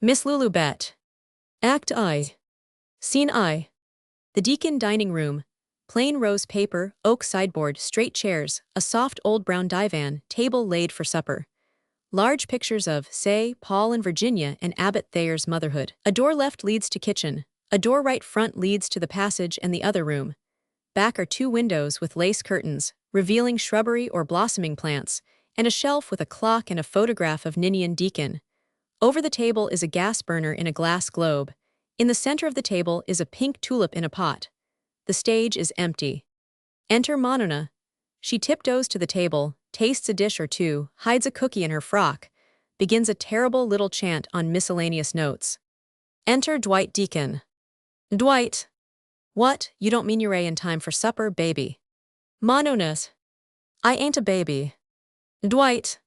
Miss Lulu Bett. Act I. Scene I. The Deacon dining room. Plain rose paper, oak sideboard, straight chairs, a soft old brown divan, table laid for supper. Large pictures of, say, Paul and Virginia and Abbot Thayer's motherhood. A door left leads to kitchen. A door right front leads to the passage and the other room. Back are two windows with lace curtains, revealing shrubbery or blossoming plants, and a shelf with a clock and a photograph of Ninian Deacon. Over the table is a gas burner in a glass globe. In the center of the table is a pink tulip in a pot. The stage is empty. Enter Monona. She tiptoes to the table, tastes a dish or two, hides a cookie in her frock, begins a terrible little chant on miscellaneous notes. Enter Dwight Deacon. Dwight. What, you don't mean you're in time for supper, baby? Mononas. I ain't a baby. Dwight.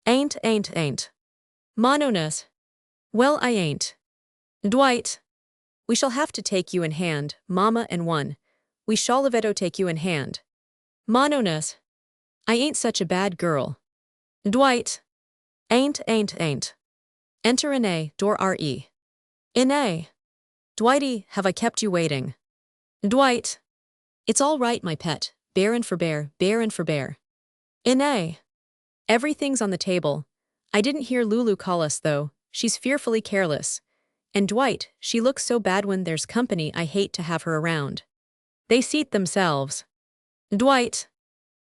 Ain't. Mononas. Well, I ain't. Dwight. We shall have to take you in hand, Mama and one. We shall levetto take you in hand. Mononas. I ain't such a bad girl. Dwight. Ain't. Enter Ine, door re. Ine. Dwighty, have I kept you waiting? Dwight. It's all right, my pet, bear and forbear. Ine. Everything's on the table. I didn't hear Lulu call us though, she's fearfully careless. And Dwight, she looks so bad when there's company, I hate to have her around. They seat themselves. Dwight.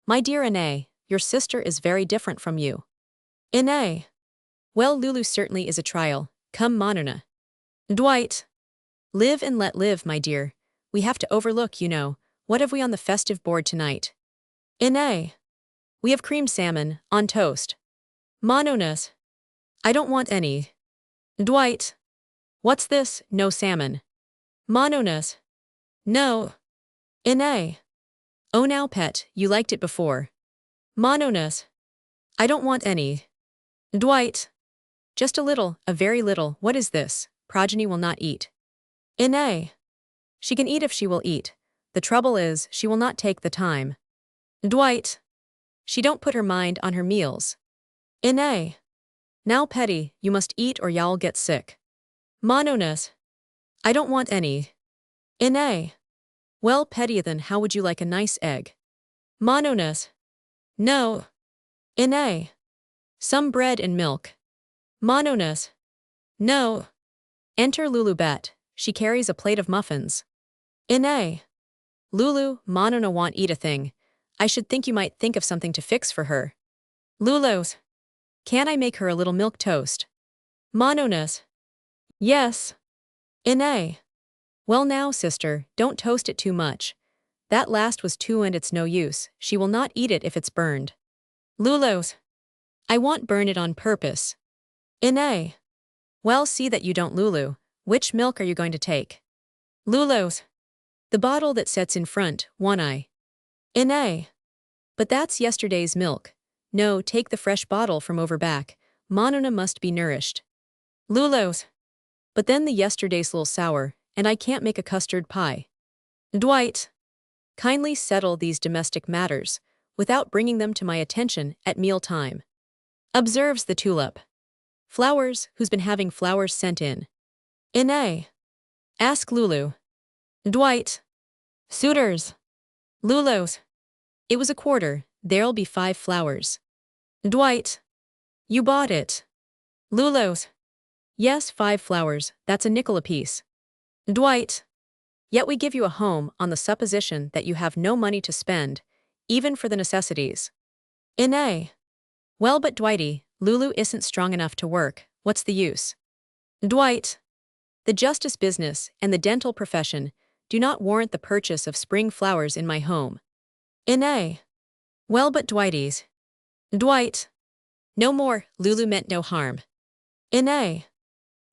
My dear Ine, your sister is very different from you. Ine. Well, Lulu certainly is a trial. Come, Monona. Dwight. Live and let live, my dear. We have to overlook, you know. What have we on the festive board tonight? Ine. We have creamed salmon, on toast. Mononas. I don't want any. Dwight. What's this? No salmon. Mononas. No. Ine. Oh now, pet, you liked it before. Mononas. I don't want any. Dwight. Just a little, a very little. What is this? Progeny will not eat. Ine. She can eat if she will eat. The trouble is, she will not take the time. Dwight. She don't put her mind on her meals. Ine. Now, Petty, you must eat or y'all get sick. Mononas. I don't want any. Ine. Well, Petty, then how would you like a nice egg? Mononas. No. Ine. Some bread and milk. Mononas. No. Enter Lulu Bett. She carries a plate of muffins. Ine. Lulu, Monona won't eat a thing. I should think you might think of something to fix for her. Lulu's. Can I make her a little milk toast? Mononas. Yes. Ine. Well now, sister, don't toast it too much. That last was too and it's no use. She will not eat it if it's burned. Lulu's. I won't burn it on purpose. Ine. Well, see that you don't, Lulu. Which milk are you going to take? Lulu's. The bottle that sets in front, one eye. Ine. But that's yesterday's milk. No, take the fresh bottle from over back. Monona must be nourished. Lulu's. But then the yesterday's little sour, and I can't make a custard pie. Dwight. Kindly settle these domestic matters, without bringing them to my attention at meal time. Observes the tulip. Flowers, who's been having flowers sent in? Ine. Ask Lulu. Dwight. Suitors. Lulu's. It was a quarter, there'll be 5 flowers. Dwight. You bought it. Lulu's. Yes, 5 flowers, that's a nickel apiece. Dwight. Yet we give you a home on the supposition that you have no money to spend, even for the necessities. Ine. Well, but Dwighty, Lulu isn't strong enough to work, what's the use? Dwight. The justice business and the dental profession do not warrant the purchase of spring flowers in my home. Ine. Well, but Dwighties. Dwight. No more, Lulu meant no harm. Ine.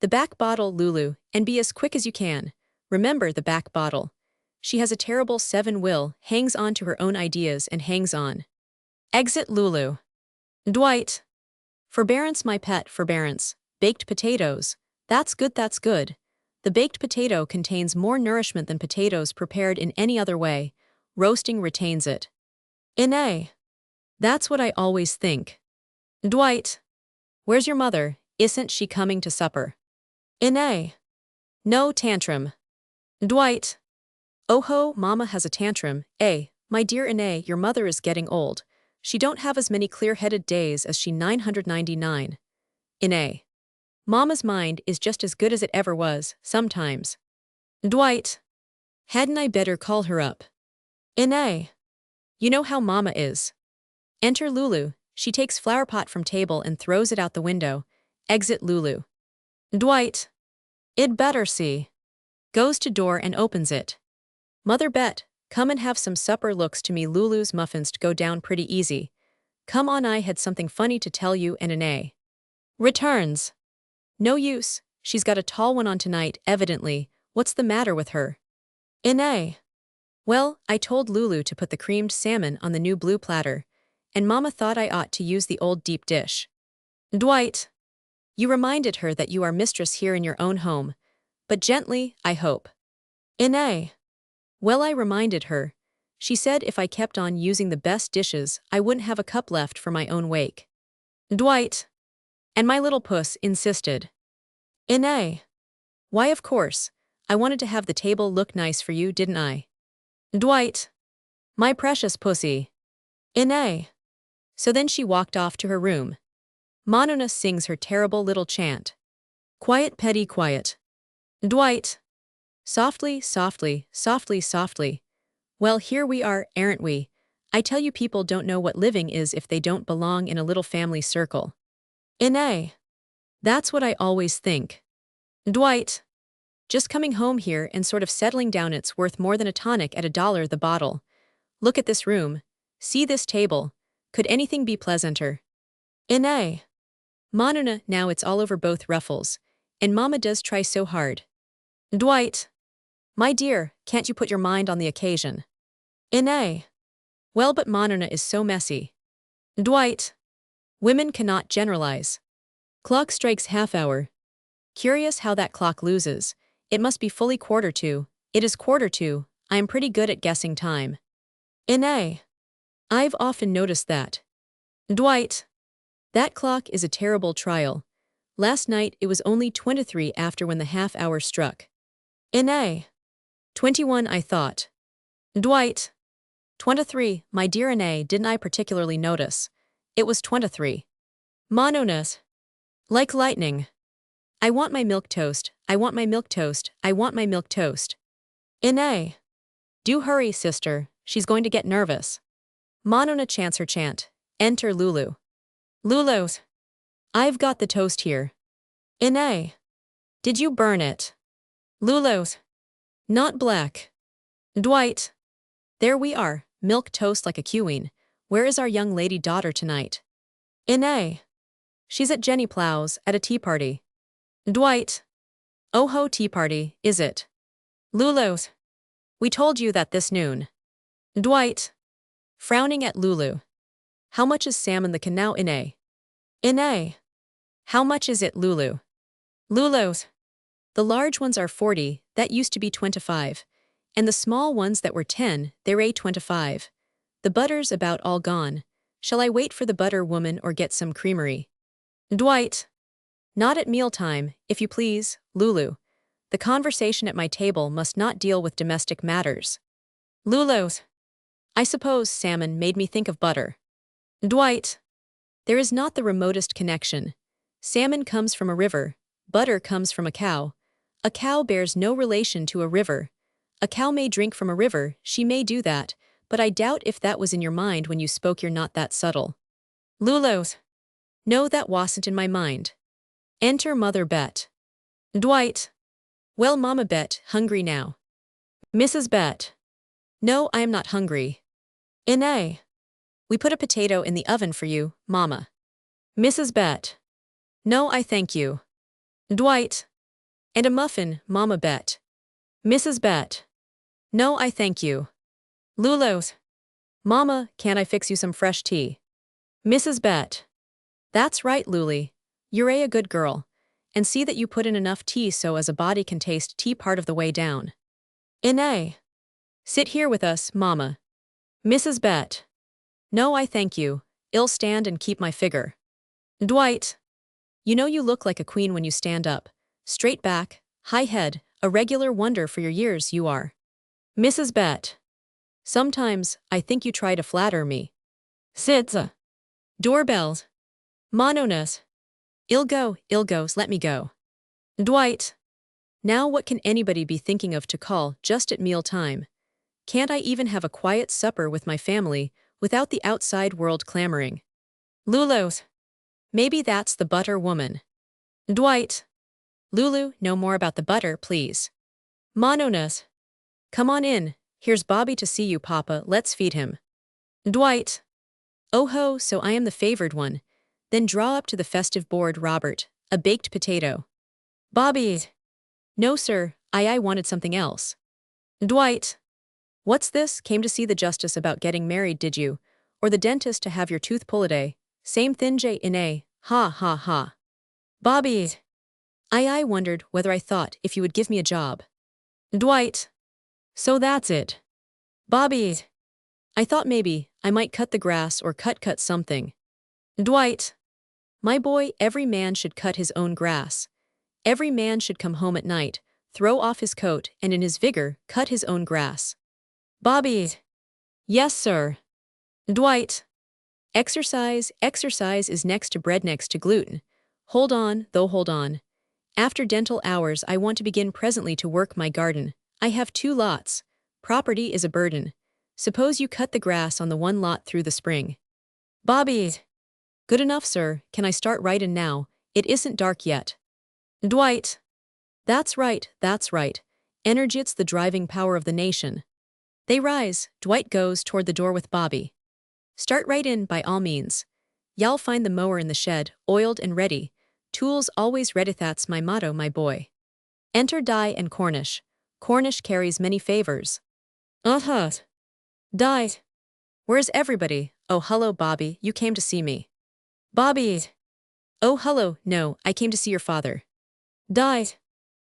The back bottle, Lulu, and be as quick as you can. Remember the back bottle. She has a terrible 7 will, hangs on to her own ideas and hangs on. Exit Lulu. Dwight. Forbearance, my pet, forbearance. Baked potatoes. That's good. The baked potato contains more nourishment than potatoes prepared in any other way. Roasting retains it. Ine. That's what I always think. Dwight. Where's your mother? Isn't she coming to supper? Inay. No tantrum. Dwight. Oh ho, mama has a tantrum. My dear Inay, your mother is getting old. She don't have as many clear-headed days as she 999. Inay. Mama's mind is just as good as it ever was, sometimes. Dwight. Hadn't I better call her up? Inay. You know how mama is. Enter Lulu. She takes flower pot from table and throws it out the window. Exit Lulu. Dwight. I'd better see. Goes to door and opens it. Mother Bett, come and have some supper. Looks to me Lulu's muffins go down pretty easy. Come on, I had something funny to tell you. And Inay. Returns. No use, she's got a tall one on tonight, evidently. What's the matter with her? Inay. Well, I told Lulu to put the creamed salmon on the new blue platter, and Mama thought I ought to use the old deep dish. Dwight. You reminded her that you are mistress here in your own home, but gently, I hope. Inay. Well, I reminded her. She said if I kept on using the best dishes, I wouldn't have a cup left for my own wake. Dwight. And my little puss insisted. Inay. Why, of course. I wanted to have the table look nice for you, didn't I? Dwight. My precious pussy. Inay. So then she walked off to her room. Monona sings her terrible little chant. Quiet, petty, quiet. Dwight. Softly, softly, softly, softly. Well, here we are, aren't we? I tell you, people don't know what living is if they don't belong in a little family circle. Inay. That's what I always think. Dwight. Just coming home here and sort of settling down. It's worth more than a tonic at $1 the bottle. Look at this room. See this table. Could anything be pleasanter? Inay. Monona, now it's all over both ruffles. And Mama does try so hard. Dwight. My dear, can't you put your mind on the occasion? Inay. Well, but Monona is so messy. Dwight. Women cannot generalize. Clock strikes half-hour. Curious how that clock loses. It must be fully 1:45. It is 1:45. I am pretty good at guessing time. Inay. I've often noticed that. Dwight. That clock is a terrible trial. Last night it was only 23 after when the half-hour struck. Inay. 21, I thought. Dwight. 23, my dear Inay, didn't I particularly notice? It was 23. Mononas. Like lightning. I want my milk toast, I want my milk toast, I want my milk toast. Inay. Do hurry, sister, she's going to get nervous. Monona chants her chant. Enter Lulu. Lulu's. I've got the toast here. Inay. Did you burn it? Lulu's. Not black. Dwight. There we are, milk toast like a queen. Where is our young lady daughter tonight? Inay. She's at Jenny Plow's, at a tea party. Dwight. Oh ho, tea party, is it? Lulu's. We told you that this noon. Dwight. Frowning at Lulu. How much is salmon the can now, Inay? Inay. How much is it, Lulu? Lulu's. The large ones are 40, that used to be 25. And the small ones that were 10, they're 25. The butter's about all gone. Shall I wait for the butter woman or get some creamery? Dwight. Not at mealtime, if you please, Lulu. The conversation at my table must not deal with domestic matters. Lulu's. I suppose salmon made me think of butter. Dwight. There is not the remotest connection. Salmon comes from a river, butter comes from a cow. A cow bears no relation to a river. A cow may drink from a river, she may do that, but I doubt if that was in your mind when you spoke. You're not that subtle. Lulu's. No, that wasn't in my mind. Enter Mother Bett. Dwight. Well, Mama Bett, hungry now. Mrs. Bett. No, I am not hungry. Inay. We put a potato in the oven for you, Mama. Mrs. Bett. No, I thank you. Dwight. And a muffin, Mama Bett. Mrs. Bett. No, I thank you. Lulu's. Mama, can't I fix you some fresh tea? Mrs. Bett. That's right, Lulu. You're a good girl. And see that you put in enough tea so as a body can taste tea part of the way down. Inay. Sit here with us, Mama. Mrs. Bett. No, I thank you. I'll stand and keep my figure. Dwight. You know you look like a queen when you stand up. straight back, high head, a regular wonder for your years you are. Mrs. Bett. Sometimes, I think you try to flatter me. Sits. Doorbells. Mononas. Ilgos, let me go. Dwight. Now what can anybody be thinking of to call just at meal time? Can't I even have a quiet supper with my family without the outside world clamoring? Lulu's. Maybe that's the butter woman. Dwight. Lulu, no more about the butter, please. Mononas. Come on in, here's Bobby to see you, Papa, let's feed him. Dwight. Oh ho, so I am the favored one. Then draw up to the festive board, Robert, a baked potato. Bobby. No sir, I wanted something else. Dwight. What's this, came to see the justice about getting married did you? Or the dentist to have your tooth pulled a? Same thin J in a, ha ha ha. Bobby. I wondered whether I thought if you would give me a job. Dwight. So that's it. Bobby. I thought maybe I might cut the grass or cut something. Dwight. My boy, every man should cut his own grass. Every man should come home at night, throw off his coat, and in his vigor, cut his own grass. Bobby. Yes, sir. Dwight. Exercise is next to bread, next to gluten. Hold on, hold on. After dental hours, I want to begin presently to work my garden. I have 2 lots. Property is a burden. Suppose you cut the grass on the 1 lot through the spring. Bobby. Good enough, sir. Can I start right in now? It isn't dark yet. Dwight. That's right. Energy's the driving power of the nation. They rise. Dwight goes toward the door with Bobby. Start right in, by all means. Y'all find the mower in the shed, oiled and ready. Tools always ready, that's my motto, my boy. Enter Di and Cornish. Cornish carries many favors. Di. Where's everybody? Oh, hello, Bobby, you came to see me. Bobby. Oh, hello, no, I came to see your father. Di.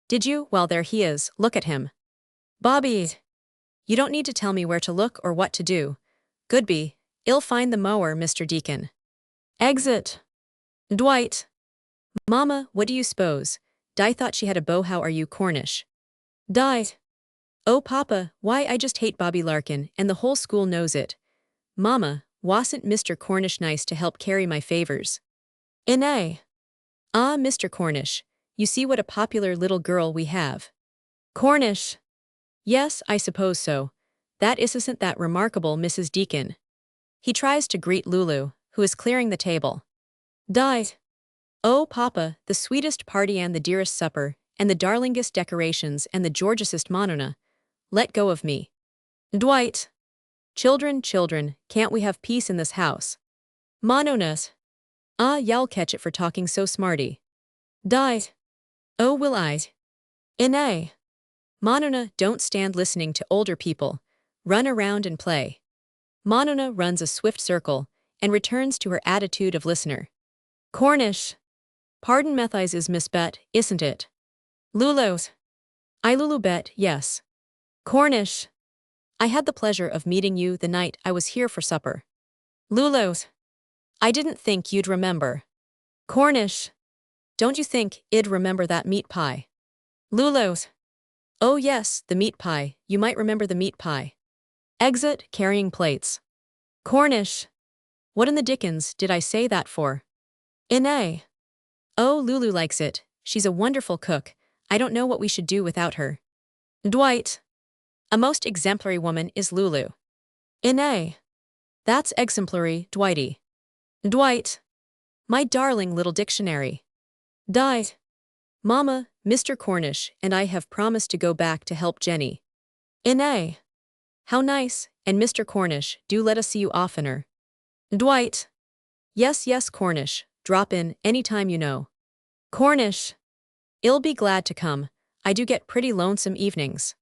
Did you? Well, there he is, look at him. Bobby. You don't need to tell me where to look or what to do. Goodby, I'll find the mower, Mr. Deacon. Exit. Dwight. Mama, what do you suppose? Di thought she had a beau. How are you, Cornish? Di. Oh, Papa, why I just hate Bobby Larkin, and the whole school knows it. Mama, wasn't Mr. Cornish nice to help carry my favors? Inay. Ah, Mr. Cornish, you see what a popular little girl we have. Cornish. Yes, I suppose so. That isn't that remarkable, Mrs. Deacon. He tries to greet Lulu, who is clearing the table. Di. Oh, Papa, the sweetest party and the dearest supper, and the darlingest decorations and the gorgeousest Monona. Let go of me. Dwight. Children, can't we have peace in this house? Mononas. Ah, y'all catch it for talking so smarty. Di. Oh, will I? Inay. Monona, don't stand listening to older people. Run around and play. Monona runs a swift circle and returns to her attitude of listener. Cornish. Pardon Methies is Miss Bett, isn't it? Lulu's. I Lulu Bett, yes. Cornish. I had the pleasure of meeting you the night I was here for supper. Lulu's. I didn't think you'd remember. Cornish. Don't you think I'd remember that meat pie? Lulu's. Oh yes, the meat pie, you might remember the meat pie. Exit, carrying plates. Cornish. What in the dickens did I say that for? Inay. Oh, Lulu likes it. She's a wonderful cook. I don't know what we should do without her. Dwight. A most exemplary woman is Lulu. Inay. That's exemplary, Dwighty. Dwight. My darling little dictionary. Di. Mama, Mr. Cornish and I have promised to go back to help Jenny. Inay. How nice, and Mr. Cornish, do let us see you oftener. Dwight. Yes, Cornish, drop in any time you know. Cornish. I'll be glad to come. I do get pretty lonesome evenings.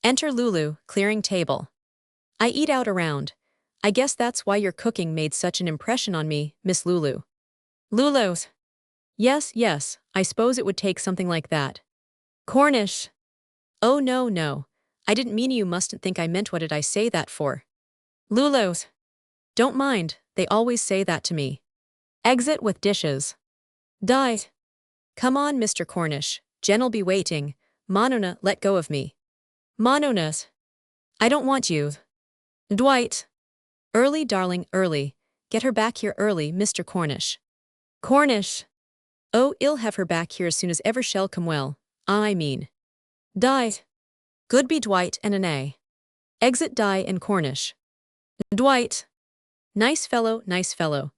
Enter Lulu, clearing table. I eat out around. I guess that's why your cooking made such an impression on me, Miss Lulu. Lulu's. Yes, I suppose it would take something like that. Cornish. Oh no. I didn't mean you mustn't think I meant what did I say that for. Lulu's. Don't mind, they always say that to me. Exit with dishes. Di. Come on, Mr. Cornish, Jen'll be waiting. Monona, let go of me. Mononas. I don't want you. Dwight. Early, darling, early. Get her back here early, Mr. Cornish. Cornish. Oh, I'll have her back here as soon as ever shall come well. I mean. Die. Good be Dwight and an A. Exit Die and Cornish. Dwight. Nice fellow, nice fellow.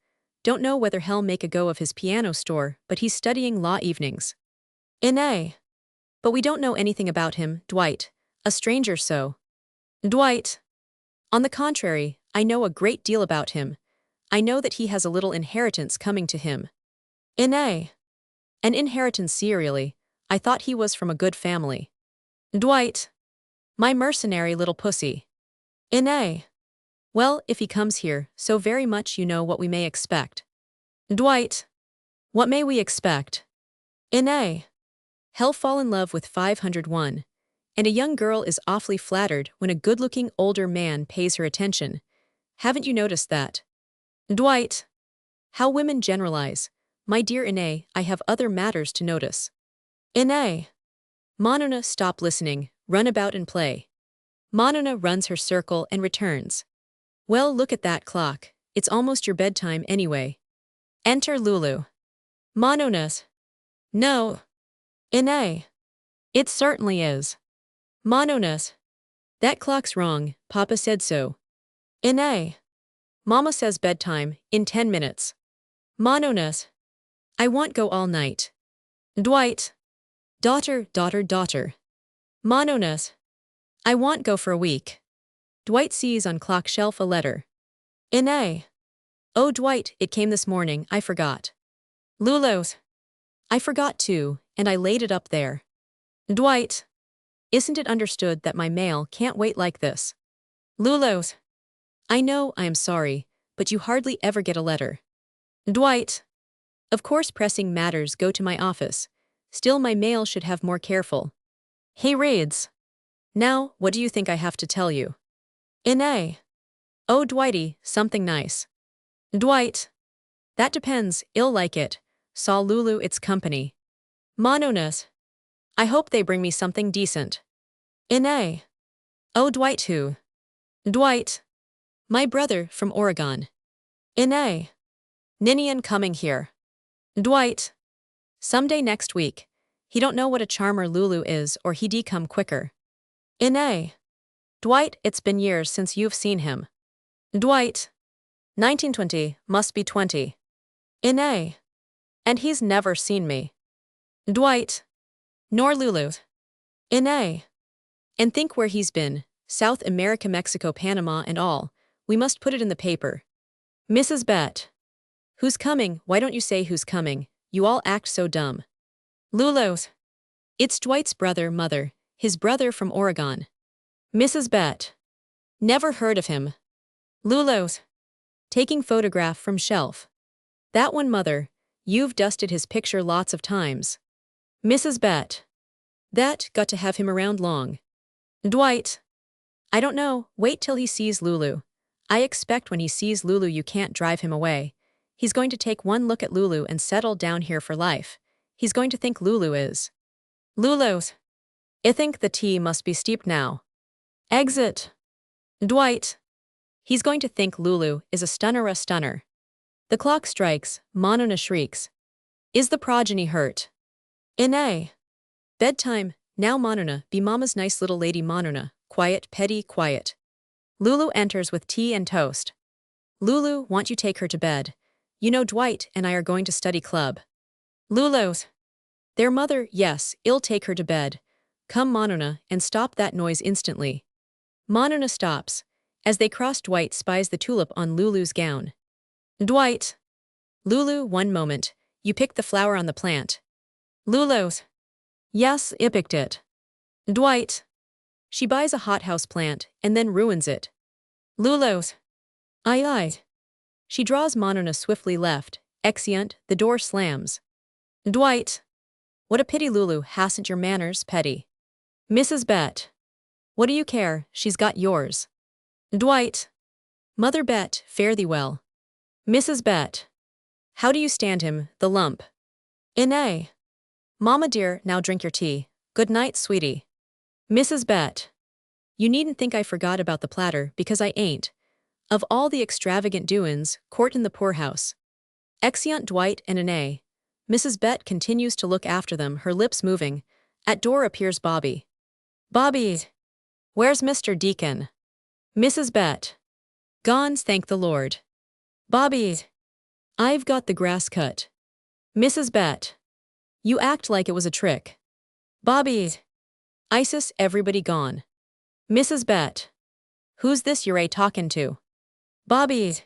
Don't know whether he'll make a go of his piano store, but he's studying law evenings. In A. But we don't know anything about him, Dwight. A stranger so. Dwight. On the contrary, I know a great deal about him. I know that he has a little inheritance coming to him. In A. An inheritance serially. I thought he was from a good family. Dwight. My mercenary little pussy. In A. Well, if he comes here, so very much you know what we may expect. Dwight. What may we expect? In A. He'll fall in love with 501. And a young girl is awfully flattered when a good-looking older man pays her attention. Haven't you noticed that? Dwight. How women generalize. My dear Ine, I have other matters to notice. Ine. Monona, stop listening, run about and play. Monona runs her circle and returns. Well, look at that clock. It's almost your bedtime anyway. Enter Lulu. Mononas. No. Ine. It certainly is. Mononas. That clock's wrong, Papa said so. Ine. Mama says bedtime, in 10 minutes. Mononas. I won't go all night. Dwight. Daughter, daughter, daughter. Mononas. I won't go for a week. Dwight sees on clock shelf a letter. Ine. Oh, Dwight, it came this morning, I forgot. Lulu's. I forgot too, and I laid it up there. Dwight. Isn't it understood that my mail can't wait like this? Lulu's. I know, I am sorry, but you hardly ever get a letter. Dwight. Of course pressing matters go to my office. Still my mail should have more careful. He reads. Now, what do you think I have to tell you? Ine. Oh, Dwighty, something nice. Dwight. That depends, I'll like it. Saw Lulu its company. Mononas. I hope they bring me something decent. Ine. Oh, Dwight who? Dwight. My brother from Oregon. Ine. Ninian coming here. Dwight. Someday next week. He don't know what a charmer Lulu is or he'd come quicker. Ine. Dwight, it's been years since you've seen him. Dwight. 1920, must be 20. Ine. And he's never seen me. Dwight. Nor Lulu. Ine. And think where he's been, South America, Mexico, Panama and all. We must put it in the paper. Mrs. Bett. Who's coming? Why don't you say who's coming? You all act so dumb. Lulu's. It's Dwight's brother, mother, his brother from Oregon. Mrs. Bett. Never heard of him. Lulu's. Taking photograph from shelf. That one, mother. You've dusted his picture lots of times. Mrs. Bett. That got to have him around long. Dwight. I don't know, wait till he sees Lulu. I expect when he sees Lulu you can't drive him away. He's going to take one look at Lulu and settle down here for life. He's going to think Lulu is. Lulu's. I think the tea must be steeped now. Exit. Dwight. He's going to think Lulu is a stunner. The clock strikes, Monona shrieks. Is the progeny hurt? Ine. Bedtime, now Monona, be mama's nice little lady Monona, quiet, petty, quiet. Lulu enters with tea and toast. Lulu, want you take her to bed. You know Dwight and I are going to study club. Lulu's. Their mother, yes, I'll take her to bed. Come Monona, and stop that noise instantly. Monona stops. As they cross, Dwight spies the tulip on Lulu's gown. Dwight. Lulu, one moment. You picked the flower on the plant. Lulu's. Yes, I picked it. Dwight. She buys a hothouse plant and then ruins it. Lulu's. Aye. She draws Monona swiftly left. Exeunt, the door slams. Dwight. What a pity Lulu hasn't your manners, petty. Mrs. Bett. What do you care, she's got yours. Dwight. Mother Bett, fare thee well. Mrs. Bett. How do you stand him, the lump? Ine. Mama dear, now drink your tea. Good night, sweetie. Mrs. Bett. You needn't think I forgot about the platter, because I ain't. Of all the extravagant doin's, court in the poorhouse. Exeunt Dwight and Anne. Mrs. Bett continues to look after them, her lips moving. At door appears Bobby. Bobby! Where's Mr. Deacon? Mrs. Bett. Gone, thank the Lord. Bobby! I've got the grass cut. Mrs. Bett. You act like it was a trick. Bobby! Isis, everybody gone. Mrs. Bett. Who's this you're talkin' to? Bobby.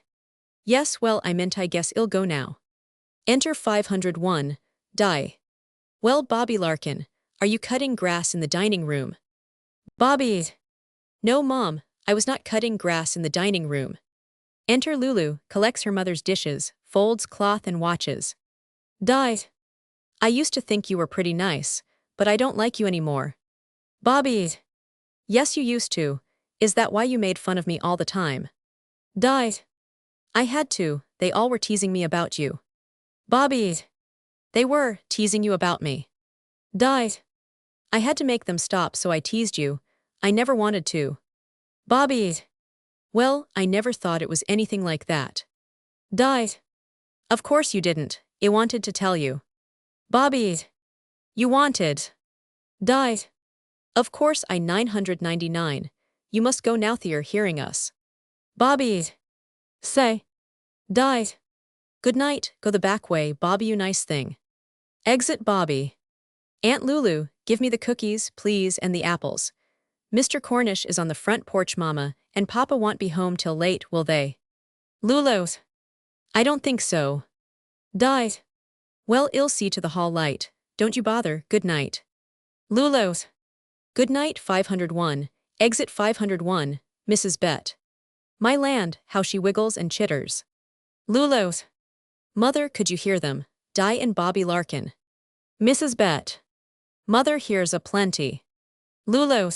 Yes, well, I meant I guess I'll go now. Enter 501, die. Well, Bobby Larkin, are you cutting grass in the dining room? Bobby. No, Mom, I was not cutting grass in the dining room. Enter Lulu, collects her mother's dishes, folds cloth and watches. Die. I used to think you were pretty nice, but I don't like you anymore. Bobby. Yes, you used to. Is that why you made fun of me all the time? Die. I had to, they all were teasing me about you. Bobby. They were teasing you about me. Die. I had to make them stop, so I teased you. I never wanted to. Bobby. Well, I never thought it was anything like that. Die. Of course you didn't. I wanted to tell you. Bobby. You wanted. Die. Of course I 999. You must go now, they're hearing us. Bobby. Say. Die. Good night, go the back way, Bobby, you nice thing. Exit Bobby. Aunt Lulu, give me the cookies, please, and the apples. Mr. Cornish is on the front porch, Mama, and Papa won't be home till late, will they? Lulu. I don't think so. Die. Well, I'll see to the hall light. Don't you bother, good night. Lulu. Good night, 501. Exit 501, Mrs. Bett. My land, how she wiggles and chitters. Lulu. Mother, could you hear them? Die and Bobby Larkin. Mrs. Bett. Mother hears a plenty. Lulu.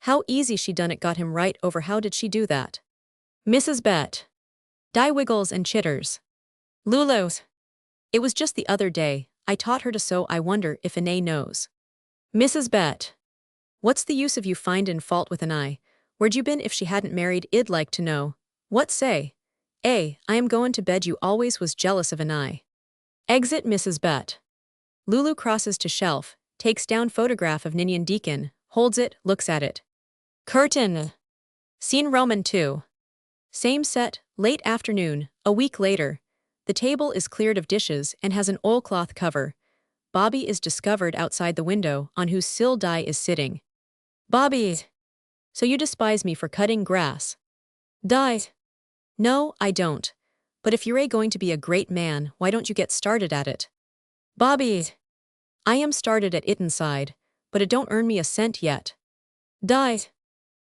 How easy she done it, got him right over. How did she do that? Mrs. Bett. Die wiggles and chitters. Lulu. It was just the other day, I taught her to sew. I wonder if Anne knows. Mrs. Bett. What's the use of you findin' fault with Anne? Where'd you been if she hadn't married? I'd like to know. What say? I am goin' to bed. You always was jealous of Anne. Exit Mrs. Bett. Lulu crosses to shelf, takes down photograph of Ninian Deacon, holds it, looks at it. Curtain. Scene Roman 2. Same set, late afternoon, a week later. The table is cleared of dishes and has an oilcloth cover. Bobby is discovered outside the window, on whose sill Di is sitting. Bobby. So you despise me for cutting grass? Di. No, I don't. But if you're going to be a great man, why don't you get started at it? Bobby. I am started at it inside, but it don't earn me a cent yet. Di.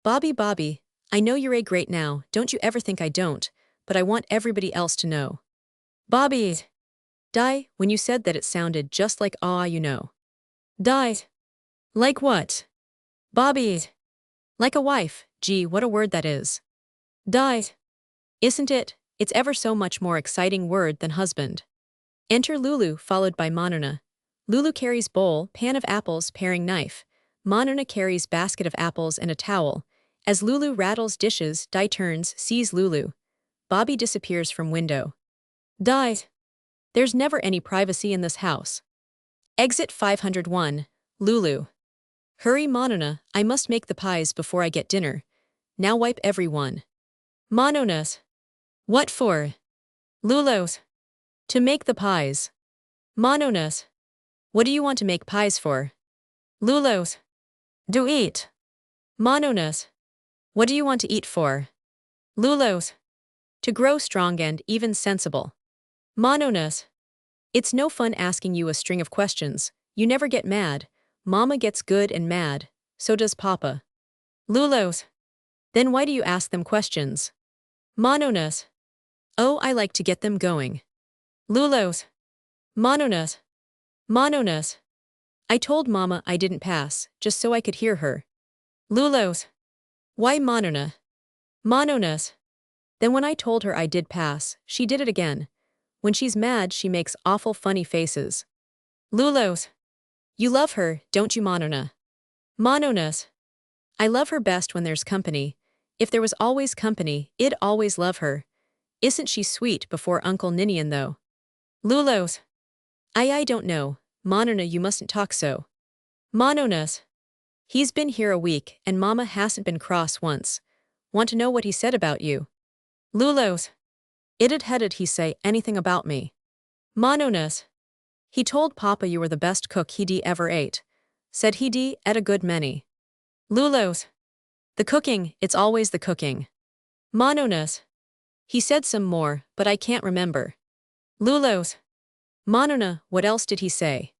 Bobby, I know you're great now, don't you ever think I don't, but I want everybody else to know. Bobby. Di, when you said that it sounded just like you know. Di. Like what? Bobby. Like a wife, gee, what a word that is. Di. Isn't it? It's ever so much more exciting word than husband. Enter Lulu, followed by Monona. Lulu carries bowl, pan of apples, paring knife. Monona carries basket of apples and a towel. As Lulu rattles dishes, Di turns, sees Lulu. Bobby disappears from window. Di. There's never any privacy in this house. Exit 501, Lulu. Hurry, Monona, I must make the pies before I get dinner. Now wipe everyone. Mononas. What for? Lulu's. To make the pies. Mononas. What do you want to make pies for? Lulu's. Do eat. Mononas. What do you want to eat for? Lulu's. To grow strong and even sensible. Mononas. It's no fun asking you a string of questions. You never get mad. Mama gets good and mad. So does Papa. Lulu's. Then why do you ask them questions? Mononas. Oh, I like to get them going. Lulu's. Mononas. Mononas. I told Mama I didn't pass, just so I could hear her. Lulu's. Why Monona? Mononas. Then when I told her I did pass, she did it again. When she's mad, she makes awful funny faces. Lulu's. You love her, don't you, Monona? Mononas. I love her best when there's company. If there was always company, I'd always love her. Isn't she sweet before Uncle Ninian, though? Lulos. I don't know. Monona, you mustn't talk so. Mononas. He's been here a week, and Mama hasn't been cross once. Want to know what he said about you? Lulos. Headed he say anything about me? Mononas. He told Papa you were the best cook he'd ever ate. Said he'd ate a good many. Lulos. The cooking, it's always the cooking. Mononas. He said some more, but I can't remember. Lulos. Monona, what else did he say?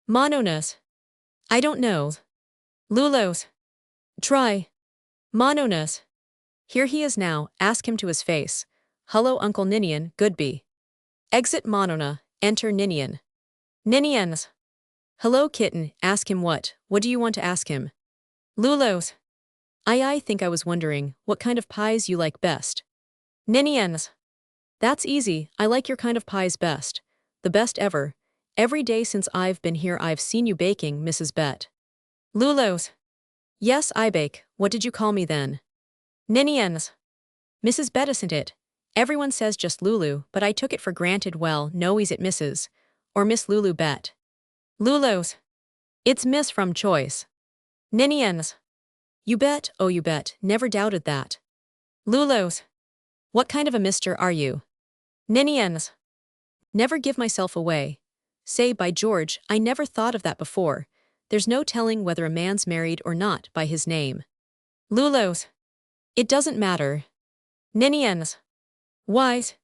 Mononas. I don't know. Lulos. Try. Mononas. Here he is now, ask him to his face. Hello, Uncle Ninian, Goodby. Exit Monona, enter Ninian. Ninians. Hello, kitten, ask him what do you want to ask him? Lulos. I think I was wondering, what kind of pies you like best? Ninians. That's easy, I like your kind of pies best. The best ever. Every day since I've been here I've seen you baking, Mrs. Bett. Lulos. Yes, I bake, what did you call me then? Ninians. Mrs. Bett, isn't it? Everyone says just Lulu, but I took it for granted, well, no, is it Mrs. or Miss Lulu Bett? Lulos. It's Miss from choice. Ninians. You bet, oh you bet, never doubted that. Lulos. What kind of a mister are you? Ninians. Never give myself away. Say, by George, I never thought of that before. There's no telling whether a man's married or not by his name. Lulos. It doesn't matter. Ninians. Wise.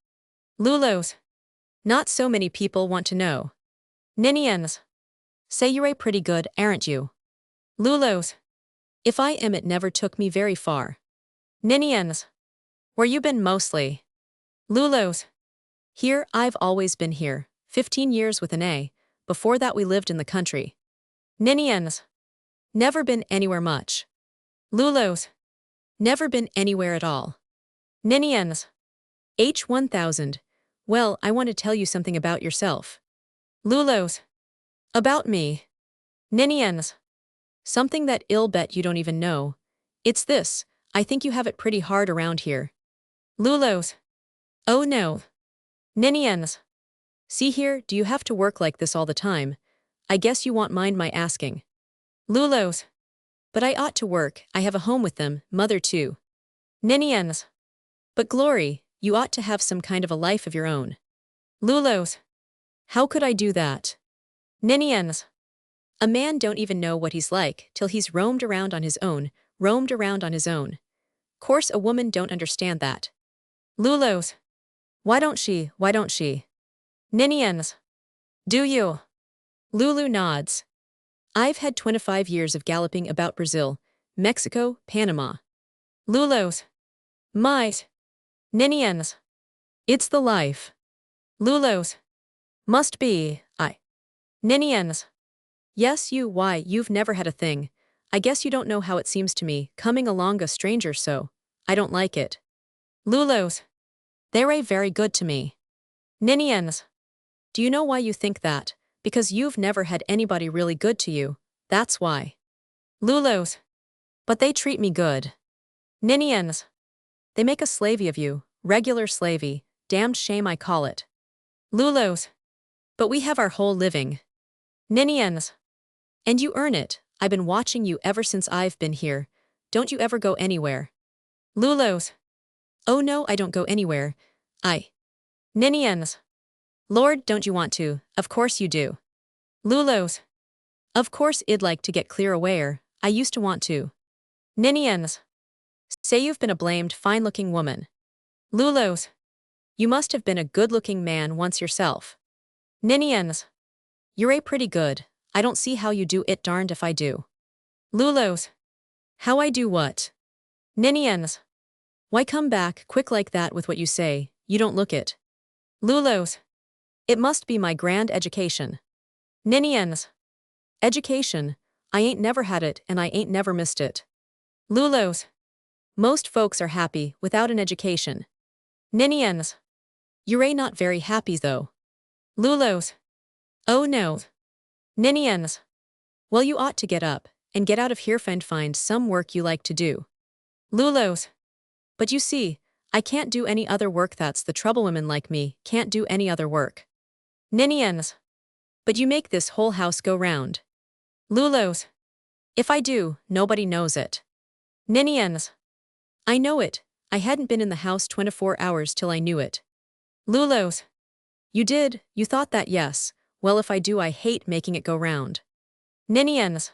Lulos. Not so many people want to know. Ninians. Say you're a pretty good, aren't you? Lulos. If I am, it never took me very far. Ninians. Where you been mostly? Lulos. Here, I've always been here, 15 years with an A, before that we lived in the country. Ninians. Never been anywhere much. Lulos. Never been anywhere at all. Ninians. H1000. Well, I want to tell you something about yourself. Lulos. About me. Ninians. Something that I'll bet you don't even know. It's this, I think you have it pretty hard around here. Lulos. Oh no. Ninians. See here, do you have to work like this all the time? I guess you won't mind my asking. Lulos. But I ought to work, I have a home with them, mother too. Ninians. But Glory, you ought to have some kind of a life of your own. Lulos. How could I do that? Ninians. A man don't even know what he's like till he's roamed around on his own. Course a woman don't understand that. Lulos. Why don't she? Ninians. Do you? Lulu nods. I've had 25 years of galloping about Brazil, Mexico, Panama. Lulos. Might. Ninians. It's the life. Lulos. Must be, I. Ninians. Yes, you've never had a thing. I guess you don't know how it seems to me, coming along a stranger so. I don't like it. Lulos. They're very good to me. Ninians. Do you know why you think that? Because you've never had anybody really good to you, that's why. Lulos. But they treat me good. Ninians. They make a slavey of you, regular slavey, damned shame I call it. Lulos. But we have our whole living. Ninians. And you earn it, I've been watching you ever since I've been here. Don't you ever go anywhere? Lulos. Oh no, I don't go anywhere. Ninians. Lord, don't you want to? Of course you do. Lulos. Of course I'd like to get clear away. I used to want to. Ninians. Say you've been a blamed fine-looking woman. Lulos. You must have been a good-looking man once yourself. Ninians. You're a pretty good. I don't see how you do it, darned if I do. Lulos. How I do what? Ninians. Why come back quick like that with what you say, you don't look it. Lulos. It must be my grand education. Ninians. Education. I ain't never had it and I ain't never missed it. Lulos. Most folks are happy without an education. Ninians. You're not very happy though. Lulos. Oh no. Ninians. Well, you ought to get up and get out of here and find some work you like to do. Lulos. But you see, I can't do any other work. That's the trouble. Women like me can't do any other work. Ninians. But you make this whole house go round. Lulos. If I do, nobody knows it. Ninians. I know it. I hadn't been in the house 24 hours till I knew it. Lulos. You did, you thought that. Yes. Well, if I do, I hate making it go round. Ninians.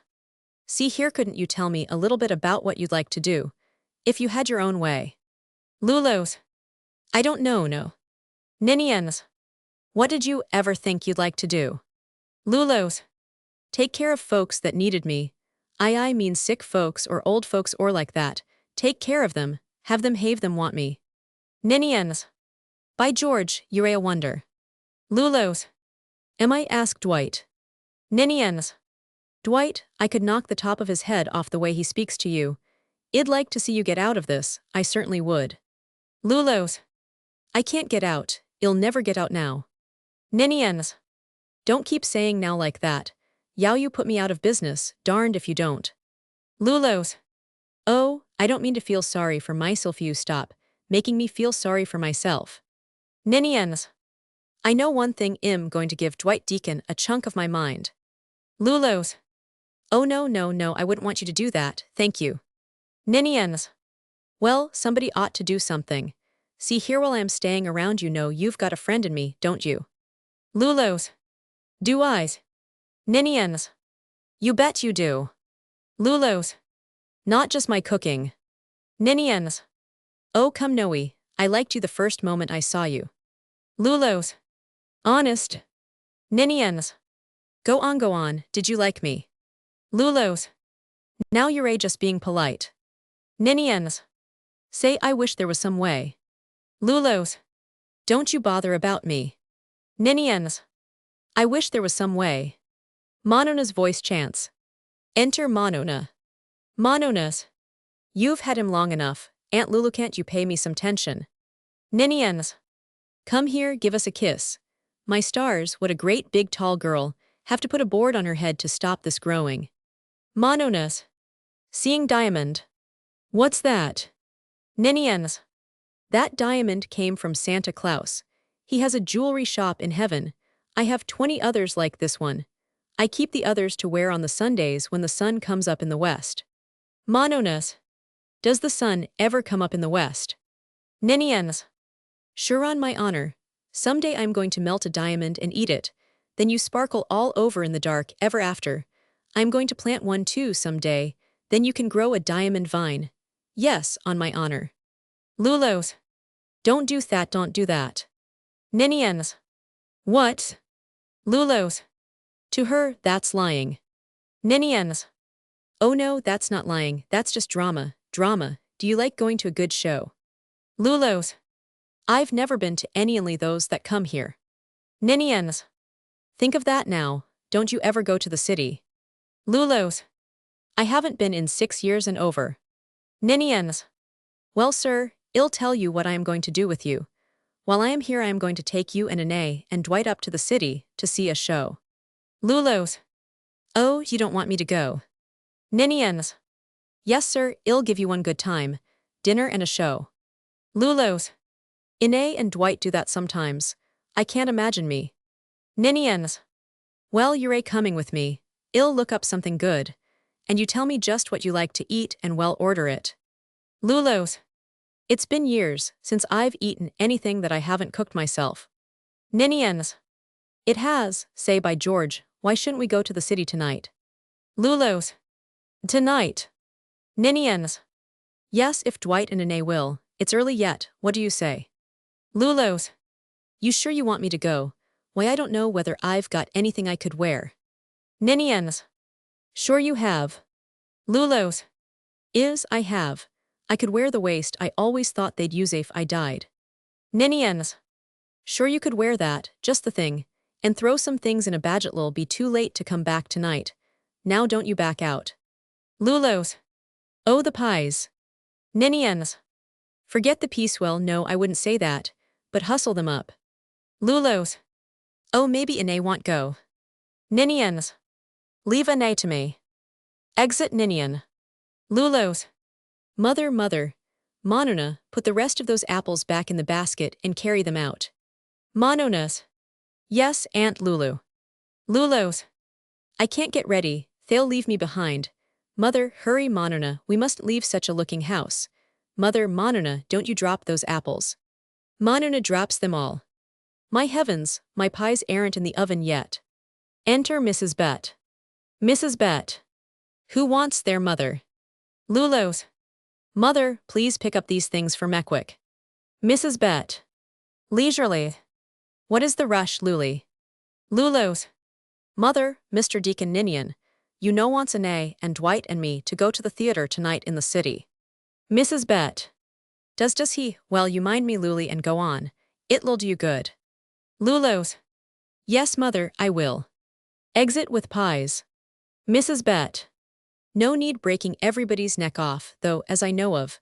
See here, couldn't you tell me a little bit about what you'd like to do, if you had your own way? Lulos. I don't know, no. Ninians. What did you ever think you'd like to do? Lulos. Take care of folks that needed me. I mean sick folks or old folks or like that. Take care of them, have them want me. Ninians. By George, you're a wonder. Lulos. Am I? Asked Dwight. Ninians. Dwight, I could knock the top of his head off the way he speaks to you. I'd like to see you get out of this, I certainly would. Lulos. I can't get out, I'll never get out now. Ninians. Don't keep saying now like that. Yow, you put me out of business, darned if you don't. Lulos. Oh, I don't mean to feel sorry for myself. You stop making me feel sorry for myself. Ninians. I know one thing. I'm going to give Dwight Deacon a chunk of my mind. Lulos. Oh no, I wouldn't want you to do that, thank you. Ninians. Well, somebody ought to do something. See here, while I'm staying around, you know you've got a friend in me, don't you? Lulos. Do I? Ninians. You bet you do. Lulos. Not just my cooking. Ninians. Oh come Noe, I liked you the first moment I saw you. Lulos. Honest. Ninians. Go on, did you like me? Lulos. Now you're just being polite. Ninians. Say I wish there was some way. Lulos. Don't you bother about me. Ninians. I wish there was some way. Monona's voice chants. Enter Monona. Mononas. You've had him long enough, Aunt Lulu, can't you pay me some attention? Ninians. Come here, give us a kiss. My stars, what a great big tall girl, have to put a board on her head to stop this growing. Mononas. Seeing diamond. What's that? Ninians. That diamond came from Santa Claus. He has a jewelry shop in heaven. I have 20 others like this one. I keep the others to wear on the Sundays when the sun comes up in the west. Mononas. Does the sun ever come up in the west? Ninians. Sure, on my honor. Someday I'm going to melt a diamond and eat it. Then you sparkle all over in the dark ever after. I'm going to plant one too someday. Then you can grow a diamond vine. Yes, on my honor. Lulos. Don't do that. Ninians. What? Lulos. To her, that's lying. Ninians. Oh no, that's not lying, that's just drama. Do you like going to a good show? Lulos. I've never been to any, only those that come here. Ninians. Think of that now, don't you ever go to the city? Lulos. I haven't been in 6 years and over. Ninians. Well sir, I'll tell you what I am going to do with you. While I am here I am going to take you and Anae and Dwight up to the city to see a show. Lulos. Oh, you don't want me to go. Ninians. Yes sir, I'll give you one good time. Dinner and a show. Lulos. Anae and Dwight do that sometimes. I can't imagine me. Ninians. Well, you're coming with me. I'll look up something good. And you tell me just what you like to eat and we'll order it. Lulos. It's been years since I've eaten anything that I haven't cooked myself. Ninians. It has, say by George, why shouldn't we go to the city tonight? Lulos. Tonight. Ninians. Yes, if Dwight and Anae will. It's early yet, what do you say? Lulos. You sure you want me to go? Why, I don't know whether I've got anything I could wear. Ninians. Sure you have. Lulos. I have. I could wear the waist I always thought they'd use if I died. Ninians. Sure you could wear that, just the thing. And throw some things in a badget'll be too late to come back tonight. Now don't you back out. Lulos. Oh, the pies. Ninians. Forget the peace, well no I wouldn't say that, but hustle them up. Lulos. Oh maybe Anae won't go. Ninians. Leave a nay to me. Exit Ninian. Lulu's. Mother, Monona, put the rest of those apples back in the basket and carry them out. Monona's. Yes, Aunt Lulu. Lulu's. I can't get ready, they'll leave me behind. Mother, hurry Monona, we mustn't leave such a looking house. Mother, Monona, don't you drop those apples. Monona drops them all. My heavens, my pies aren't in the oven yet. Enter Mrs. Bett. Mrs. Bett. Who wants their mother? Lulu's. Mother, please pick up these things for Meckwick. Mrs. Bett. Leisurely. What is the rush, Luli? Lulu's. Mother, Mr. Deacon Ninian, you know wants Anay and Dwight and me to go to the theater tonight in the city. Mrs. Bett. Does he? Well, you mind me, Luli, and go on. It'll do you good. Lulu's. Yes, mother, I will. Exit with pies. Mrs. Bett. No need breaking everybody's neck off, though, as I know of.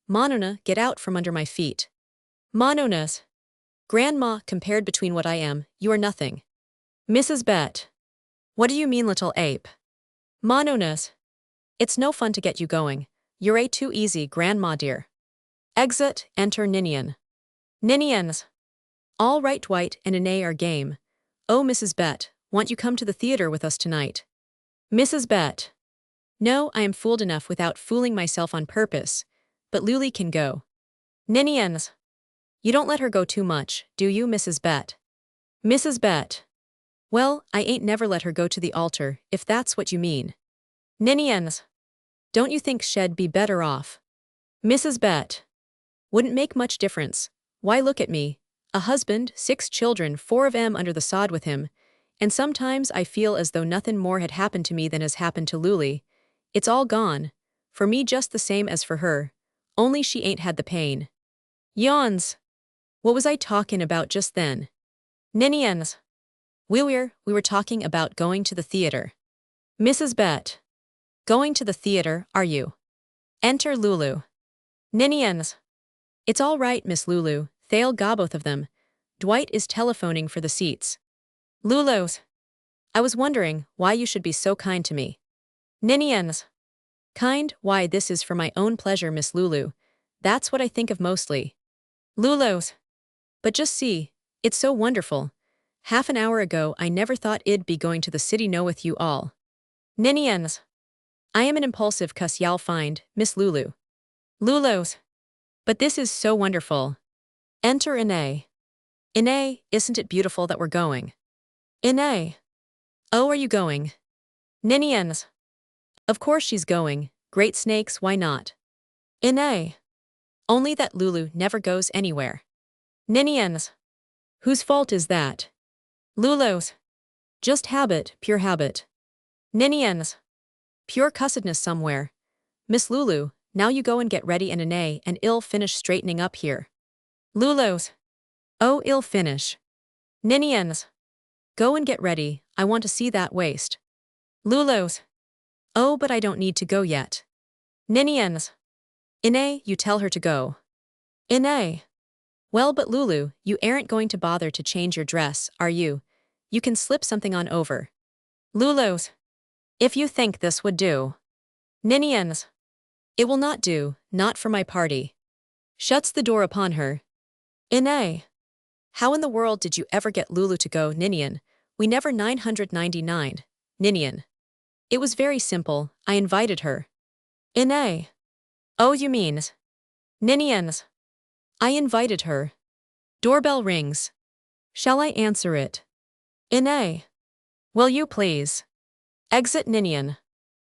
Monona, get out from under my feet. Monona's. Grandma, compared between what I am, you are nothing. Mrs. Bett. What do you mean, little ape? Monona's. It's no fun to get you going. You're a too easy, Grandma dear. Exit, enter Ninian. Ninian's. All right, Dwight and Anay are game. Oh, Mrs. Bett, want you come to the theater with us tonight? Mrs. Bett. No, I am fooled enough without fooling myself on purpose, but Luli can go. Ninian's. You don't let her go too much, do you, Mrs. Bett? Mrs. Bett. Well, I ain't never let her go to the altar, if that's what you mean. Ninian's. Don't you think she'd be better off? Mrs. Bett. Wouldn't make much difference. Why, look at me. A husband, 6 children, 4 of 'em under the sod with him, and sometimes I feel as though nothing more had happened to me than has happened to Luli. It's all gone. For me just the same as for her. Only she ain't had the pain. Yawns. What was I talking about just then? Ninians. We were talking about going to the theater. Mrs. Bett. Going to the theater, are you? Enter Lulu. Ninians. It's all right, Miss Lulu, they'll go both of them. Dwight is telephoning for the seats. Lulu's. I was wondering why you should be so kind to me. Ninians. Kind, why this is for my own pleasure, Miss Lulu. That's what I think of mostly. Lulu's. But just see, it's so wonderful. Half an hour ago I never thought I'd be going to the city no with you all. Ninians. I am an impulsive cuss y'all find, Miss Lulu. Lulu's. But this is so wonderful. Enter Inay. Inay, isn't it beautiful that we're going? Inay. Oh, are you going? Ninians. Of course she's going. Great snakes, why not? Inay. Only that Lulu never goes anywhere. Ninians. Whose fault is that? Lulu's. Just habit, pure habit. Ninians. Pure cussedness somewhere. Miss Lulu, now you go and get ready and Inay and I'll finish straightening up here. Lulu's. Oh, I'll finish. Ninians. Go and get ready, I want to see that waist. Lulu's. Oh, but I don't need to go yet. Ninians. Inay, you tell her to go. Inay. Well, but Lulu, you aren't going to bother to change your dress, are you? You can slip something on over. Lulu's. If you think this would do. Ninians. It will not do, not for my party. Shuts the door upon her. Inay. How in the world did you ever get Lulu to go, Ninian? We never 999. Ninian. It was very simple, I invited her. Inay. Oh, you mean. Ninians. I invited her. Doorbell rings. Shall I answer it? Inay. Will you please? Exit Ninian.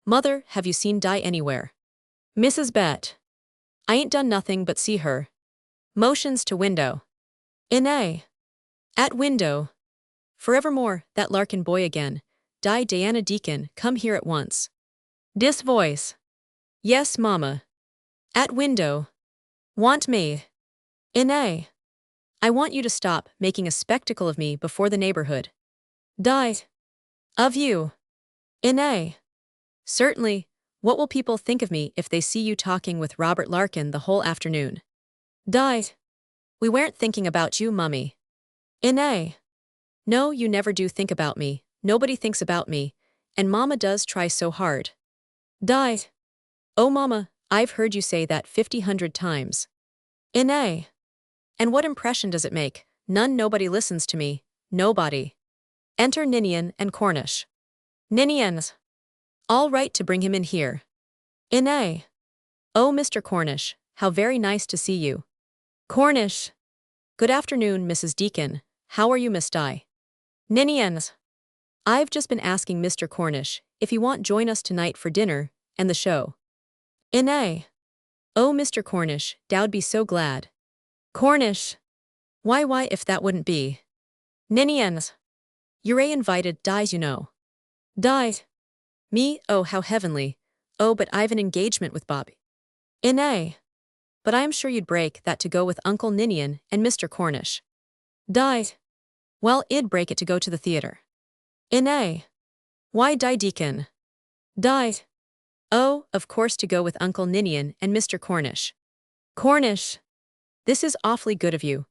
Mother, have you seen Di anywhere? Mrs. Bett. I ain't done nothing but see her. Motions to window. Inay. At window. Forevermore, that Larkin boy again. Di Diana Deacon, come here at once. Dis voice. Yes, mama. At window. Want me? Inay. I want you to stop making a spectacle of me before the neighborhood. Di. Of you. Inay. Certainly. What will people think of me if they see you talking with Robert Larkin the whole afternoon? Di. We weren't thinking about you, mummy. Inay. No, you never do think about me. Nobody thinks about me. And Mama does try so hard. Die. Oh Mama, I've heard you say that 50 times. Inay. And what impression does it make? None. Nobody listens to me. Nobody. Enter Ninian and Cornish. Ninians. All right to bring him in here. Inay. Oh Mr. Cornish, how very nice to see you. Cornish. Good afternoon, Mrs. Deacon. How are you, Miss Di? Ninians. I've just been asking Mr. Cornish if he want join us tonight for dinner and the show. Inay. Oh Mr. Cornish, dowd be so glad. Cornish. Why if that wouldn't be. Ninians. You're invited, Dies you know. Di. Me, oh how heavenly. Oh but I've an engagement with Bobby. Inay. But I am sure you'd break that to go with Uncle Ninian and Mr. Cornish. Di. Well, I'd break it to go to the theater. Inay. Why Di Deacon? Di. Oh, of course to go with Uncle Ninian and Mr. Cornish. Cornish. This is awfully good of you.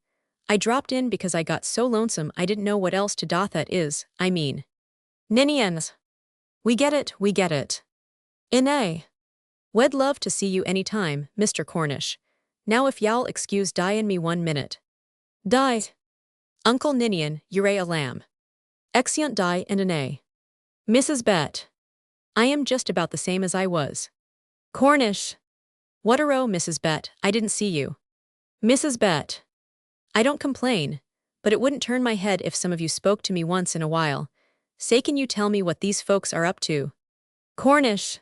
I dropped in because I got so lonesome I didn't know what else to do that is, I mean. Ninians. We get it, we get it. Inay. We'd love to see you any time, Mr. Cornish. Now if y'all excuse Di and me 1 minute. Di. Uncle Ninian, you're a lamb. Exeunt Di and Inay. Mrs. Bett. I am just about the same as I was. Cornish. What a row, Mrs. Bett, I didn't see you. Mrs. Bett. I don't complain, but it wouldn't turn my head if some of you spoke to me once in a while. Say can you tell me what these folks are up to? Cornish.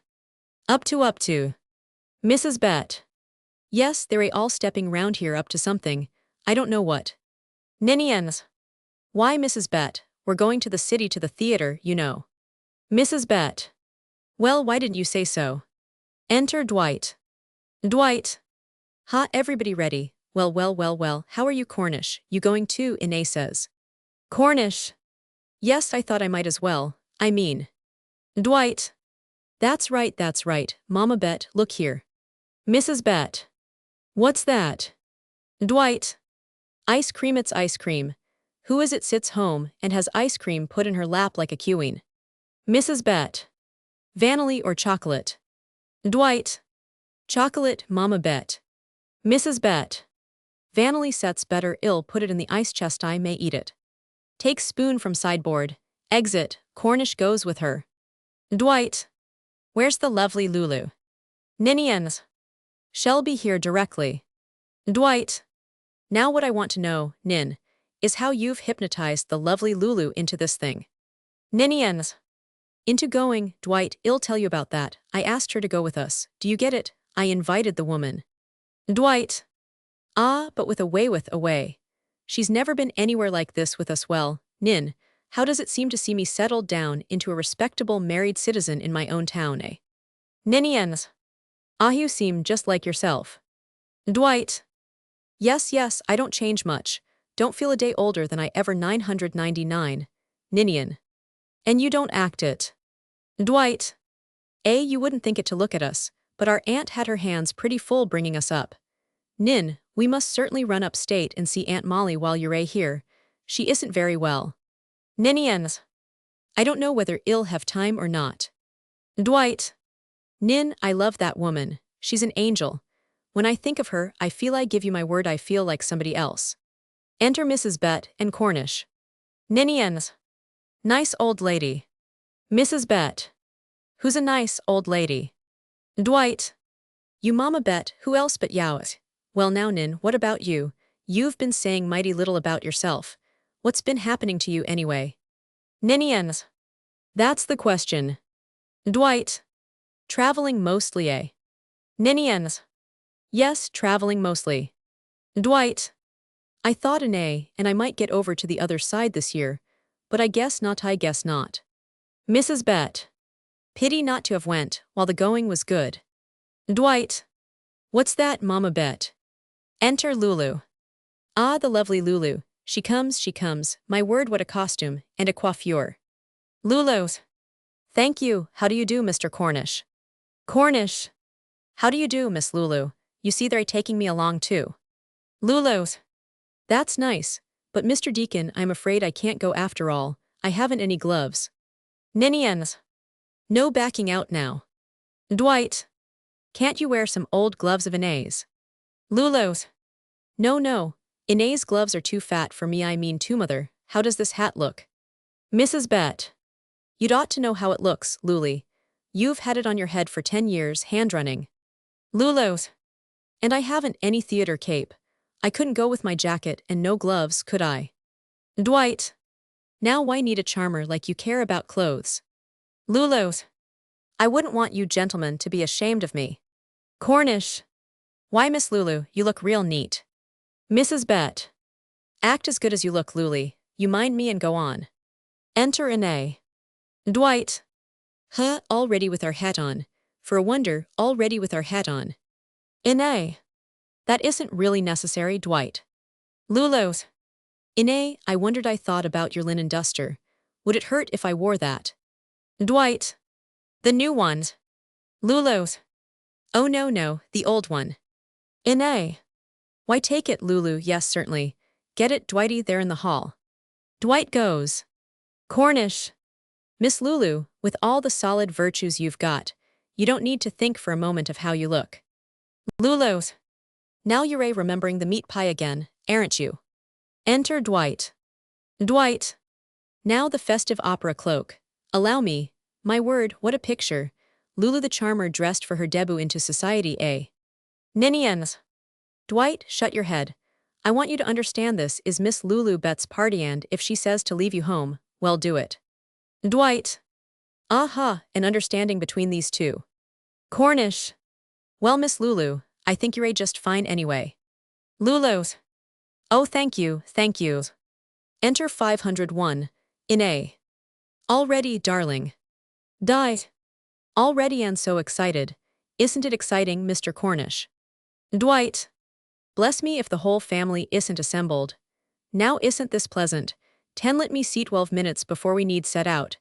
Up to. Mrs. Bett. Yes, they're all stepping round here up to something. I don't know what. Ninians. Why, Mrs. Bett, we're going to the city to the theater, you know. Mrs. Bett. Well, why didn't you say so? Enter Dwight. Dwight. Ha, everybody ready. Well, how are you, Cornish? You going too? Inay says. Cornish. Yes, I thought I might as well. I mean. Dwight. That's right, Mama Bett, look here. Mrs. Bett. What's that? Dwight. Ice cream, it's ice cream. Who is it sits home and has ice cream put in her lap like a queen? Mrs. Bett. Vanilla or chocolate? Dwight. Chocolate, Mama Bett. Mrs. Bett. Vanilla sets better, ill put it in the ice chest, I may eat it. Take spoon from sideboard. Exit, Cornish goes with her. Dwight. Where's the lovely Lulu? Ninians. Shall be here directly. Dwight. Now what I want to know, Nin, is how you've hypnotized the lovely Lulu into this thing. Ninians. Into going, Dwight, I'll tell you about that. I asked her to go with us. Do you get it? I invited the woman. Dwight. Ah, but with a way. She's never been anywhere like this with us. Well, Nin, how does it seem to see me settled down into a respectable married citizen in my own town, eh? Ninians. Ah, you seem just like yourself. Dwight. Yes, I don't change much. Don't feel a day older than I ever 999. Ninian. And you don't act it. Dwight. You wouldn't think it to look at us, but our aunt had her hands pretty full bringing us up. Nin, we must certainly run upstate and see Aunt Molly while you're here. She isn't very well. Ninians. I don't know whether I'll have time or not. Dwight. Nin, I love that woman. She's an angel. When I think of her, I feel I give you my word I feel like somebody else. Enter Mrs. Bett and Cornish. Ninians. Nice old lady. Mrs. Bett. Who's a nice old lady? Dwight. You Mama Bett, who else but yows? Well now Nin, what about you? You've been saying mighty little about yourself. What's been happening to you anyway? Ninians. That's the question. Dwight. Traveling mostly, eh? Ninians. Yes, traveling mostly. Dwight. I thought and I might get over to the other side this year, but I guess not. Mrs. Bett. Pity not to have went while the going was good. Dwight. What's that, Mama Bett? Enter Lulu. Ah, the lovely Lulu. She comes. My word, what a costume and a coiffure. Lulu. Thank you. How do you do, Mr. Cornish? Cornish. How do you do, Miss Lulu? You see they're taking me along too. Lulu. That's nice, but Mr. Deacon, I'm afraid I can't go after all. I haven't any gloves. Ninians. No backing out now. Dwight. Can't you wear some old gloves of Inae's? Lulu's. No, no. Inae's gloves are too fat for me, I mean too, mother. How does this hat look? Mrs. Bett. You'd ought to know how it looks, Lulu. You've had it on your head for 10 years, hand-running. Lulu's. And I haven't any theater cape. I couldn't go with my jacket and no gloves, could I? Dwight. Now why need a charmer like you care about clothes? Lulu's. I wouldn't want you gentlemen to be ashamed of me. Cornish. Why, Miss Lulu, you look real neat. Mrs. Bett. Act as good as you look, Lulu. You mind me and go on. Enter Inae. Dwight. Huh, already with our hat on. For a wonder, already with our hat on. Inae. That isn't really necessary, Dwight. Lulu's. Inae, I wondered, I thought about your linen duster. Would it hurt if I wore that? Dwight. The new ones. Lulu's. Oh no, no, the old one. Inae. Why take it, Lulu? Yes, certainly. Get it, Dwighty, there in the hall. Dwight goes. Cornish. Miss Lulu, with all the solid virtues you've got, you don't need to think for a moment of how you look. Lulu's. Now you're remembering the meat pie again, aren't you? Enter Dwight. Dwight. Now the festive opera cloak. Allow me. My word, what a picture. Lulu the charmer dressed for her debut into society, eh? Ninians. Dwight, shut your head. I want you to understand this is Miss Lulu Bett's party, and if she says to leave you home, well, do it. Dwight. Aha, an understanding between these two. Cornish. Well, Miss Lulu, I think you're just fine anyway. Lulu's. Oh, thank you, thank you. Enter 501. Inae. Already, darling. Died. Already and so excited. Isn't it exciting, Mr. Cornish? Dwight. Bless me if the whole family isn't assembled. Now isn't this pleasant? 10 let me see 12 minutes before we need set out.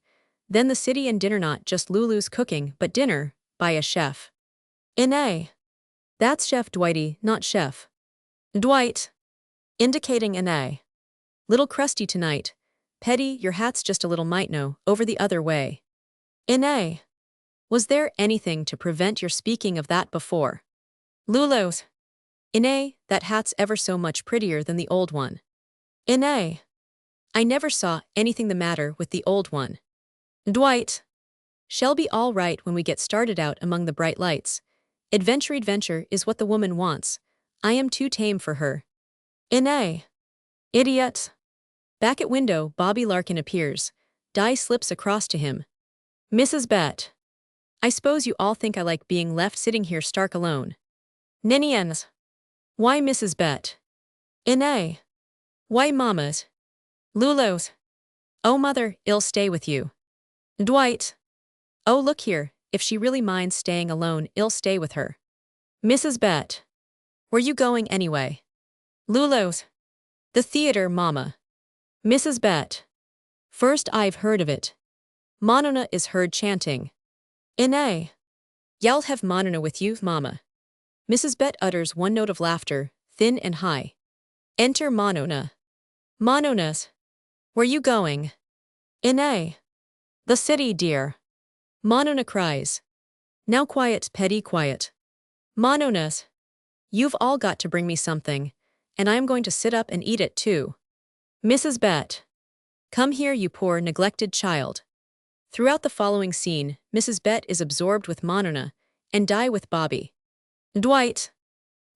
Then the city and dinner, not just Lulu's cooking, but dinner, by a chef. Inae. That's Chef Dwighty, not Chef. Dwight. Indicating Inae. Little crusty tonight. Petty, your hat's just a little might no, over the other way. Inae. Was there anything to prevent your speaking of that before? Lulu's. Inae, that hat's ever so much prettier than the old one. Inae. I never saw anything the matter with the old one. Dwight. She'll be all right when we get started out among the bright lights. Adventure is what the woman wants. I am too tame for her. Inae. Idiot. Back at window, Bobby Larkin appears. Di slips across to him. Mrs. Bett. I suppose you all think I like being left sitting here stark alone. Ninians. Why, Mrs. Bett? Inae. Why, mamas? Lulu's. Oh, mother, I'll stay with you. Dwight. Oh, look here, if she really minds staying alone, I'll stay with her. Mrs. Bett. Were you going anyway? Lulu's. The theater, mama. Mrs. Bett. First I've heard of it. Monona is heard chanting. Inae. Y'all have Monona with you, mama. Mrs. Bett utters one note of laughter, thin and high. Enter Monona. Mononas. Where you going? Inae. The city, dear. Monona cries. Now quiet, Petty, quiet. Mononas. You've all got to bring me something, and I'm going to sit up and eat it too. Mrs. Bett. Come here, you poor, neglected child. Throughout the following scene, Mrs. Bett is absorbed with Monona, and Di with Bobby. Dwight.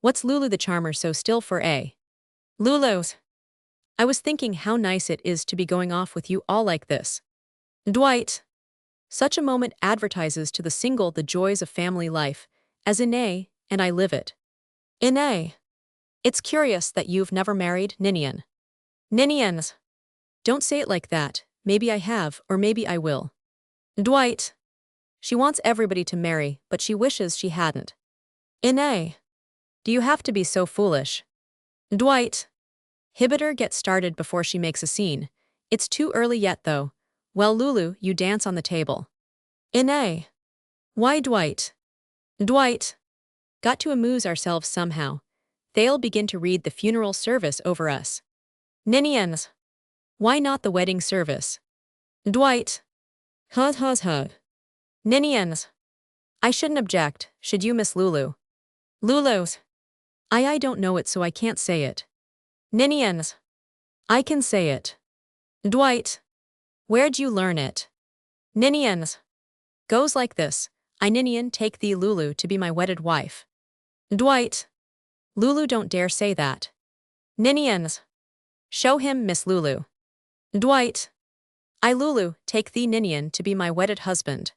What's Lulu the charmer so still for, eh? Lulu's. I was thinking how nice it is to be going off with you all like this. Dwight. Such a moment advertises to the single the joys of family life, as Inae, and I live it. Inae. It's curious that you've never married, Ninian. Ninians. Don't say it like that, maybe I have, or maybe I will. Dwight. She wants everybody to marry, but she wishes she hadn't. Inae. Do you have to be so foolish? Dwight. Hibiter gets started before she makes a scene. It's too early yet though. Well, Lulu, you dance on the table. Inae. Why, Dwight? Dwight. Got to amuse ourselves somehow. They'll begin to read the funeral service over us. Ninians. Why not the wedding service? Dwight. Huz. Ninians. I shouldn't object, should you, Miss Lulu? Lulu's. I don't know it, so I can't say it. Ninians. I can say it. Dwight. Where'd you learn it? Ninians. Goes like this. I Ninian take thee Lulu to be my wedded wife. Dwight. Lulu don't dare say that. Ninians. Show him, Miss Lulu. Dwight. I Lulu take thee Ninian to be my wedded husband.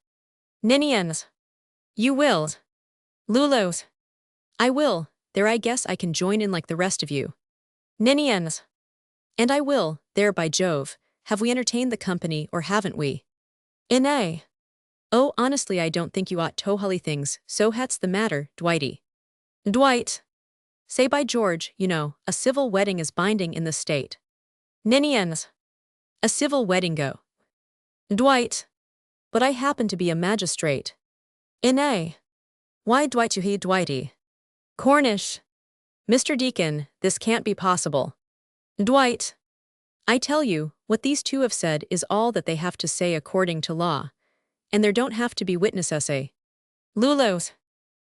Ninians. You will. Lulu's. I will, there I guess I can join in like the rest of you. Ninians. And I will, there by Jove, have we entertained the company or haven't we? Nay. Oh, honestly I don't think you ought to hully things, so hat's the matter, Dwighty. Dwight. Say by George, you know, a civil wedding is binding in the state. Ninians. A civil wedding go. Dwight. But I happen to be a magistrate. Nay. Why Dwight you he Dwighty? Cornish. Mr. Deacon, this can't be possible. Dwight. I tell you, what these two have said is all that they have to say according to law. And there don't have to be witness essay. Lulu's.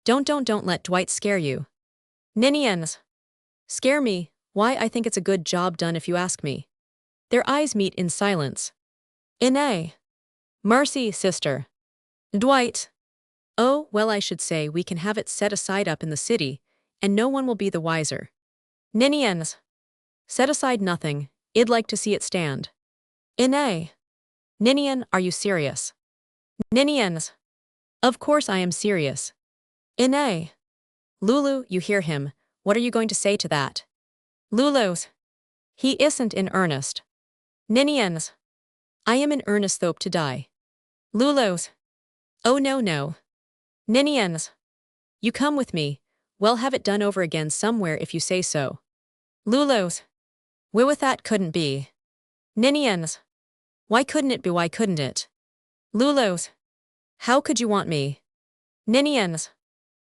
Don't let Dwight scare you. Ninians. Scare me, why I think it's a good job done if you ask me. Their eyes meet in silence. Nay. Mercy, sister. Dwight. Oh, well I should say we can have it set aside up in the city, and no one will be the wiser. Ninians. Set aside nothing, I'd like to see it stand. Nay. Ninian, are you serious? Ninians. Of course I am serious. Nay. Lulu, you hear him, what are you going to say to that? Lulu's. He isn't in earnest. Ninians. I am in earnest though to die. Lulu's. Oh no. Ninians. You come with me, we'll have it done over again somewhere if you say so. Lulu's. With that couldn't be. Ninians. Why couldn't it be, why couldn't it? Lulu's. How could you want me? Ninians.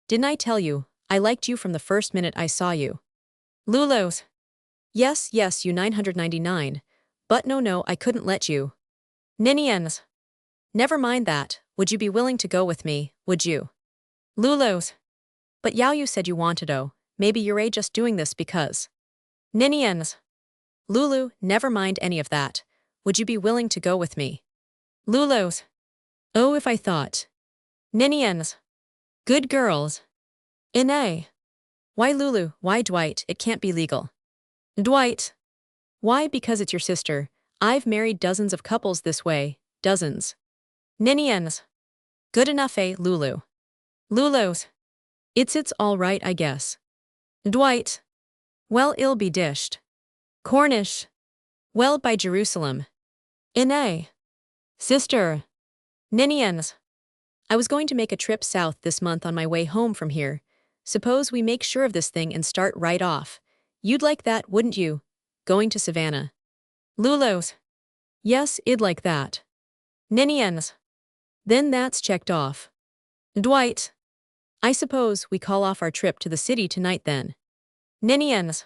Didn't I tell you, I liked you from the first minute I saw you. Lulu's. Yes, you 999, but no, I couldn't let you. Ninians. Never mind that, would you be willing to go with me, would you? Lulu's. But you said you wanted maybe you're just doing this because. Ninians. Lulu, never mind any of that, would you be willing to go with me? Lulu's. Oh, if I thought. Ninians. Good girls. Nay. Why Lulu, why Dwight, it can't be legal. Dwight. Why, because it's your sister, I've married dozens of couples this way, dozens. Ninians. Good enough, Lulu? Lulu's. It's all right, I guess. Dwight. Well, it'll be dished. Cornish. Well, by Jerusalem. Nay. Sister. Ninians. I was going to make a trip south this month on my way home from here. Suppose we make sure of this thing and start right off. You'd like that, wouldn't you? Going to Savannah. Lulu's. Yes, I'd like that. Ninians. Then that's checked off. Dwight. I suppose we call off our trip to the city tonight then. Ninians.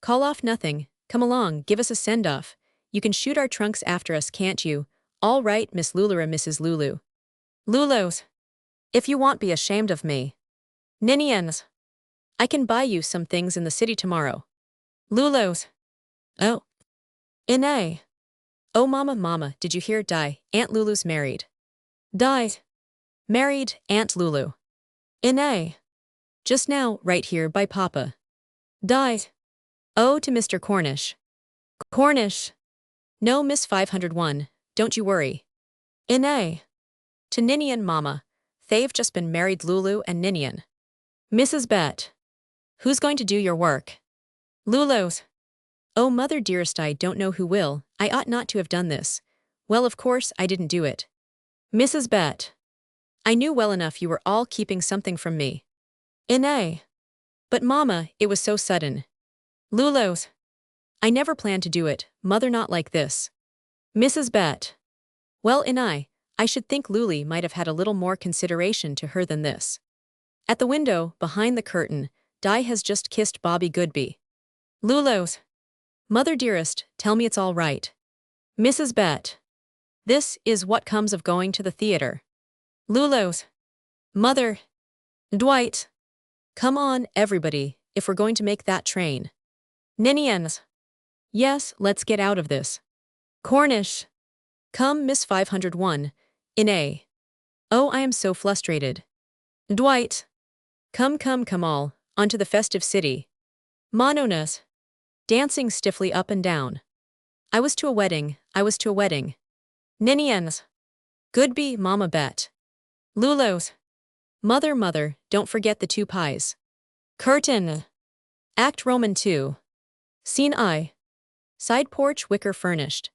Call off nothing, come along, give us a send-off. You can shoot our trunks after us, can't you? All right, Miss Lulu or Mrs. Lulu. Lulu's. If you want be ashamed of me. Ninians. I can buy you some things in the city tomorrow. Lulu's. Oh. Nay. Oh mama, did you hear die, Aunt Lulu's married. Died. Married, Aunt Lulu. Nay. Just now, right here by Papa. Died. Oh, to Mr. Cornish. Cornish. No, Miss 501, don't you worry. Nay. To Ninian mama. They've just been married, Lulu and Ninian. Mrs. Bett. Who's going to do your work? Lulu's. Oh, mother dearest, I don't know who will. I ought not to have done this. Well, of course, I didn't do it. Mrs. Bett. I knew well enough you were all keeping something from me. Nay. But mama, it was so sudden. Lulu's. I never planned to do it, mother, not like this. Mrs. Bett. Well, I should think Lulu might have had a little more consideration to her than this. At the window, behind the curtain, Di has just kissed Bobby Goodby. Lulu's. Mother dearest, tell me it's all right. Mrs. Bett. This is what comes of going to the theater. Lulu's mother. Dwight. Come on, everybody, if we're going to make that train. Ninians. Yes, let's get out of this. Cornish. Come, Miss 501. In A. Oh, I am so frustrated. Dwight. Come all, onto the festive city. Mononas. Dancing stiffly up and down. I was to a wedding. Ninians. Good be, Mama Bett. Lulu's mother, don't forget the 2 pies. Curtain. Act Roman 2. Scene I. Side porch, wicker furnished.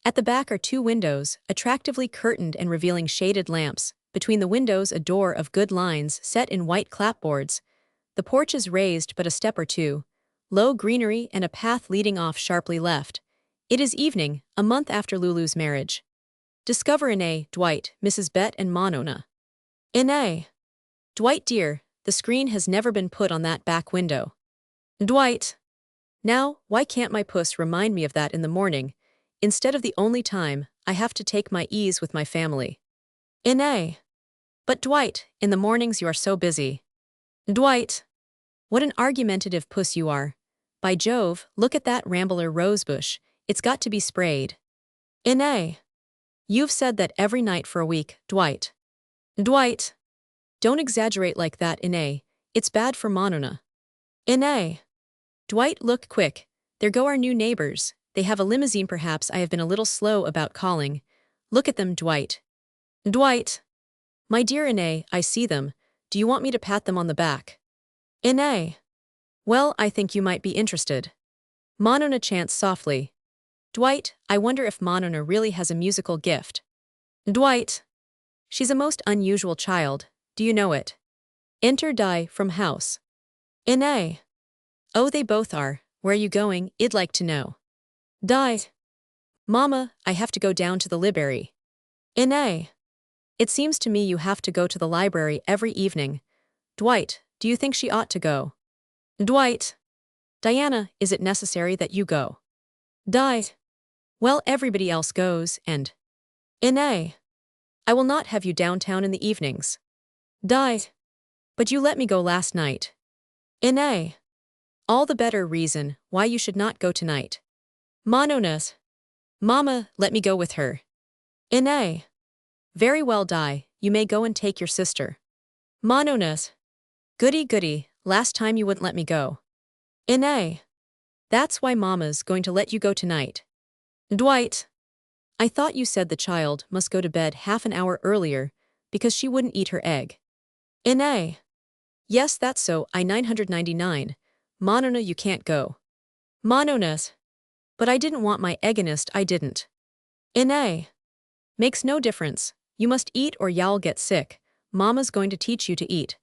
At the back are 2 windows, attractively curtained and revealing shaded lamps. Between the windows a door of good lines set in white clapboards. The porch is raised but a step or 2. Low greenery and a path leading off sharply left. It is evening, a month after Lulu's marriage. Discover in A. Dwight, Mrs. Bett and Monona. In A. Dwight dear, the screen has never been put on that back window. Dwight. Now, why can't my puss remind me of that in the morning, instead of the only time I have to take my ease with my family? In A. But Dwight, in the mornings you are so busy. Dwight. What an argumentative puss you are. By Jove, look at that rambler rosebush, it's got to be sprayed. In A. You've said that every night for a week, Dwight. Dwight. Don't exaggerate like that, in A. It's bad for Monona. In A. Dwight, look quick. There go our new neighbors. They have a limousine perhaps I have been a little slow about calling. Look at them, Dwight. Dwight. My dear in A, I see them. Do you want me to pat them on the back? In A. Well, I think you might be interested. Monona chants softly. Dwight, I wonder if Monona really has a musical gift. Dwight. She's a most unusual child, do you know it? Enter Di from house. In A. Oh, they both are. Where are you going, I'd like to know. Di. Mama, I have to go down to the library. In A. It seems to me you have to go to the library every evening. Dwight, do you think she ought to go? Dwight. Diana, is it necessary that you go? Di. Well, everybody else goes, and... In A. I will not have you downtown in the evenings. Di. But you let me go last night. In A. All the better reason why you should not go tonight. Mononas. Mama, let me go with her. In A. Very well, Di, you may go and take your sister. Mononas. Goody, last time you wouldn't let me go. In A. That's why Mama's going to let you go tonight. Dwight. I thought you said the child must go to bed half an hour earlier because she wouldn't eat her egg. In A. Yes, that's so, I-999. Monona, you can't go. Mononas. But I didn't want my eggonist, I didn't. In A. Makes no difference. You must eat or y'all get sick. Mama's going to teach you to eat.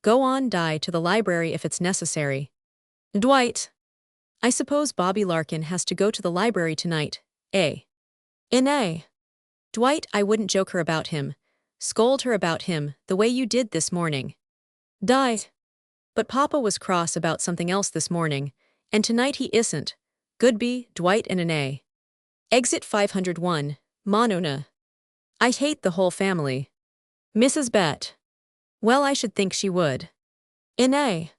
Go on, Di, to the library if it's necessary. Dwight. I suppose Bobby Larkin has to go to the library tonight, eh? In A. Dwight, I wouldn't joke her about him. Scold her about him, the way you did this morning. Di. But Papa was cross about something else this morning, and tonight he isn't. Good be, Dwight and an A. Exit 501, Monona. I hate the whole family. Mrs. Bett. Well, I should think she would. In A.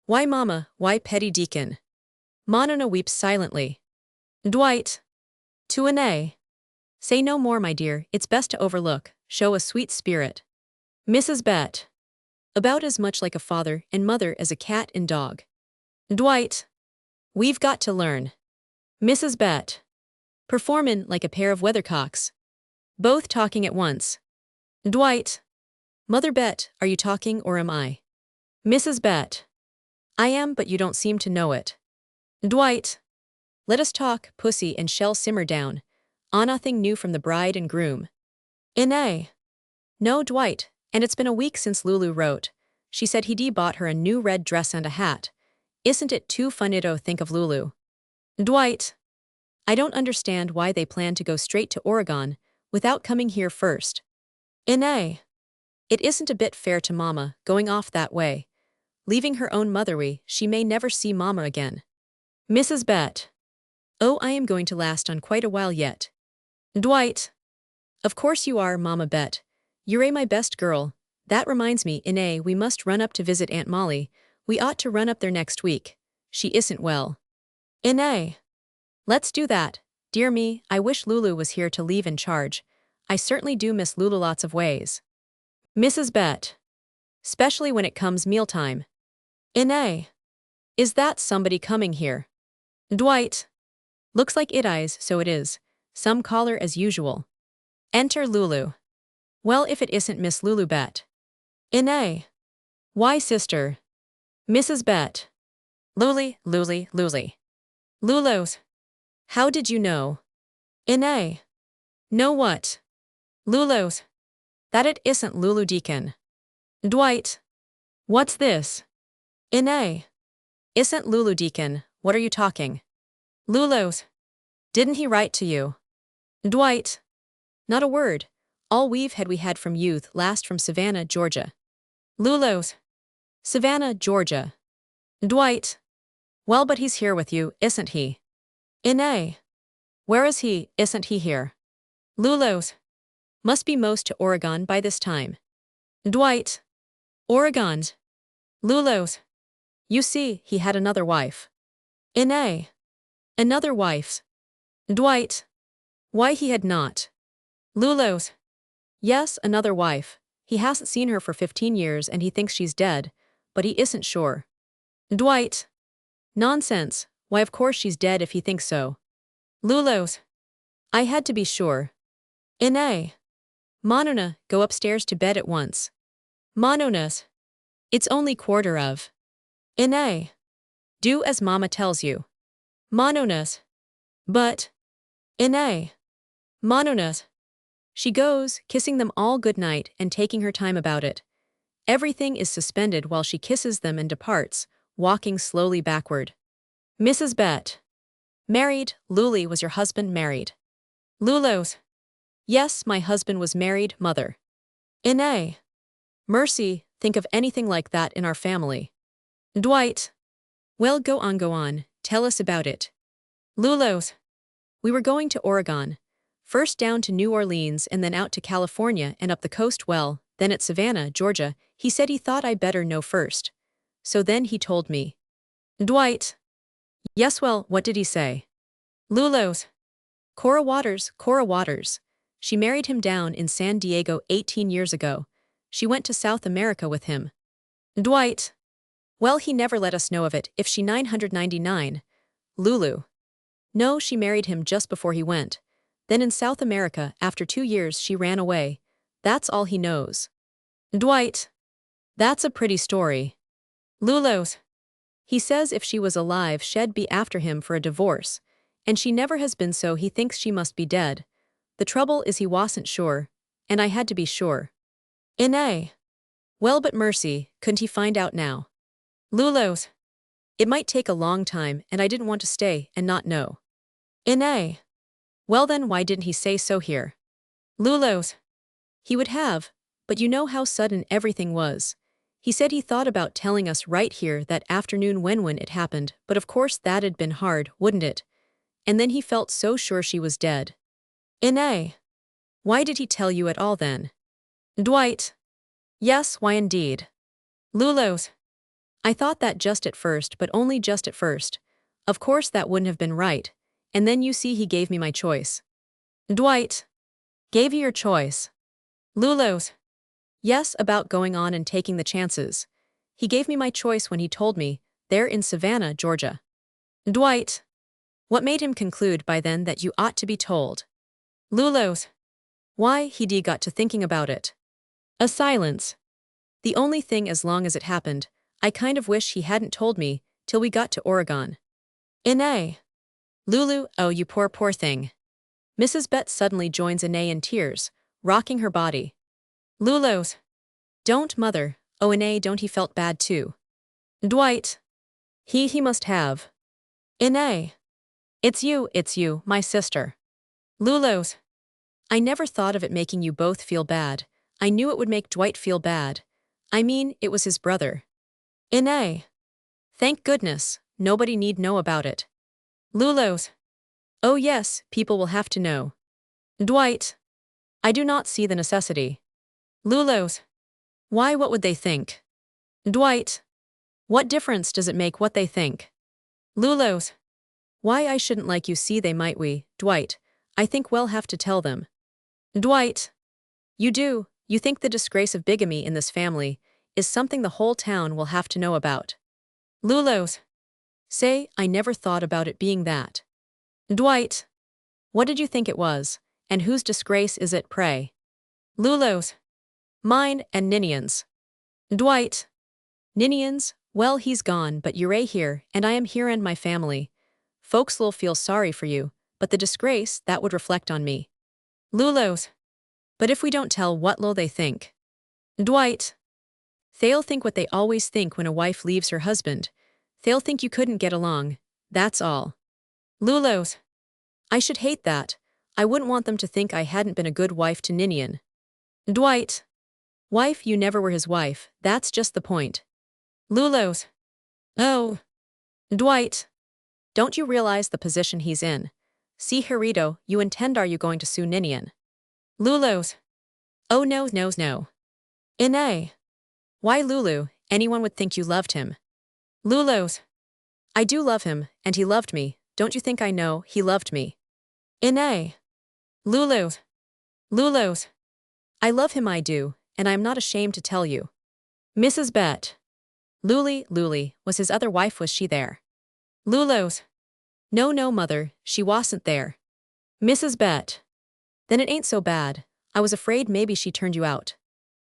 Why, Mama, why, Petty Deacon? Monona weeps silently. Dwight. To an A. Say no more, my dear, it's best to overlook, show a sweet spirit. Mrs. Bett. About as much like a father and mother as a cat and dog. Dwight. We've got to learn. Mrs. Bett. Performin' like a pair of weathercocks. Both talking at once. Dwight. Mother Bett, are you talking or am I? Mrs. Bett. I am, but you don't seem to know it. Dwight. Let us talk, pussy, and shell simmer down. Nothing new from the bride and groom. In A. No, Dwight, and it's been a week since Lulu wrote. She said he'd bought her a new red dress and a hat. Isn't it too funny to think of Lulu? Dwight. I don't understand why they plan to go straight to Oregon without coming here first. In A. It isn't a bit fair to Mama, going off that way. Leaving her own motherly, she may never see Mama again. Mrs. Bett. Oh, I am going to last on quite a while yet. Dwight. Of course you are, Mama Bett. You're my best girl. That reminds me, we must run up to visit Aunt Molly. We ought to run up there next week. She isn't well. Let's do that. Dear me, I wish Lulu was here to leave in charge. I certainly do miss Lulu lots of ways. Mrs. Bett. Especially when it comes mealtime. Is that somebody coming here? Dwight. Looks like it is, so it is. Some caller as usual. Enter Lulu. Well, if it isn't Miss Lulu Bett. Why, sister? Mrs. Bett. Lulu. Lulu's. How did you know? Know what? Lulu's. That it isn't Lulu Deacon. Dwight. What's this? Isn't Lulu Deacon, what are you talking? Lulu's. Didn't he write to you? Dwight. Not a word. All we had from youth last from Savannah, Georgia. Lulu's. Savannah, Georgia. Dwight. Well, but he's here with you, isn't he? Where is he, isn't he here? Lulu's. Must be most to Oregon by this time. Dwight. Oregon's. Lulu's. You see, he had another wife. Another wife's. Dwight. Why he had not. Lulu's. Yes, another wife. He hasn't seen her for 15 years and he thinks she's dead, but he isn't sure. Dwight. Nonsense. Why, of course she's dead if he thinks so. Lulu's. I had to be sure. Monona, go upstairs to bed at once. Monona's. It's only quarter of. Do as Mama tells you. Monona's. But. Monona's. She goes, kissing them all good night and taking her time about it. Everything is suspended while she kisses them and departs, walking slowly backward. Mrs. Bett. Married, Lulu, was your husband married? Lulu's. Yes, my husband was married, mother. Mercy, think of anything like that in our family. Dwight. Well, go on, tell us about it. Lulu's. We were going to Oregon. First down to New Orleans and then out to California and up the coast, well, then at Savannah, Georgia. He said he thought I better know first. So then he told me. Dwight. Yes, well, what did he say? Lulu's. Cora Waters. She married him down in San Diego 18 years ago. She went to South America with him. Dwight. Well, he never let us know of it. If she 999. Lulu. No, she married him just before he went. Then in South America, after 2 years, she ran away. That's all he knows. Dwight. That's a pretty story. Lulu's. He says if she was alive, she'd be after him for a divorce. And she never has been, so he thinks she must be dead. The trouble is he wasn't sure. And I had to be sure. Well, but mercy, couldn't he find out now? Lulu's. It might take a long time, and I didn't want to stay and not know. Well then, why didn't he say so here? Lulu's. He would have, but you know how sudden everything was. He said he thought about telling us right here that afternoon when it happened, but of course that'd been hard, wouldn't it? And then he felt so sure she was dead. Why did he tell you at all then? Dwight. Yes, why indeed? Lulu's. I thought that just at first, but only just at first. Of course that wouldn't have been right. And then you see he gave me my choice. Dwight. Gave you your choice? Lulu's. Yes, about going on and taking the chances. He gave me my choice when he told me, there in Savannah, Georgia. Dwight. What made him conclude by then that you ought to be told? Lulu's. Why, he'd got to thinking about it. A silence. The only thing, as long as it happened, I kind of wish he hadn't told me, till we got to Oregon. Lulu, oh you poor thing. Mrs. Bett suddenly joins in tears, rocking her body. Lulu's. Don't, mother, oh don't, he felt bad too. Dwight. He must have. It's you, my sister. Lulu's. I never thought of it making you both feel bad. I knew it would make Dwight feel bad. I mean, it was his brother. Thank goodness, nobody need know about it. Lulu's. Oh yes, people will have to know. Dwight. I do not see the necessity. Lulu's. Why, what would they think? Dwight. What difference does it make what they think? Lulu's. Why, I shouldn't like you see they might we, Dwight. I think we'll have to tell them. Dwight. You do, you think the disgrace of bigamy in this family is something the whole town will have to know about. Lulu's. Say, I never thought about it being that. Dwight. What did you think it was, and whose disgrace is it, pray? Lulu's. Mine and Ninian's. Dwight. Ninian's, well, he's gone, but you're here, and I am here and my family. Folks'll feel sorry for you, but the disgrace, that would reflect on me. Lulu's. But if we don't tell, what'll they think? Dwight. They'll think what they always think when a wife leaves her husband. They'll think you couldn't get along, that's all. Lulu's. I should hate that. I wouldn't want them to think I hadn't been a good wife to Ninian. Dwight. Wife, you never were his wife, that's just the point. Lulu's. Oh. Dwight. Don't you realize the position he's in? See, Hirito, you intend, are you going to sue Ninian? Lulu's. Oh, no, no, no. Ine. Why, Lulu, anyone would think you loved him. Lulu's. I do love him, and he loved me, don't you think I know he loved me? Ine. Lulu's. Lulu's. I love him, I do, and I'm not ashamed to tell you. Mrs. Bett. Lulu, was his other wife, was she there? Lulu's. No, no, mother, she wasn't there. Mrs. Bett. Then it ain't so bad, I was afraid maybe she turned you out.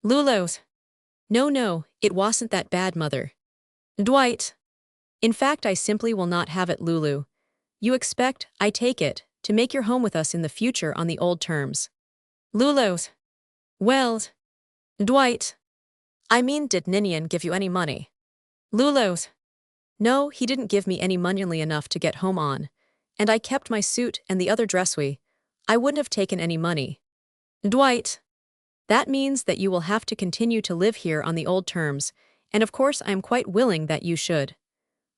Lulu's. No, no, it wasn't that bad, mother. Dwight. In fact, I simply will not have it, Lulu. You expect, I take it, to make your home with us in the future on the old terms. Lulu's. Well. Dwight. I mean, did Ninian give you any money? Lulu's. No, he didn't give me any money enough to get home on, and I kept my suit and the other dress I wouldn't have taken any money. Dwight. That means that you will have to continue to live here on the old terms, and of course I am quite willing that you should.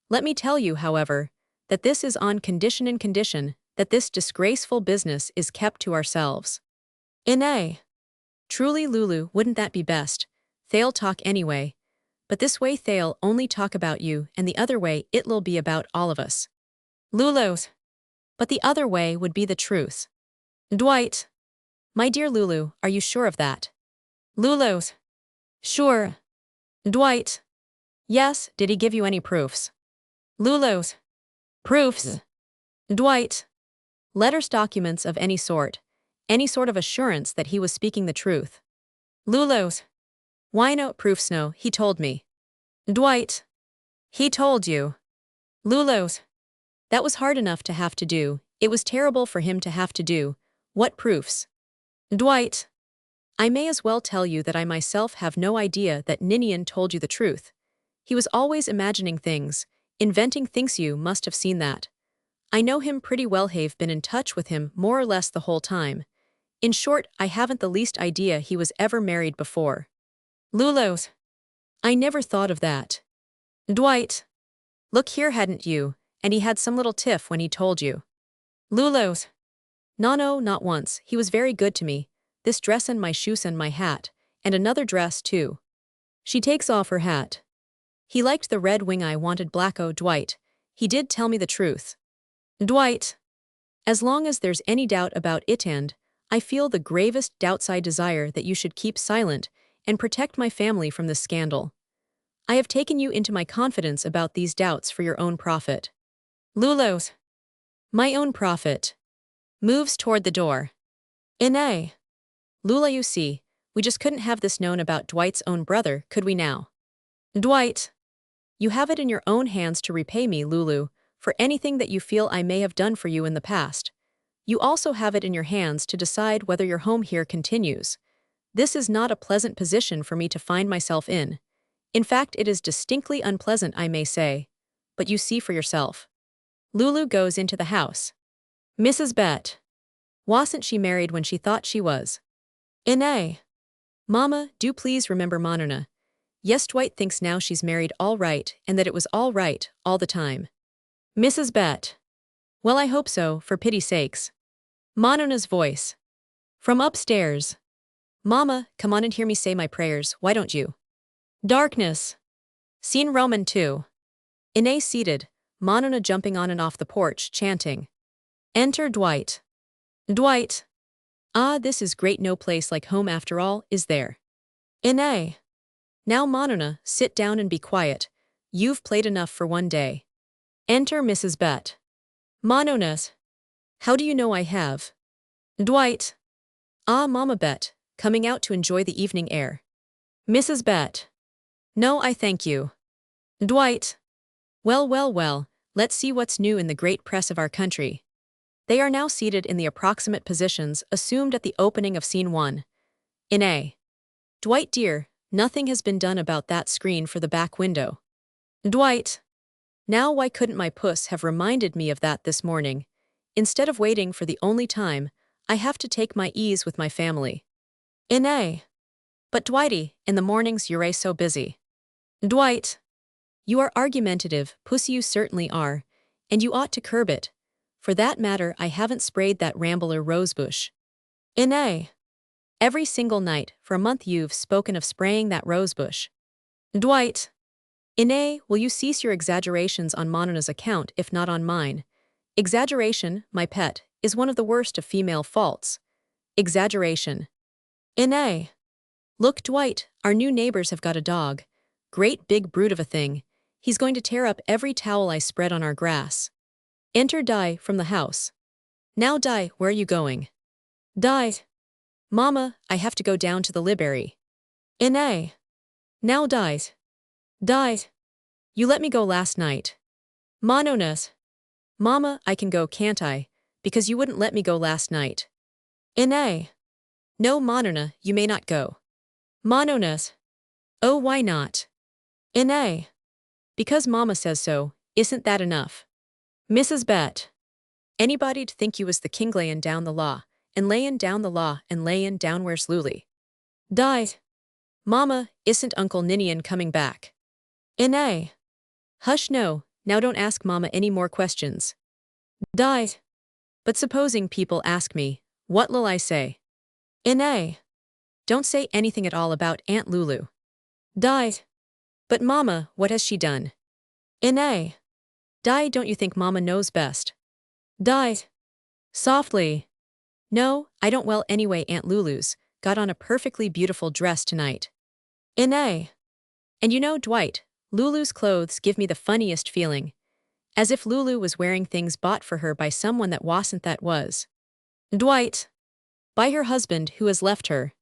Let me tell you, however, that this is on condition that this disgraceful business is kept to ourselves. Ine. Truly, Lulu, wouldn't that be best? They'll talk anyway. But this way they'll only talk about you, and the other way it'll be about all of us. Lulu's. But the other way would be the truth. Dwight. My dear Lulu, are you sure of that? Lulu's. Sure. Dwight. Yes, did he give you any proofs? Lulu's. Proofs. Dwight. Letters, documents of any sort of assurance that he was speaking the truth. Lulu's. Why, no proofs, no, he told me. Dwight. He told you. Lulu's. That was hard enough to have to do, it was terrible for him to have to do. What proofs? Dwight. I may as well tell you that I myself have no idea that Ninian told you the truth. He was always imagining things, inventing things, you must have seen that. I know him pretty well, have been in touch with him more or less the whole time. In short, I haven't the least idea he was ever married before. Lulu's. I never thought of that. Dwight. Look here, hadn't you, and he had some little tiff when he told you. Lulu's. No, not once, he was very good to me, this dress and my shoes and my hat, and another dress too. She takes off her hat. He liked the red wing, I wanted black. Oh, Dwight, he did tell me the truth. Dwight. As long as there's any doubt about it, and I feel the gravest doubts, I desire that you should keep silent and protect my family from this scandal. I have taken you into my confidence about these doubts for your own profit. Lulu's. My own profit. Moves toward the door. Ine. Lula, you see, we just couldn't have this known about Dwight's own brother, could we now? Dwight. You have it in your own hands to repay me, Lulu, for anything that you feel I may have done for you in the past. You also have it in your hands to decide whether your home here continues. This is not a pleasant position for me to find myself in. In fact, it is distinctly unpleasant, I may say. But you see for yourself. Lulu goes into the house. Mrs. Bett. Wasn't she married when she thought she was? Ine. Mama, do please remember Monona. Yes, Dwight thinks now she's married all right, and that it was all right, all the time. Mrs. Bett. Well, I hope so, for pity's sakes. Monona's voice. From upstairs. Mama, come on and hear me say my prayers, why don't you? Darkness. Scene Roman 2. Inez seated, Monona jumping on and off the porch, chanting. Enter Dwight. Dwight. Ah, this is great, no place like home after all, is there? Inez. Now Monona, sit down and be quiet. You've played enough for one day. Enter Mrs. Bett. Mononas. How do you know I have? Dwight. Ah, Mama Bett, coming out to enjoy the evening air. Mrs. Bett. No, I thank you. Dwight. Well, well, well, let's see what's new in the great press of our country. They are now seated in the approximate positions assumed at the opening of Scene 1. Inez. Dwight dear, nothing has been done about that screen for the back window. Dwight. Now why couldn't my puss have reminded me of that this morning? Instead of waiting for the only time, I have to take my ease with my family. Inez. But Dwighty, in the mornings you're so busy. Dwight. You are argumentative, pussy, you certainly are, and you ought to curb it. For that matter, I haven't sprayed that rambler rosebush. Inez. Every single night, for a month you've spoken of spraying that rosebush. Dwight. Inez, will you cease your exaggerations on Monona's account if not on mine? Exaggeration, my pet, is one of the worst of female faults. Exaggeration. Inez. Look, Dwight, our new neighbors have got a dog. Great big brute of a thing. He's going to tear up every towel I spread on our grass. Enter Di from the house. Now Di, where are you going? Di. Mama, I have to go down to the library. Inez. Now Di. Di. You let me go last night. Mononas. Mama, I can go, can't I? Because you wouldn't let me go last night. Inez. No, Monona, you may not go. Mononas. Oh, why not? Inez. Because Mama says so, isn't that enough? Mrs. Bett. Anybody'd think you was the king layin' down the law, and layin' down the law, and layin' down where's Lulu? Di. Mama, isn't Uncle Ninian coming back? Inez. Hush, no, now don't ask Mama any more questions. Di. But supposing people ask me, what'll I say? Inez. Don't say anything at all about Aunt Lulu. Di. But Mama, what has she done? Inez. Di, don't you think Mama knows best? Di. Softly. No, I don't. Well, anyway, Aunt Lulu's got on a perfectly beautiful dress tonight. Inez. And you know, Dwight, Lulu's clothes give me the funniest feeling. As if Lulu was wearing things bought for her by someone that wasn't, that was. Dwight. By her husband who has left her.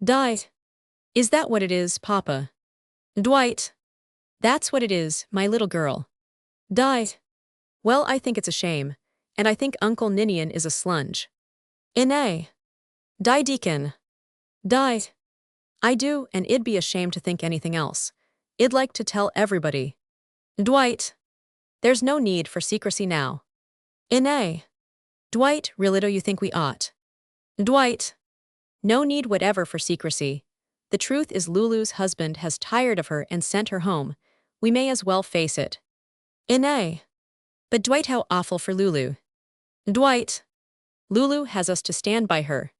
Di. Is that what it is, Papa? Dwight. That's what it is, my little girl. Di. Well, I think it's a shame, and I think Uncle Ninian is a slunge. Inez. Di Deacon. Di. I do, and it'd be a shame to think anything else. I'd like to tell everybody. Dwight. There's no need for secrecy now. Inez. Dwight, really do you think we ought? Dwight. No need whatever for secrecy. The truth is Lulu's husband has tired of her and sent her home. We may as well face it. Inez. But Dwight, how awful for Lulu. Dwight. Lulu has us to stand by her.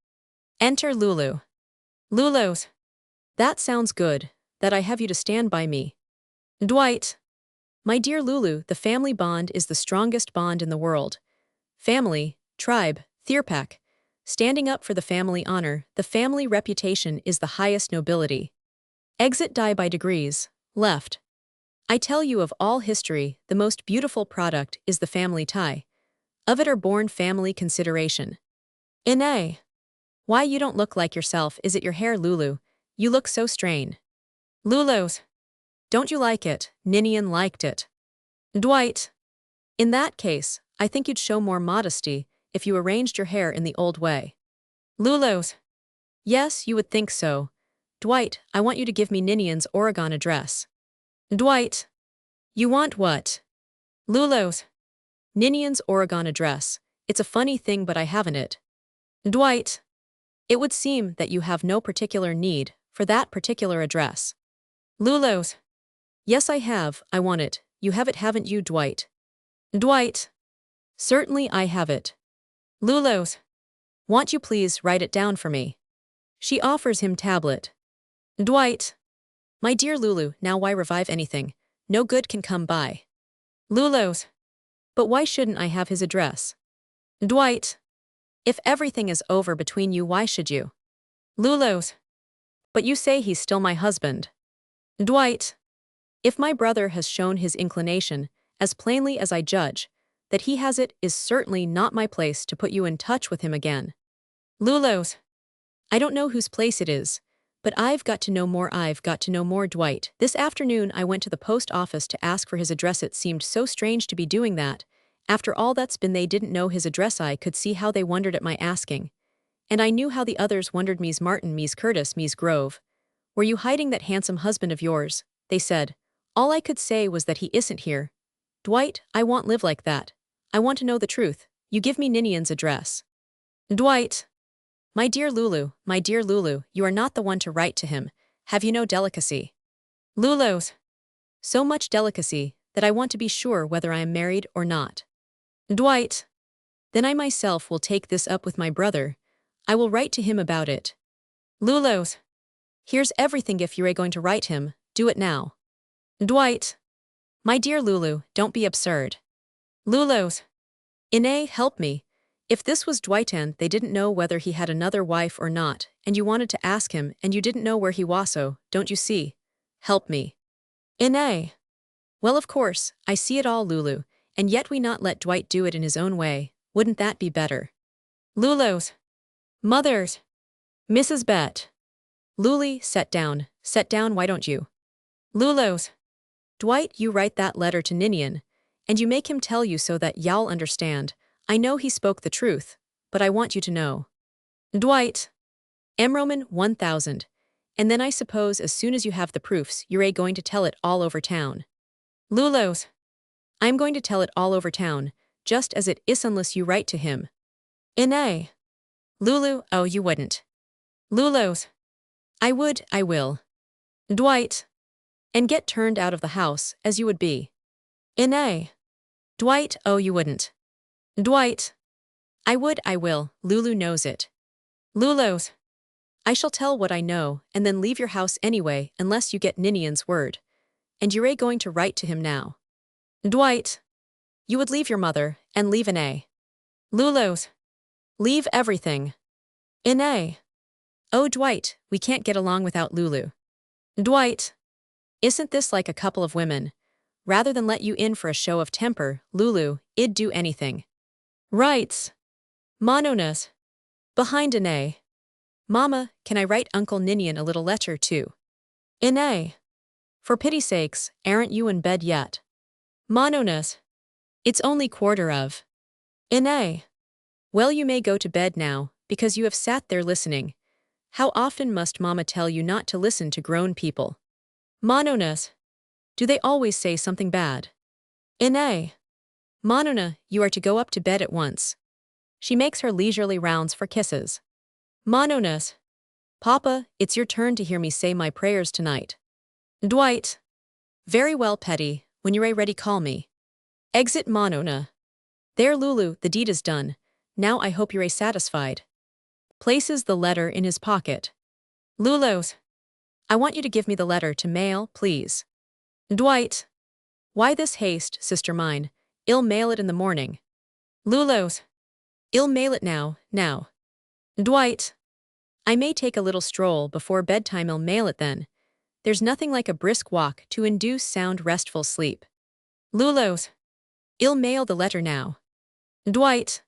Enter Lulu. Lulu's. That sounds good, that I have you to stand by me. Dwight. My dear Lulu, the family bond is the strongest bond in the world. Family, tribe, thirpak. Standing up for the family honor, the family reputation is the highest nobility. Exit Di by degrees, left. I tell you, of all history, the most beautiful product is the family tie. Of it are born family consideration. Inez. Why, you don't look like yourself. Is it your hair, Lulu? You look so strain. Lulu's. Don't you like it? Ninian liked it. Dwight. In that case, I think you'd show more modesty if you arranged your hair in the old way. Lulu's. Yes, you would think so. Dwight, I want you to give me Ninian's Oregon address. Dwight. You want what? Lulu's. Ninian's Oregon address. It's a funny thing, but I haven't it. Dwight. It would seem that you have no particular need for that particular address. Lulu's. Yes, I have. I want it. You have it, haven't you, Dwight? Dwight. Certainly I have it. Lulu's. Won't you please write it down for me? She offers him tablet. Dwight. My dear Lulu, now why revive anything? No good can come by. Lulu's. But why shouldn't I have his address? Dwight. If everything is over between you, why should you? Lulu's. But you say he's still my husband. Dwight. If my brother has shown his inclination, as plainly as I judge, that he has it is certainly not my place to put you in touch with him again. Lulu's. I don't know whose place it is, but I've got to know more, Dwight. This afternoon I went to the post office to ask for his address. It seemed so strange to be doing that. After all that's been, they didn't know his address. I could see how they wondered at my asking. And I knew how the others wondered. Mies Martin, Mies Curtis, Mies Grove. Were you hiding that handsome husband of yours? They said. All I could say was that he isn't here. Dwight, I won't live like that. I want to know the truth. You give me Ninian's address. Dwight. My dear Lulu, you are not the one to write to him. Have you no delicacy? Lulu's. So much delicacy that I want to be sure whether I am married or not. Dwight. Then I myself will take this up with my brother. I will write to him about it. Lulu's. Here's everything. If you're going to write him, do it now. Dwight. My dear Lulu, don't be absurd. Lulu's. Ine, help me. If this was Dwight and they didn't know whether he had another wife or not, and you wanted to ask him and you didn't know where he was, so, don't you see? Help me. Ine. Well, of course, I see it all, Lulu, and yet we not let Dwight do it in his own way. Wouldn't that be better? Lulu's. Mothers. Mrs. Bett. Lulu, sit down, why don't you? Lulu's. Dwight, you write that letter to Ninian, and you make him tell you so that y'all understand. I know he spoke the truth, but I want you to know. Dwight. Roman 1000. And then I suppose as soon as you have the proofs, you're going to tell it all over town. Lulu's. I'm going to tell it all over town, just as it is unless you write to him. Ine. Lulu, oh you wouldn't. Lulu's. I will. Dwight. And get turned out of the house, as you would be. Ine. Dwight, oh you wouldn't. Dwight. I will, Lulu knows it. Lulu's. I shall tell what I know, and then leave your house anyway, unless you get Ninian's word. And you're going to write to him now. Dwight. You would leave your mother, and leave Ine. Lulu's. Leave everything. Ine. Oh Dwight, we can't get along without Lulu. Dwight. Isn't this like a couple of women? Rather than let you in for a show of temper, Lulu, I'd do anything. Writes. Mononas. Behind Ine. Mama, can I write Uncle Ninian a little letter too? Ine. For pity's sakes, aren't you in bed yet? Mononas. It's only quarter of. Ine. Well, you may go to bed now, because you have sat there listening. How often must Mama tell you not to listen to grown people? Mononas. Do they always say something bad? Ine. Monona, you are to go up to bed at once. She makes her leisurely rounds for kisses. Mononas. Papa, it's your turn to hear me say my prayers tonight. Dwight. Very well, Petty, when you're ready call me. Exit Monona. There, Lulu, the deed is done. Now I hope you're satisfied. Places the letter in his pocket. Lulu's. I want you to give me the letter to mail, please. Dwight. Why this haste, sister mine? I'll mail it in the morning. Lulu's. I'll mail it now. Dwight. I may take a little stroll before bedtime. I'll mail it then. There's nothing like a brisk walk to induce sound restful sleep. Lulu's. I'll mail the letter now. Dwight.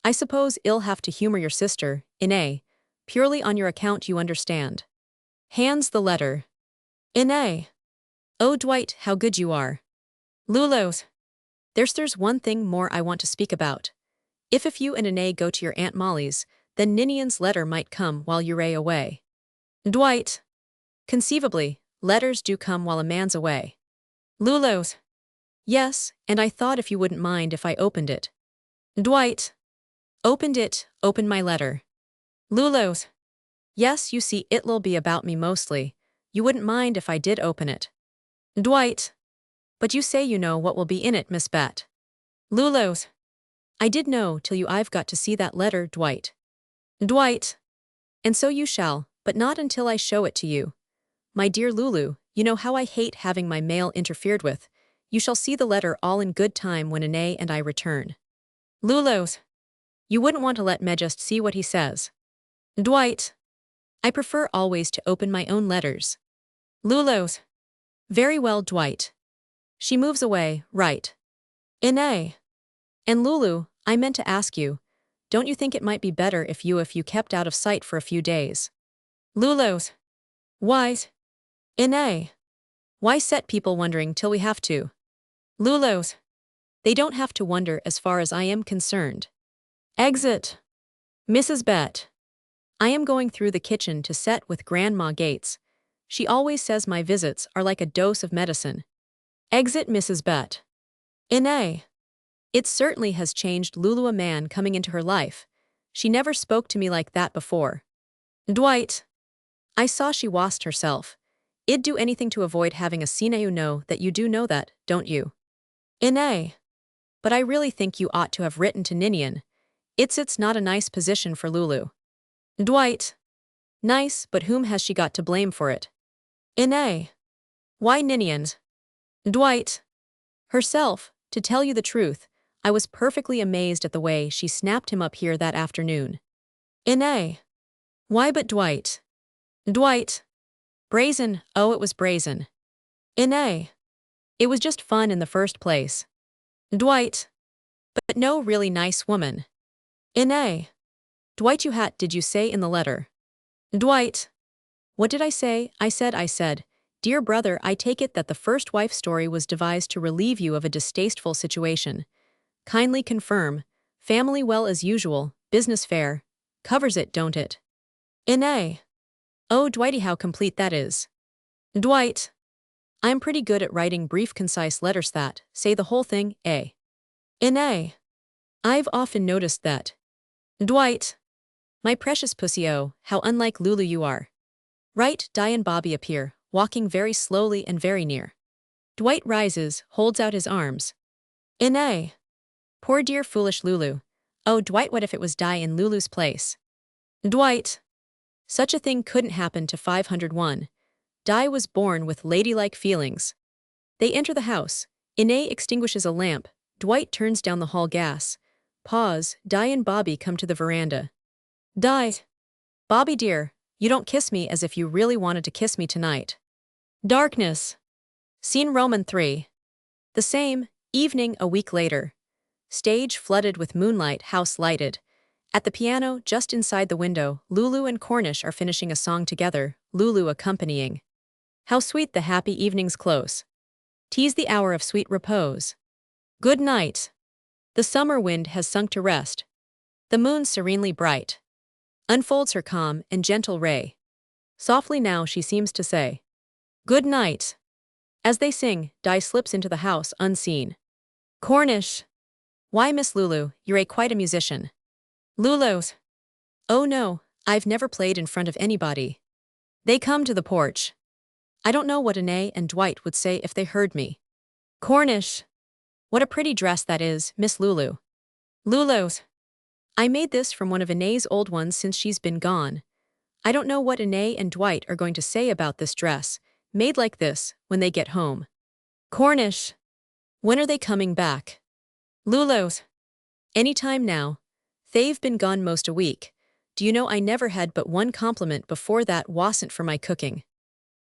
I suppose I'll have to humor your sister, Ine, purely on your account, you understand. Hands the letter. Ine. Oh Dwight, how good you are. Lulu's. There's one thing more I want to speak about. If you and Ine go to your Aunt Molly's, then Ninian's letter might come while you're away. Dwight. Conceivably, letters do come while a man's away. Lulu's. Yes, and I thought if you wouldn't mind if I opened it. Dwight. Open my letter. Lulu's. Yes, you see, it'll be about me mostly. You wouldn't mind if I did open it. Dwight. But you say you know what will be in it, Miss Bett. Lulu's. I did know till I've got to see that letter, Dwight. Dwight. And so you shall, but not until I show it to you. My dear Lulu, you know how I hate having my mail interfered with. You shall see the letter all in good time when Ine and I return. Lulu's. You wouldn't want to let me just see what he says. Dwight. I prefer always to open my own letters. Lulu's. Very well, Dwight. She moves away, right. Ine. And Lulu, I meant to ask you, don't you think it might be better if you kept out of sight for a few days? Lulu's. Why? Ine. Why set people wondering till we have to? Lulu's. They don't have to wonder as far as I am concerned. Exit. Mrs. Bett. I am going through the kitchen to set with Grandma Gates. She always says my visits are like a dose of medicine. Exit Mrs. Bett. Ine. It certainly has changed Lulu, a man coming into her life. She never spoke to me like that before. Dwight. I saw she washed herself. I'd do anything to avoid having a scene. You know that you do know that, don't you? Ine. But I really think you ought to have written to Ninian. It's not a nice position for Lulu. Dwight. Nice, but whom has she got to blame for it? Ine. Why Ninian's? Dwight. Herself, to tell you the truth. I was perfectly amazed at the way she snapped him up here that afternoon. Ine. Why but Dwight? Dwight. Brazen, oh it was brazen. Ine. It was just fun in the first place. Dwight. But no really nice woman. Ine. Dwight, did you say in the letter? Dwight. What did I say? I said, dear brother, I take it that the first wife story was devised to relieve you of a distasteful situation. Kindly confirm. Family well as usual, business fair. Covers it, don't it? Ine. Oh, Dwighty, how complete that is. Dwight. I'm pretty good at writing brief, concise letters that say the whole thing, eh? Ine. I've often noticed that. Dwight. My precious pussy, oh, how unlike Lulu you are. Right, Di and Bobby appear, walking very slowly and very near. Dwight rises, holds out his arms. Ine. Poor dear foolish Lulu. Oh, Dwight, what if it was Di in Lulu's place? Dwight. Such a thing couldn't happen to 501. Di was born with ladylike feelings. They enter the house. Ine extinguishes a lamp. Dwight turns down the hall gas. Pause. Di and Bobby come to the veranda. Di. Bobby dear, you don't kiss me as if you really wanted to kiss me tonight. Darkness. Scene Roman 3. The same evening a week later. Stage flooded with moonlight, house lighted. At the piano, just inside the window, Lulu and Cornish are finishing a song together, Lulu accompanying. How sweet the happy evening's close. 'Tis the hour of sweet repose. Good night. The summer wind has sunk to rest. The moon serenely bright unfolds her calm and gentle ray. Softly now she seems to say, good night. As they sing, Di slips into the house unseen. Cornish. Why, Miss Lulu, you're quite a musician. Lulu's. Oh no, I've never played in front of anybody. They come to the porch. I don't know what Ine and Dwight would say if they heard me. Cornish. What a pretty dress that is, Miss Lulu. Lulu's. I made this from one of Ine's old ones since she's been gone. I don't know what Ine and Dwight are going to say about this dress, made like this, when they get home. Cornish. When are they coming back? Lulu's. Anytime now. They've been gone most a week. Do you know I never had but one compliment before that wasn't for my cooking.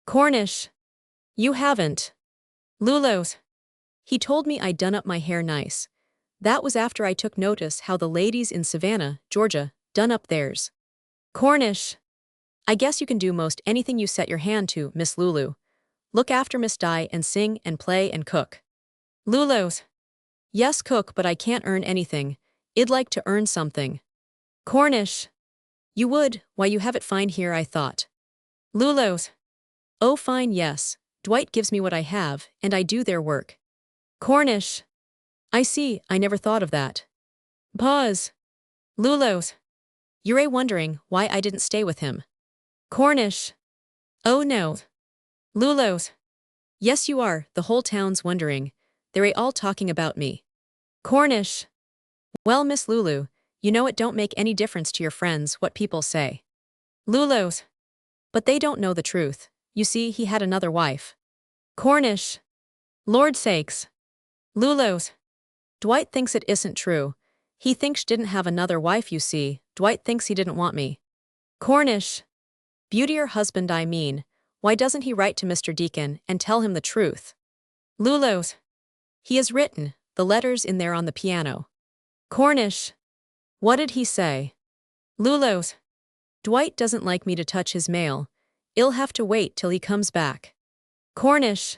Cornish. You haven't. Lulu's. He told me I'd done up my hair nice. That was after I took notice how the ladies in Savannah, Georgia, done up theirs. Cornish. I guess you can do most anything you set your hand to, Miss Lulu. Look after Miss Di and sing and play and cook. Lulu's. Yes, cook, but I can't earn anything. I'd like to earn something. Cornish. You would, why you have it fine here, I thought. Lulu's. Oh fine, yes. Dwight gives me what I have, and I do their work. Cornish. I see, I never thought of that. Pause. Lulu's. You're wondering why I didn't stay with him. Cornish. Oh no. Lulu's. Yes you are, the whole town's wondering. They're all talking about me. Cornish. Well, Miss Lulu, you know it don't make any difference to your friends what people say. Lulu's. But they don't know the truth. You see, he had another wife. Cornish. Lord sakes. Lulu's. Dwight thinks it isn't true. He thinks she didn't have another wife, you see. Dwight thinks he didn't want me. Cornish. Beautier husband, I mean. Why doesn't he write to Mr. Deacon and tell him the truth? Lulu's. He has written, the letters in there on the piano. Cornish. What did he say? Lulu's. Dwight doesn't like me to touch his mail. I'll have to wait till he comes back. Cornish.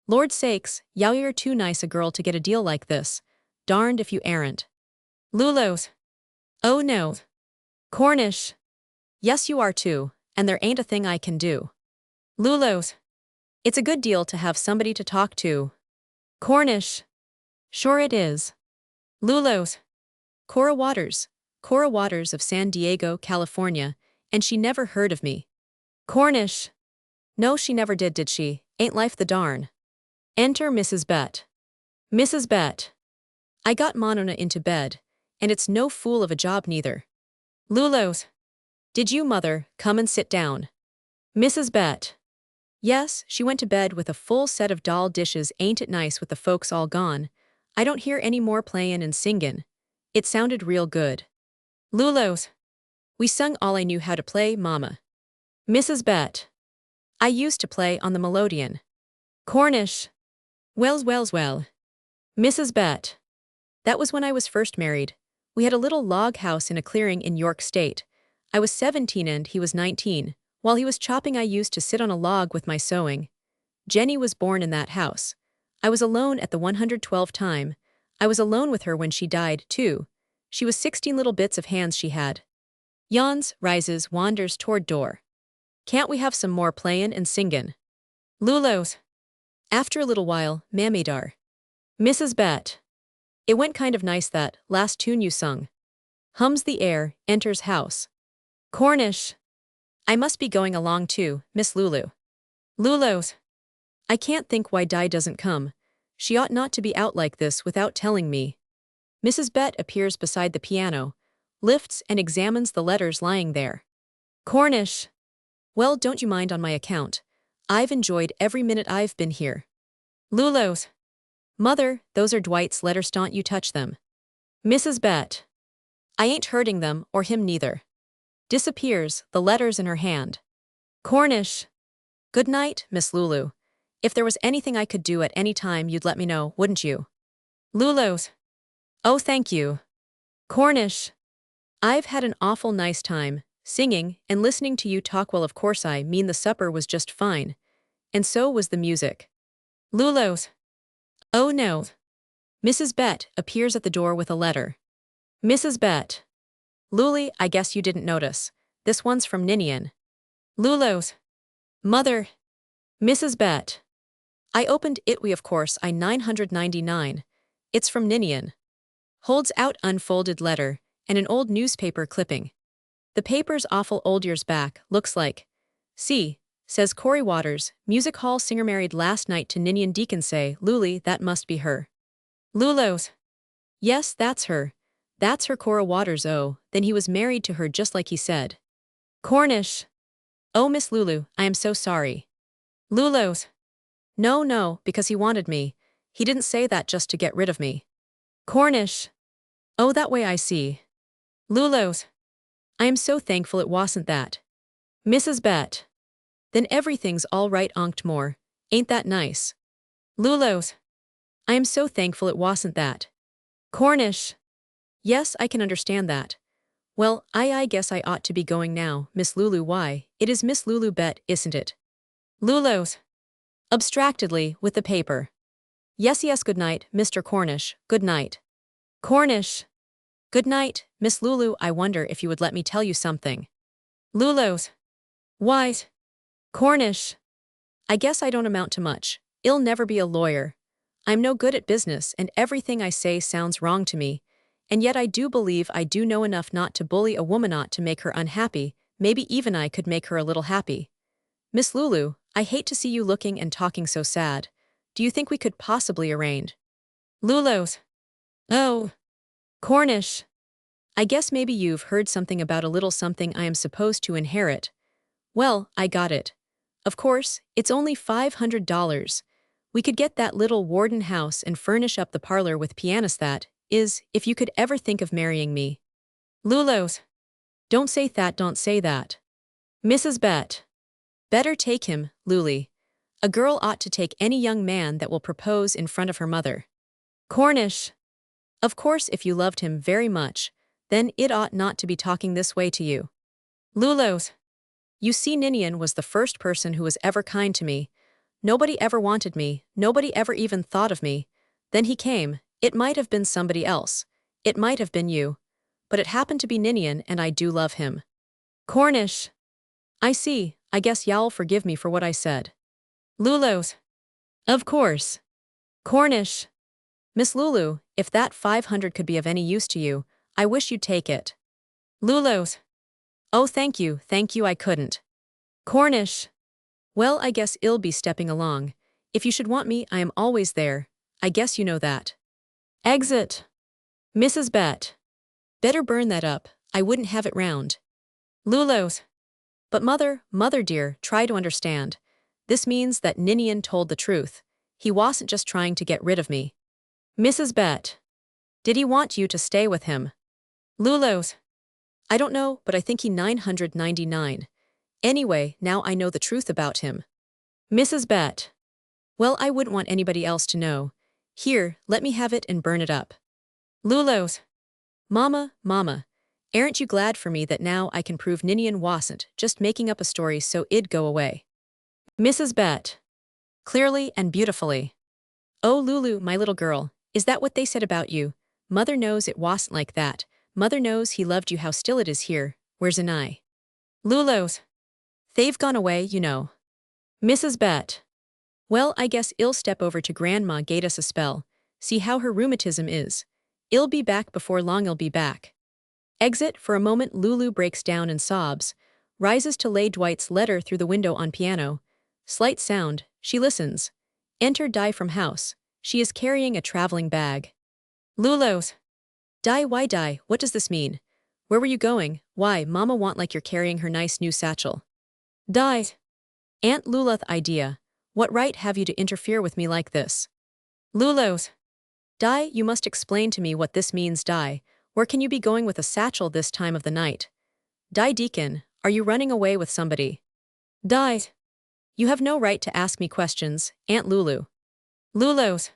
Lord sakes, yow, you're too nice a girl to get a deal like this. Darned if you aren't. Lulu's. Oh no. Cornish. Yes, you are too, and there ain't a thing I can do. Lulu's. It's a good deal to have somebody to talk to. Cornish. Sure it is. Lulu's. Cora Waters. Cora Waters of San Diego, California, and she never heard of me. Cornish. No, she never did she? Ain't life the darn. Enter Mrs. Bett. Mrs. Bett. I got Monona into bed, and it's no fool of a job neither. Lulu's. Did you, mother, come and sit down? Mrs. Bett. Yes, she went to bed with a full set of doll dishes. Ain't it nice with the folks all gone? I don't hear any more playin' and singin'. It sounded real good. Lulu's. We sung all I knew how to play, mama. Mrs. Bett. I used to play on the melodeon. Cornish. Well. Mrs. Bett. That was when I was first married. We had a little log house in a clearing in York State. I was 17 and he was 19. While he was chopping, I used to sit on a log with my sewing. Jenny was born in that house. I was alone at the 112 time. I was alone with her when she died, too. She was 16 little bits of hands she had. Yawns, rises, wanders toward door. Can't we have some more playin' and singin'? Lulu's. After a little while, Mammadar. Mrs. Bett. It went kind of nice that last tune you sung. Hums the air, enters house. Cornish. I must be going along too, Miss Lulu. Lulu's. I can't think why Di doesn't come. She ought not to be out like this without telling me. Mrs. Bett appears beside the piano, lifts and examines the letters lying there. Cornish. Well, don't you mind on my account. I've enjoyed every minute I've been here. Lulu's. Mother, those are Dwight's letters, don't you touch them. Mrs. Bett. I ain't hurting them, or him neither. Disappears, the letters in her hand. Cornish. Good night, Miss Lulu. If there was anything I could do at any time, you'd let me know, wouldn't you? Lulu's. Oh, thank you. Cornish. I've had an awful nice time, singing and listening to you talk. Well, of course I mean the supper was just fine. And so was the music. Lulu's. Oh no. Mrs. Bett appears at the door with a letter. Mrs. Bett. Lulu, I guess you didn't notice. This one's from Ninian. Lulu's. Mother. Mrs. Bett. I opened it. Of course, I 999. It's from Ninian. Holds out unfolded letter and an old newspaper clipping. The paper's awful old, years back, looks like. See, says Corey Waters, music hall singer, married last night to Ninian Deacon. Say, Lulu, that must be her. Lulu's. Yes, that's her. That's her, Cora Waters. Oh, then he was married to her just like he said. Cornish. Oh, Miss Lulu, I am so sorry. Lulu's. No, because he wanted me. He didn't say that just to get rid of me. Cornish. Oh, that way, I see. Lulu's. I am so thankful it wasn't that. Mrs. Bett. Then everything's all right, onked more. Ain't that nice? Lulu's. I am so thankful it wasn't that. Cornish. Yes, I can understand that. Well, I guess I ought to be going now, Miss Lulu. Why, it is Miss Lulu Bett, isn't it? Lulu's. Abstractedly, with the paper. Yes, good night, Mr. Cornish, good night. Cornish. Good night, Miss Lulu. I wonder if you would let me tell you something. Lulu's. Why? Cornish. I guess I don't amount to much. I'll never be a lawyer. I'm no good at business and everything I say sounds wrong to me. And yet I do believe I do know enough not to bully a woman, not to make her unhappy. Maybe even I could make her a little happy. Miss Lulu, I hate to see you looking and talking so sad. Do you think we could possibly arrange? Lulu's. Oh. Cornish. I guess maybe you've heard something about a little something I am supposed to inherit. Well, I got it. Of course, it's only $500. We could get that little Warden house and furnish up the parlor with pianos. That is, if you could ever think of marrying me. Lulos. Don't say that, don't say that. Mrs. Bett. Better take him, Lulu. A girl ought to take any young man that will propose in front of her mother. Cornish. Of course, if you loved him very much, then it ought not to be talking this way to you. Lulos. You see, Ninian was the first person who was ever kind to me. Nobody ever wanted me, nobody ever even thought of me. Then he came. It might have been somebody else. It might have been you. But it happened to be Ninian, and I do love him. Cornish. I see. I guess y'all forgive me for what I said. Lulos. Of course. Cornish. Miss Lulu, if that 500 could be of any use to you, I wish you'd take it. Lulos. Oh, thank you, I couldn't. Cornish. Well, I guess I'll be stepping along. If you should want me, I am always there. I guess you know that. Exit. Mrs. Bett. Better burn that up, I wouldn't have it round. Lulos. But mother dear, try to understand. This means that Ninian told the truth. He wasn't just trying to get rid of me. Mrs. Bett. Did he want you to stay with him? Lulos. I don't know, but I think he 999. Anyway, now I know the truth about him. Mrs. Bett. Well, I wouldn't want anybody else to know. Here, let me have it and burn it up. Lulos. Mama, aren't you glad for me that now I can prove Ninian wasn't just making up a story so it'd go away? Mrs. Bett. Clearly and beautifully. Oh, Lulu, my little girl, is that what they said about you? Mother knows it wasn't like that. Mother knows he loved you. How still it is here. Where's an eye? Lulos. They've gone away, you know. Mrs. Bett. Well, I guess I'll step over to Grandma get us a spell. See how her rheumatism is. I'll be back before long. I'll be back. Exit. For a moment Lulu breaks down and sobs, rises to lay Dwight's letter through the window on piano. Slight sound, she listens. Enter Di from house. She is carrying a traveling bag. Lulos. Di, why Di, what does this mean? Where were you going? Why, Mama want like you're carrying her nice new satchel. Di. Aunt Lulath idea. What right have you to interfere with me like this? Lulos. Di, you must explain to me what this means. Di, where can you be going with a satchel this time of the night? Di Deacon, are you running away with somebody? Di. You have no right to ask me questions, Aunt Lulu. Lulos.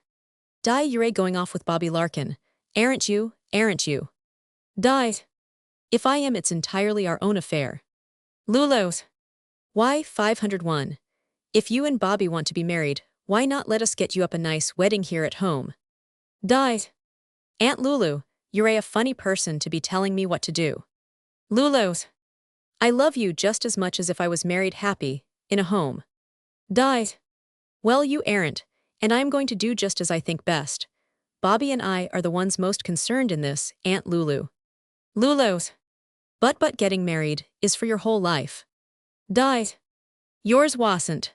Di, you're going off with Bobby Larkin. Aren't you? Di. If I am, it's entirely our own affair. Lulos. Why, 501. If you and Bobby want to be married, why not let us get you up a nice wedding here at home? Di. Aunt Lulu, you're a funny person to be telling me what to do. Lulos. I love you just as much as if I was married happy, in a home. Di. Well, you aren't, and I'm going to do just as I think best. Bobby and I are the ones most concerned in this, Aunt Lulu. Lulos. But getting married is for your whole life. Di. Yours wasn't.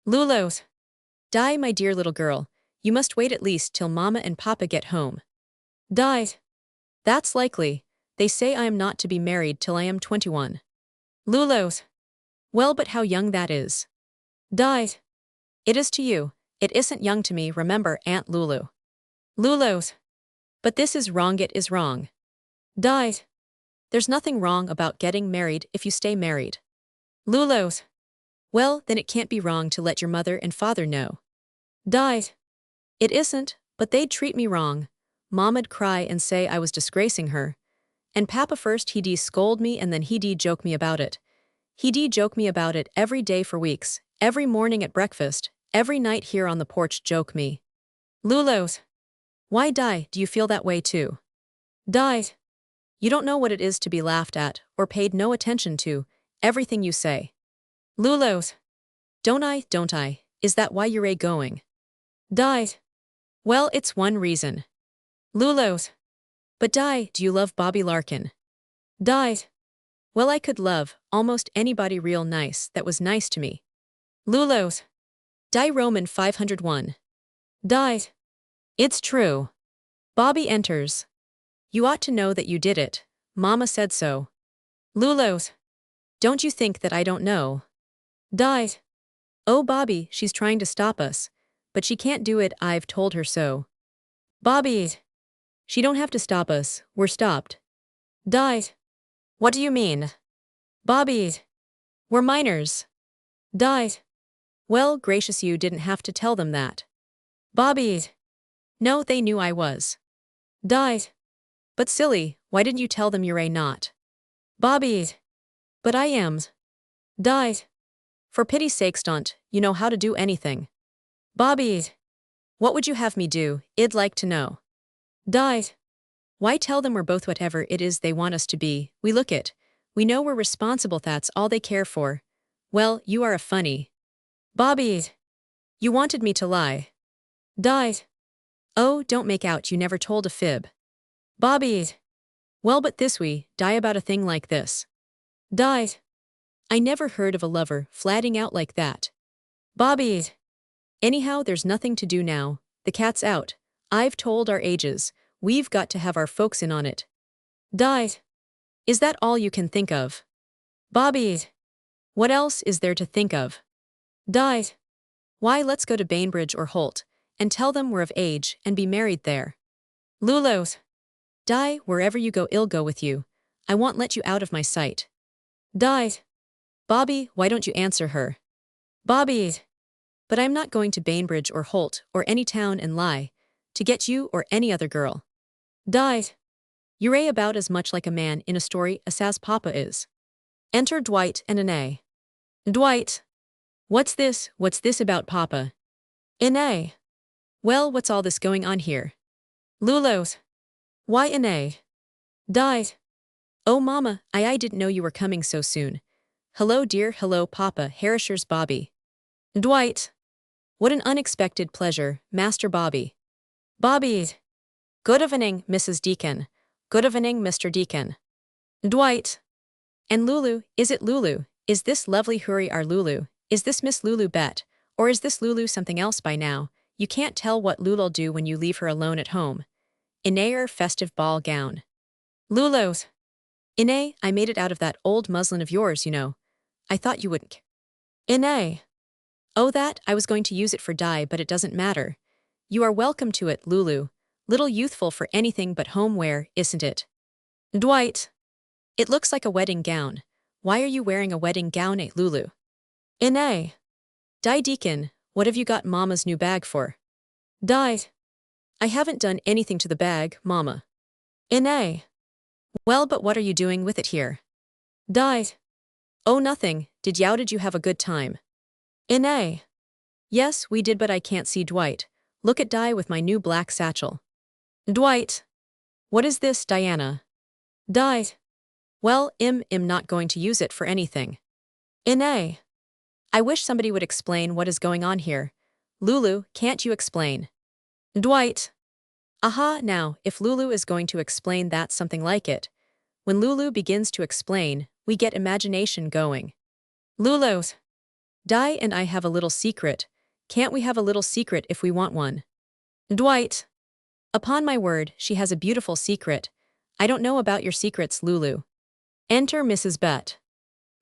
Lulos. Di, my dear little girl, you must wait at least till Mama and Papa get home. Di. That's likely. They say I am not to be married till I am 21. Lulos. Well, but how young that is. Di. It is to you. It isn't young to me, remember, Aunt Lulu. Lulos. But this is wrong, it is wrong. Di. There's nothing wrong about getting married if you stay married. Lulos. Well, then it can't be wrong to let your mother and father know. Di. It isn't, but they'd treat me wrong. Moma'd cry and say I was disgracing her. And Papa first he'd scold me and then he'd joke me about it. He'd joke me about it every day for weeks, every morning at breakfast, every night here on the porch joke me. Lulos. Why, Di, do you feel that way too? Di. You don't know what it is to be laughed at or paid no attention to, everything you say. Lulos. Don't I? Is that why you're going? Di. Well, it's one reason. Lulos. But Di, do you love Bobby Larkin? Di. Well, I could love almost anybody real nice that was nice to me. Lulos. Di Roman 501. Di. It's true. Bobby enters. You ought to know that you did it, Mama said so. Lulu, don't you think that I don't know? Die. Oh, Bobby, she's trying to stop us. But she can't do it, I've told her so. Bobby. She don't have to stop us, we're stopped. Die. What do you mean? Bobby. We're minors. Die. Well, gracious, you didn't have to tell them that. Bobby. No, they knew I was. Die. But silly, why didn't you tell them you're a not? Bobby. But I am. Die. For pity's sake, stunt, you know how to do anything. Bobby. What would you have me do, I'd like to know. Die. Why tell them we're both whatever it is they want us to be, we look it. We know we're responsible, that's all they care for. Well, you are a funny. Bobby. You wanted me to lie. Die. Oh, don't make out you never told a fib. Bobby. Well, but this we die about a thing like this. Die. I never heard of a lover flatting out like that. Bobby. Anyhow, there's nothing to do now. The cat's out. I've told our ages. We've got to have our folks in on it. Die. Is that all you can think of? Bobby. What else is there to think of? Die. Why, let's go to Bainbridge or Holt, and tell them we're of age and be married there. Lulu. Die, wherever you go, I'll go with you. I won't let you out of my sight. Die. Bobby, why don't you answer her? Bobby. But I'm not going to Bainbridge or Holt or any town and lie, to get you or any other girl. Die. You're about as much like a man in a story as Papa is. Enter Dwight and Ine. Dwight. What's this about Papa? Ine. Well, what's all this going on here? Lulu. Why, Ine? Die. Oh, Mama, I didn't know you were coming so soon. Hello, dear, hello, Papa, Herishers Bobby. Dwight. What an unexpected pleasure, Master Bobby. Bobby. Good evening, Mrs. Deacon. Good evening, Mr. Deacon. Dwight. And Lulu, is it Lulu? Is this lovely hurry our Lulu? Is this Miss Lulu Bett? Or is this Lulu something else by now? You can't tell what Lulu'll do when you leave her alone at home. In her festive ball gown. Lulu. Ine, I made it out of that old muslin of yours, you know. I thought you wouldn't. Ine. Oh, that, I was going to use it for dye, but it doesn't matter. You are welcome to it, Lulu. Little youthful for anything but home wear, isn't it? Dwight. It looks like a wedding gown. Why are you wearing a wedding gown, Lulu? Ine. Di Deacon, what have you got Mama's new bag for? Di. I haven't done anything to the bag, Mama. Ine. Well, but what are you doing with it here? Di. Oh, nothing. Did you have a good time? Ine. Yes, we did, but I can't see Dwight. Look at Di with my new black satchel. Dwight. What is this, Diana? Di. Well, I'm not going to use it for anything. Ine. I wish somebody would explain what is going on here. Lulu, can't you explain? Dwight. Aha, now, if Lulu is going to explain, that's something like it. When Lulu begins to explain, we get imagination going. Lulu. Di and I have a little secret. Can't we have a little secret if we want one? Dwight. Upon my word, she has a beautiful secret. I don't know about your secrets, Lulu. Enter Mrs. Bett.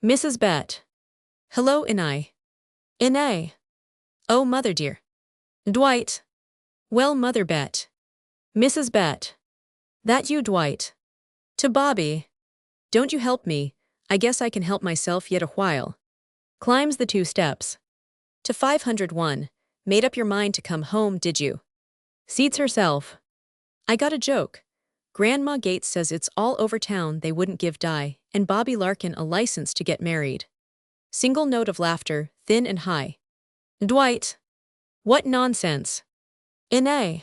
Mrs. Bett. Hello, Ine. Ine. Oh, Mother dear. Dwight. Well, Mother Bett. Mrs. Bett. That you, Dwight? To Bobby. Don't you help me, I guess I can help myself yet a while. Climbs the 2 steps. To 501, made up your mind to come home, did you? Seats herself. I got a joke. Grandma Gates says it's all over town they wouldn't give Di and Bobby Larkin a license to get married. Single note of laughter, thin and high. Dwight. What nonsense. Ine.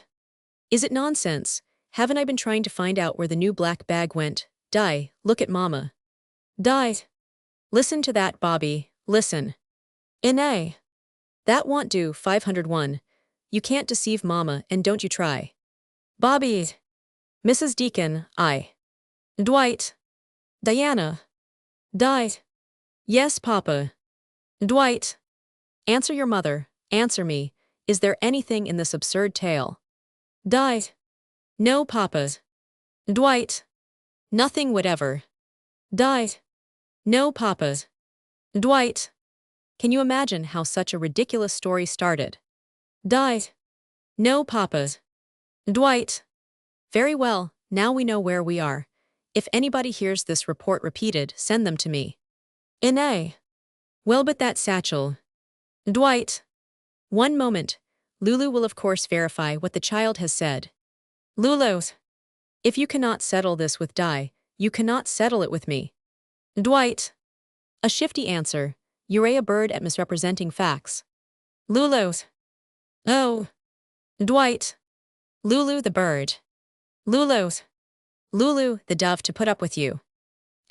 Is it nonsense? Haven't I been trying to find out where the new black bag went? Di, look at Mama. Di. Listen to that, Bobby, listen. Ine. That won't do, 501. You can't deceive Mama, and don't you try. Bobby. Mrs. Deacon, I. Dwight. Diana. Di. Yes, Papa. Dwight. Answer your mother, answer me. Is there anything in this absurd tale? Di. No, Papa. Dwight. Nothing whatever. Died. No, Papa's. Dwight. Can you imagine how such a ridiculous story started? Died. No, Papa's. Dwight. Very well, now we know where we are. If anybody hears this report repeated, send them to me. N.A. Well, but that satchel. Dwight. One moment. Lulu will of course verify what the child has said. Lulu's. If you cannot settle this with Di, you cannot settle it with me. Dwight. A shifty answer. You're a bird at misrepresenting facts. Lulu's. Oh. Dwight. Lulu the bird. Lulu's. Lulu the dove to put up with you.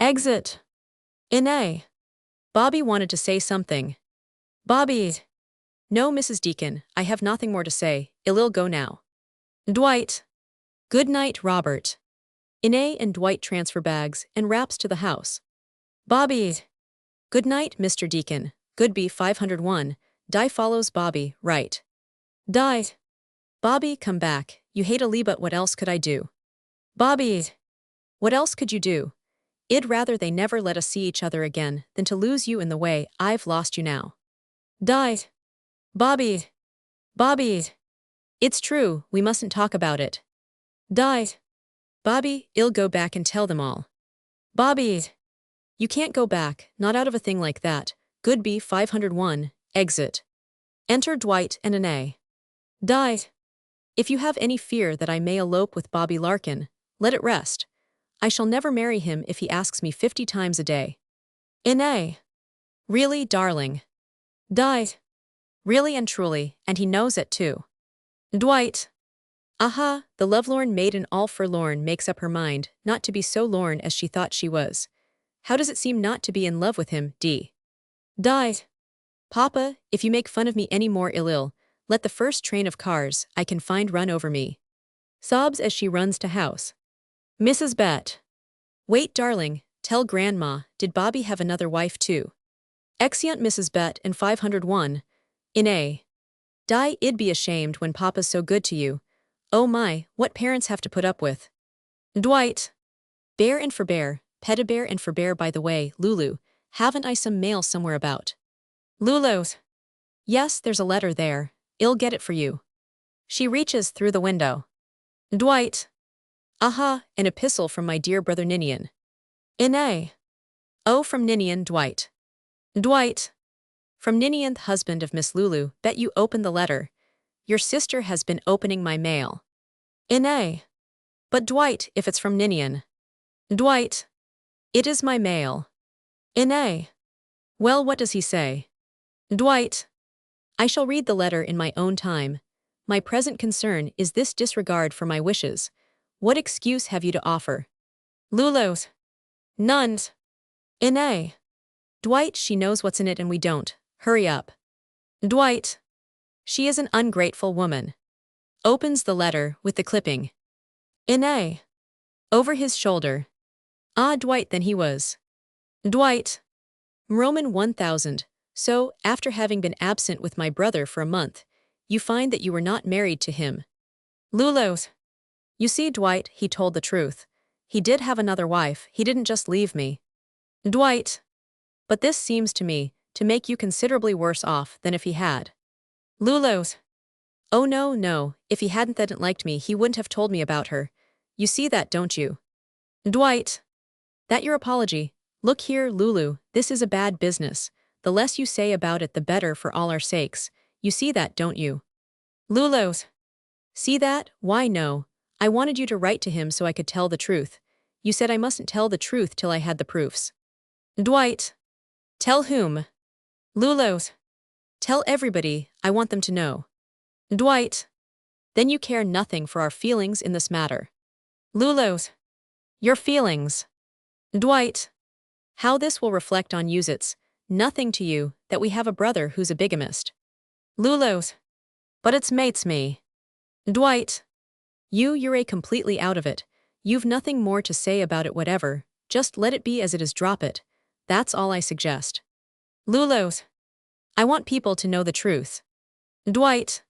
Exit. N.A. Bobby wanted to say something. Bobby. No, Mrs. Deacon, I have nothing more to say. I'll go now. Dwight. Good night, Robert. N.A. and Dwight transfer bags and wraps to the house. Bobby. Good night, Mr. Deacon. Goodby 501. Di follows Bobby, right. Di. Bobby, come back. You hate Ali, but what else could I do? Bobby. What else could you do? I'd rather they never let us see each other again than to lose you in the way I've lost you now. Di. Bobby. Bobby. It's true, we mustn't talk about it. Di. Bobby, I'll go back and tell them all. Bobby. You can't go back, not out of a thing like that. Goodby 501, exit. Enter Dwight and N.A. Di. If you have any fear that I may elope with Bobby Larkin, let it rest. I shall never marry him if he asks me 50 times a day. N.A. Really, darling? Di. Really and truly, and he knows it too. Dwight. Aha, the lovelorn maiden all forlorn makes up her mind not to be so lorn as she thought she was. How does it seem not to be in love with him, D? Di. Papa, if you make fun of me any more ill, let the first train of cars I can find run over me. Sobs as she runs to house. Mrs. Bett. Wait, darling, tell Grandma, did Bobby have another wife too? Exeunt Mrs. Bett and 501. N.A. Di, I'd be ashamed when Papa's so good to you. Oh my, what parents have to put up with. Dwight. Bear and forbear, Pedabear and forbear. By the way, Lulu, haven't I some mail somewhere about? Lulu's. Yes, there's a letter there. I'll get it for you. She reaches through the window. Dwight. Aha, an epistle from my dear brother Ninian. N.A. Oh, from Ninian, Dwight. Dwight. From Ninian, husband of Miss Lulu. Bet you opened the letter. Your sister has been opening my mail. N.A. But Dwight, if it's from Ninian. Dwight. It is my mail. N.A. Well, what does he say? Dwight. I shall read the letter in my own time. My present concern is this disregard for my wishes. What excuse have you to offer? Lulu's. None. N.A. Dwight, she knows what's in it and we don't. Hurry up. Dwight. She is an ungrateful woman. Opens the letter with the clipping. N.A. Over his shoulder. Ah, Dwight, then he was. Dwight. Roman 1000. So, after having been absent with my brother for a month, you find that you were not married to him. Lulu's. You see, Dwight, he told the truth. He did have another wife, he didn't just leave me. Dwight. But this seems to me to make you considerably worse off than if he had. Lulu's. Oh no, no, if he hadn't liked me he wouldn't have told me about her. You see that, don't you? Dwight. That your apology. Look here, Lulu, this is a bad business. The less you say about it the better for all our sakes. You see that, don't you? Lulu's. See that? Why no. I wanted you to write to him so I could tell the truth. You said I mustn't tell the truth till I had the proofs. Dwight. Tell whom? Lulu's. Tell everybody, I want them to know. Dwight. Then you care nothing for our feelings in this matter. Lulu's. Your feelings. Dwight. How this will reflect on you, it's nothing to you that we have a brother who's a bigamist. Lulu's. But it's mates me. Dwight. You're completely out of it. You've nothing more to say about it whatever, just let it be as it is, drop it. That's all I suggest. Lulu's. I want people to know the truth. Dwight.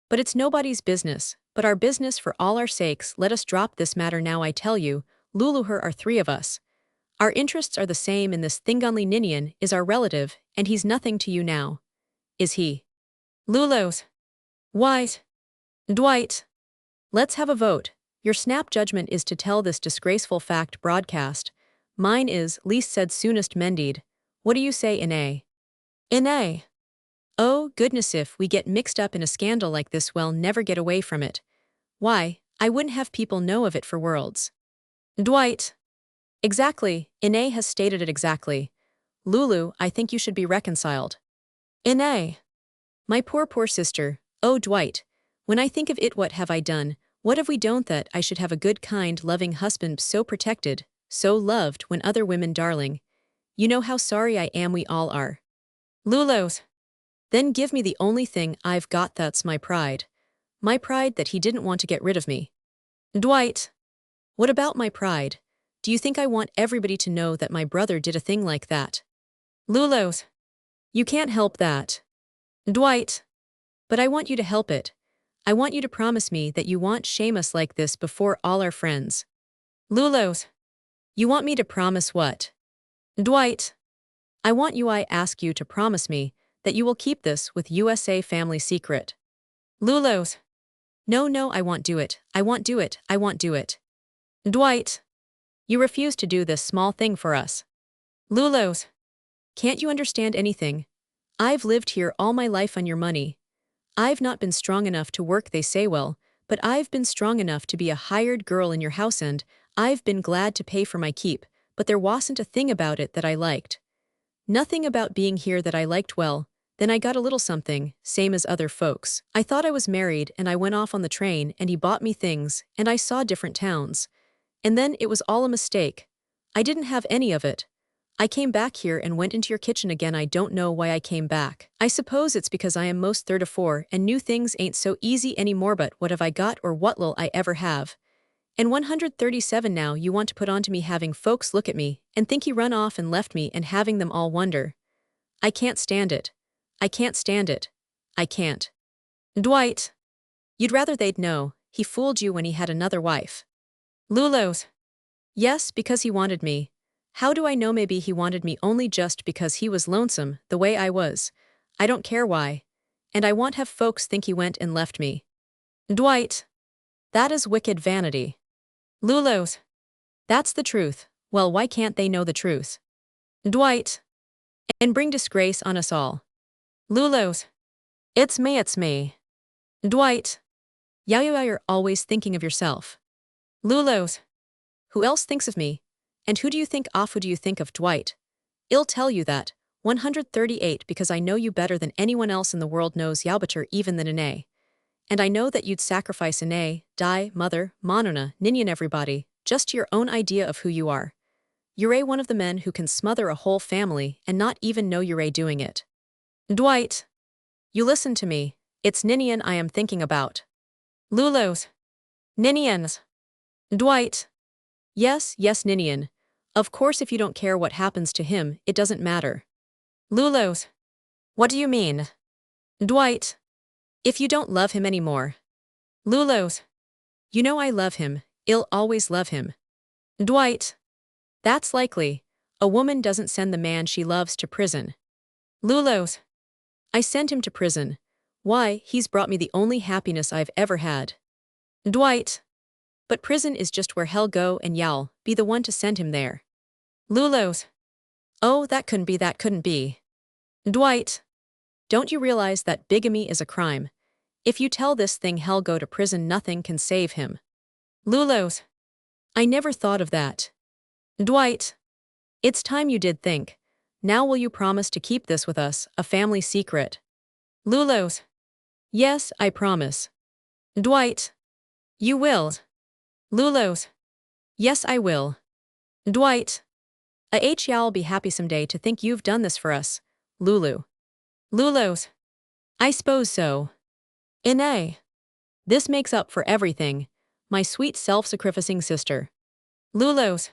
But it's nobody's business, but our business for all our sakes. Let us drop this matter now, I tell you. Lulu her are three of us. Our interests are the same and this Thingonly Ninian is our relative, and he's nothing to you now. Is he? Lulu's. Wise. Dwight. Let's have a vote. Your snap judgment is to tell this disgraceful fact broadcast. Mine is, least said soonest mended. What do you say in A? In A. Oh, goodness, if we get mixed up in a scandal like this, we'll never get away from it. Why, I wouldn't have people know of it for worlds. Dwight. Exactly, Ine has stated it exactly. Lulu, I think you should be reconciled. Ine. My poor sister, oh Dwight. When I think of it, what have I done, what have we done that I should have a good, kind, loving husband so protected, so loved when other women darling. You know how sorry I am, we all are. Lulu's. Then give me the only thing I've got, that's my pride. My pride that he didn't want to get rid of me. Dwight. What about my pride? Do you think I want everybody to know that my brother did a thing like that? Lulu's. You can't help that. Dwight. But I want you to help it. I want you to promise me that you won't shame us like this before all our friends. Lulu's. You want me to promise what? Dwight. I ask you to promise me that you will keep this with USA family secret. Lulu's. No, I won't do it. I won't do it. Dwight. You refuse to do this small thing for us. Lulu's. Can't you understand anything? I've lived here all my life on your money. I've not been strong enough to work, they say, well, but I've been strong enough to be a hired girl in your house, and I've been glad to pay for my keep, but there wasn't a thing about it that I liked. Nothing about being here that I liked. Well, then I got a little something, same as other folks. I thought I was married, and I went off on the train, and he bought me things, and I saw different towns. And then it was all a mistake. I didn't have any of it. I came back here and went into your kitchen again. I don't know why I came back. I suppose it's because I am most 34 and new things ain't so easy anymore, but what have I got, or what'll I ever have? And 137 now you want to put onto me, having folks look at me and think he run off and left me, and having them all wonder. I can't stand it. I can't stand it. I can't. Dwight. You'd rather they'd know he fooled you when he had another wife. Lulu's. Yes, because he wanted me. How do I know? Maybe he wanted me only just because he was lonesome, the way I was. I don't care why. And I won't have folks think he went and left me. Dwight. That is wicked vanity. Lulu's. That's the truth. Well, why can't they know the truth? Dwight. And bring disgrace on us all. Lulu's. It's me. Dwight. You're always thinking of yourself. Lulu's. Who else thinks of me? And who do you think of? Who do you think of? Dwight. I'll tell you that. 138, because I know you better than anyone else in the world knows you better even than Ine. And I know that you'd sacrifice Ine, die, mother, Monona, Ninian, everybody, just to your own idea of who you are. You're one of the men who can smother a whole family and not even know you're doing it. Dwight. You listen to me. It's Ninian I am thinking about. Lulu's. Ninian's. Dwight. Yes, Ninian. Of course, if you don't care what happens to him, it doesn't matter. Lulu's. What do you mean? Dwight. If you don't love him anymore. Lulu's. You know I love him. I'll always love him. Dwight. That's likely. A woman doesn't send the man she loves to prison. Lulu's. I sent him to prison. Why, he's brought me the only happiness I've ever had. Dwight. But prison is just where hell go, and you'll be the one to send him there. Lulu's. Oh, that couldn't be. Dwight. Don't you realize that bigamy is a crime? If you tell this thing hell go to prison, nothing can save him. Lulu's. I never thought of that. Dwight. It's time you did think. Now will you promise to keep this with us, a family secret? Lulu's. Yes, I promise. Dwight. You will. Lulu's. Yes, I will. Dwight. Y'all be happy someday to think you've done this for us, Lulu. Lulu's. I suppose so. Ine. This makes up for everything, my sweet self-sacrificing sister. Lulu's.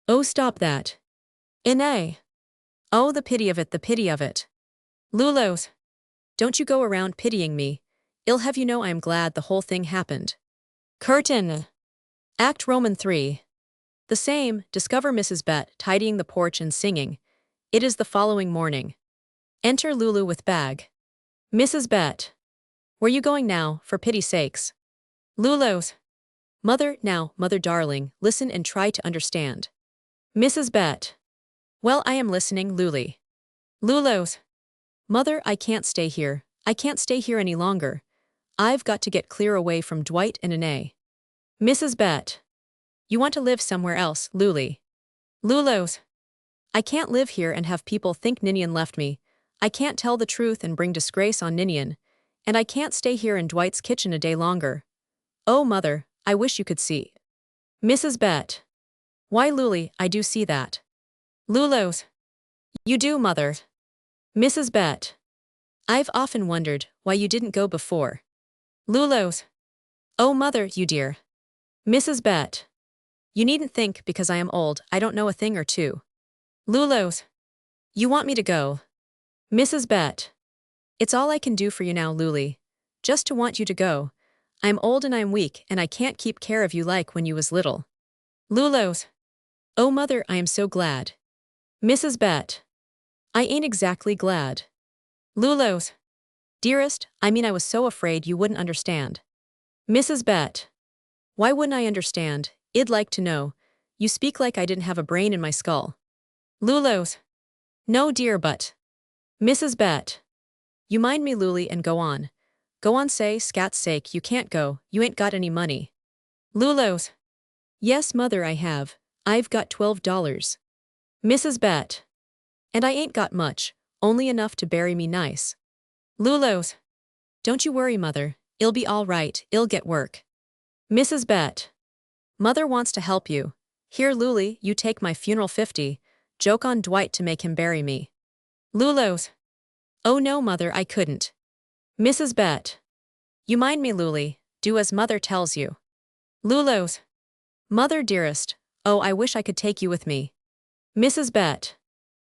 Oh, stop that. Ine. Oh, the pity of it. Lulu's. Don't you go around pitying me. I'll have you know I am glad the whole thing happened. Curtain. Act Roman 3. The same, discover Mrs. Bett tidying the porch and singing. It is the following morning. Enter Lulu with bag. Mrs. Bett. Where you going now, for pity's sakes? Lulu's. Mother, now, mother darling, listen and try to understand. Mrs. Bett. Well, I am listening, Lulu. Lulu's. Mother, I can't stay here. I can't stay here any longer. I've got to get clear away from Dwight and Anne. Mrs. Bett. You want to live somewhere else, Lulu. Lulu's. I can't live here and have people think Ninian left me. I can't tell the truth and bring disgrace on Ninian. And I can't stay here in Dwight's kitchen a day longer. Oh, mother, I wish you could see. Mrs. Bett. Why, Lulu, I do see that. Lulu's. You do, mother. Mrs. Bett. I've often wondered why you didn't go before. Lulu's. Oh, mother, you dear. Mrs. Bett. You needn't think because I am old I don't know a thing or two. Lulu's. You want me to go. Mrs. Bett. It's all I can do for you now, Lulu. Just to want you to go. I'm old and I'm weak and I can't keep care of you like when you was little. Lulu's. Oh, mother, I am so glad. Mrs. Bett. I ain't exactly glad. Lulu's. Dearest, I mean I was so afraid you wouldn't understand. Mrs. Bett. Why wouldn't I understand? I'd like to know. You speak like I didn't have a brain in my skull. Lulu's. No, dear, but. Mrs. Bett. You mind me, Lulu, and go on. Go on, say, scat's sake, you can't go, you ain't got any money. Lulu's. Yes, mother, I have. I've got $12. Mrs. Bett. And I ain't got much, only enough to bury me nice. Lulu's. Don't you worry, mother, it'll be all right, I'll get work. Mrs. Bett. Mother wants to help you. Here, Lulu, you take my funeral 50, joke on Dwight to make him bury me. Lulu's. Oh no, mother, I couldn't. Mrs. Bett. You mind me, Lulu, do as mother tells you. Lulu's. Mother dearest, oh, I wish I could take you with me. Mrs. Bett.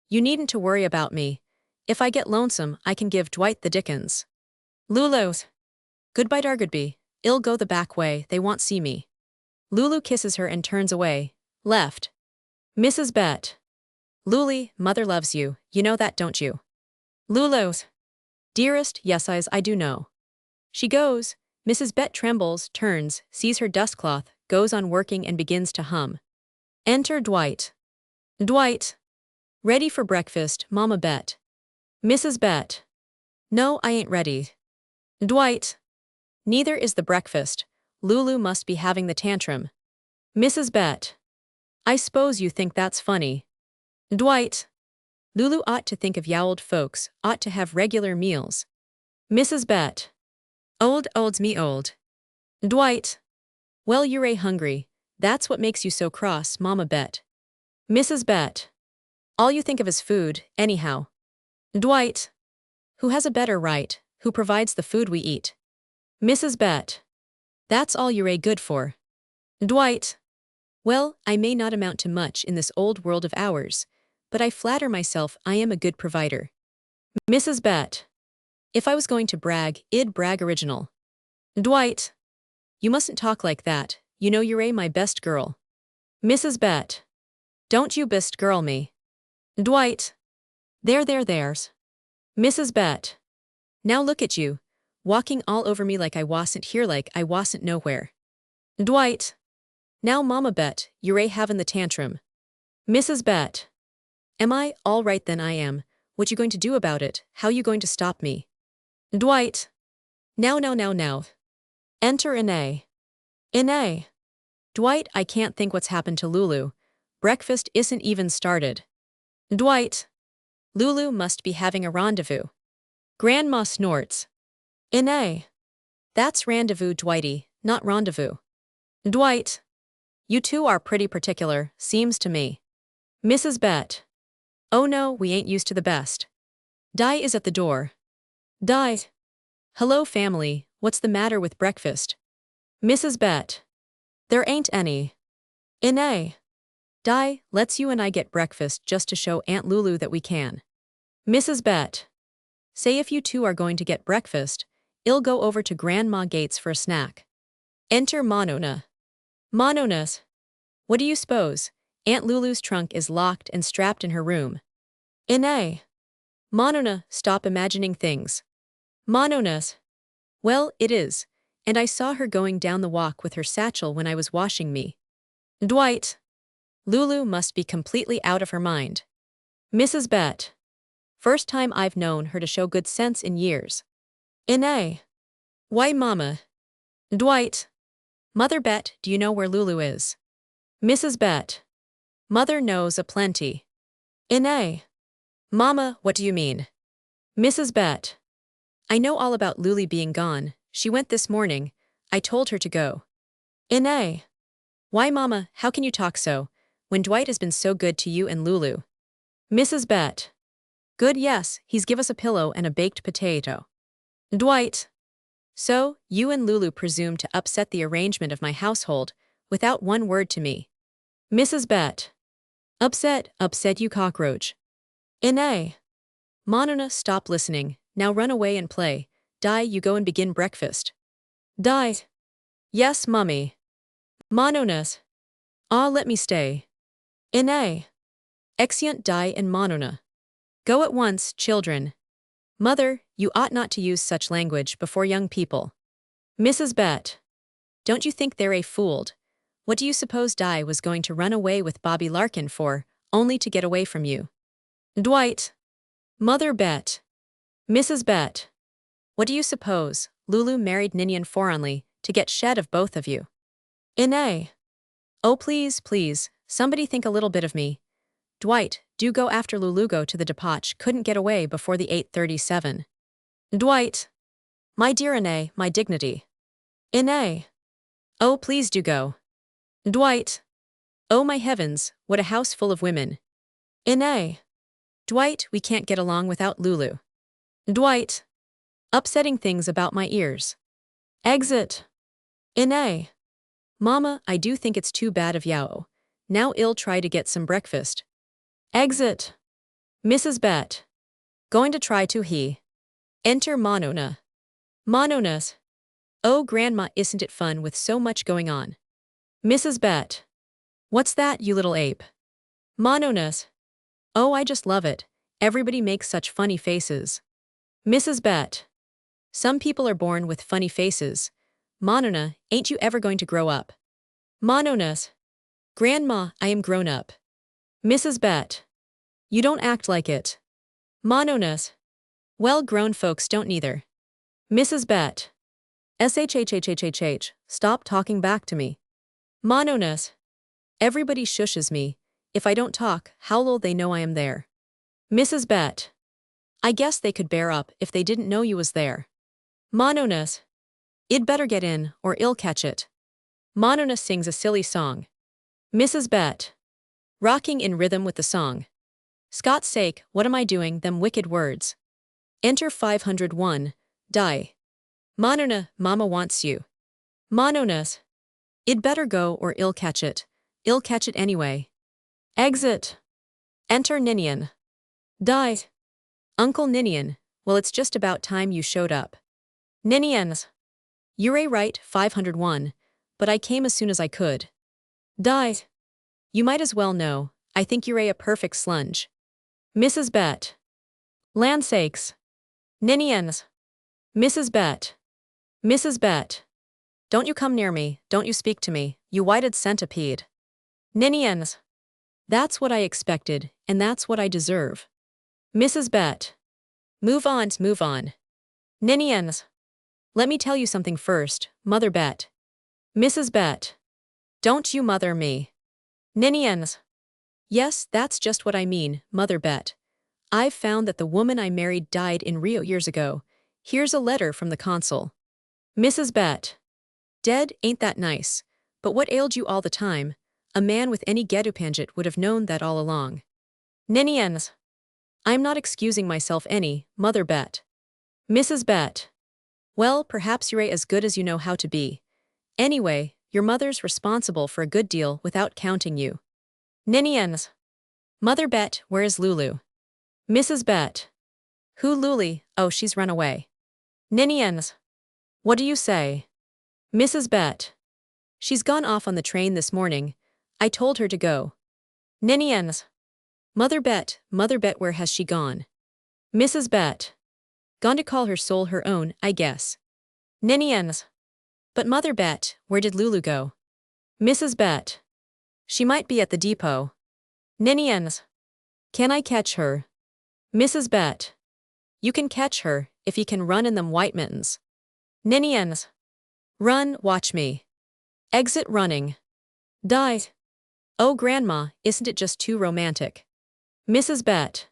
You needn't to worry about me. If I get lonesome, I can give Dwight the dickens. Lulu's. Goodbye, Dargoodby. I'll go the back way, they won't see me. Lulu kisses her and turns away. Left. Mrs. Bett. Lulu, mother loves you, you know that, don't you? Lulu's. Dearest, yes, I do know. She goes. Mrs. Bett trembles, turns, sees her dustcloth, goes on working and begins to hum. Enter Dwight. Dwight. Ready for breakfast, Mama Bett. Mrs. Bett. No, I ain't ready. Dwight. Neither is the breakfast. Lulu must be having the tantrum. Mrs. Bett. I s'pose you think that's funny. Dwight. Lulu ought to think of ya old folks, ought to have regular meals. Mrs. Bett. Old's me old. Dwight. Well, you're hungry. That's what makes you so cross, Mama Bett. Mrs. Bett. All you think of is food, anyhow. Dwight. Who has a better right, who provides the food we eat? Mrs. Bett. That's all you're good for. Dwight. Well, I may not amount to much in this old world of ours, but I flatter myself I am a good provider. Mrs. Bett. If I was going to brag, I'd brag original. Dwight. You mustn't talk like that, you know you're my best girl. Mrs. Bett. Don't you best girl me. Dwight. There's. Mrs. Bett. Now look at you, walking all over me like I wasn't here, like I wasn't nowhere. Dwight. Now Mama Bett, you're having the tantrum. Mrs. Bett. Am I? All right then I am. What you going to do about it? How you going to stop me? Dwight. Now. Enter Anne. Anne. Dwight, I can't think what's happened to Lulu. Breakfast isn't even started. Dwight. Lulu must be having a rendezvous. Grandma snorts. Anne. That's rendezvous, Dwighty, not rendezvous. Dwight. You two are pretty particular, seems to me. Mrs. Bett. Oh no, we ain't used to the best. Di is at the door. Di. Hello, family, what's the matter with breakfast? Mrs. Bett. There ain't any. Anne. Di, let's you and I get breakfast just to show Aunt Lulu that we can. Mrs. Bett. Say if you two are going to get breakfast, I'll go over to Grandma Gates for a snack. Enter Monona. Mononas. What do you suppose? Aunt Lulu's trunk is locked and strapped in her room. Inay. Monona, stop imagining things. Mononas. Well, it is. And I saw her going down the walk with her satchel when I was washing me. Dwight. Lulu must be completely out of her mind. Mrs. Bett. First time I've known her to show good sense in years. Inay. Why, Mama? Dwight. Mother Bett, do you know where Lulu is? Mrs. Bett. Mother knows a plenty. Inay. Mama, what do you mean? Mrs. Bett. I know all about Lulu being gone. She went this morning. I told her to go. Inay. Why, Mama, how can you talk so, when Dwight has been so good to you and Lulu? Mrs. Bett. Good, yes, he's give us a pillow and a baked potato. Dwight. So, you and Lulu presume to upset the arrangement of my household, without one word to me. Mrs. Bett. Upset you cockroach. Inay. Monona, stop listening, now run away and play. Die, you go and begin breakfast. Die. Yes, Mummy. Mononas. Ah, let me stay. Inay. Exeunt die and Monona. Go at once, children. Mother, you ought not to use such language before young people. Mrs. Bett. Don't you think they're fooled? What do you suppose Di was going to run away with Bobby Larkin for, only to get away from you? Dwight. Mother Bett. Mrs. Bett. What do you suppose? Lulu married Ninian Foronley to get shed of both of you. Inay. Oh, please, please, somebody think a little bit of me. Dwight, do go after Lulugo to the depotch, couldn't get away before the 8:37. Dwight. My dear Inay, my dignity. Inay. Oh, please do go. Dwight. Oh my heavens, what a house full of women. Inay. Dwight, we can't get along without Lulu. Dwight. Upsetting things about my ears. Exit. Inay. Mama, I do think it's too bad of Yao. Now I'll try to get some breakfast. Exit. Mrs. Bett. Going to try to he. Enter Monona. Mononas. Oh, Grandma, isn't it fun with so much going on? Mrs. Bett. What's that, you little ape? Mononas. Oh, I just love it. Everybody makes such funny faces. Mrs. Bett. Some people are born with funny faces. Monona, ain't you ever going to grow up? Mononas. Grandma, I am grown up. Mrs. Bett. You don't act like it. Mononas. Well, grown folks don't neither. Mrs. Bett. SHHHHHH, stop talking back to me. Mononas. Everybody shushes me. If I don't talk, how'll they know I am there? Mrs. Bett. I guess they could bear up if they didn't know you was there. Mononas. I'd better get in, or I'll catch it. Monona sings a silly song. Mrs. Bett. Rocking in rhythm with the song. Scott's sake, what am I doing, them wicked words? Enter 501, die. Monona, Mama wants you. Mononas. I'd better go or I'll catch it. I'll catch it anyway. Exit. Enter Ninian. Die. Uncle Ninian, well, it's just about time you showed up. Ninians. You're right, 501, but I came as soon as I could. Die. You might as well know, I think you're a perfect slunge. Mrs. Bett. Land sakes. Ninians. Mrs. Bett. Mrs. Bett. Don't you come near me, don't you speak to me, you whited centipede. Ninians. That's what I expected, and that's what I deserve. Mrs. Bett. Move on, move on. Ninians. Let me tell you something first, Mother Bett. Mrs. Bett. Don't you mother me. Ninians. Yes, that's just what I mean, Mother Bett. I've found that the woman I married died in Rio years ago. Here's a letter from the consul. Mrs. Bett. Dead, ain't that nice? But what ailed you all the time? A man with any Gedupanjit would have known that all along. Ninians. I'm not excusing myself any, Mother Bett. Mrs. Bett. Well, perhaps you're as good as you know how to be. Anyway, your mother's responsible for a good deal without counting you. Ninians. Mother Bett, where is Lulu? Mrs. Bett. Who Lulu? Oh, she's run away. Ninians. What do you say? Mrs. Bett. She's gone off on the train this morning. I told her to go. Ninians. Mother Bett, where has she gone? Mrs. Bett. Gone to call her soul her own, I guess. Ninians. But Mother Bett, where did Lulu go? Mrs. Bett. She might be at the depot. Ninians. Can I catch her? Mrs. Bett. You can catch her, if you can run in them white mittens. Ninians. Run, watch me. Exit running. Die. Oh, Grandma, isn't it just too romantic? Mrs. Bett.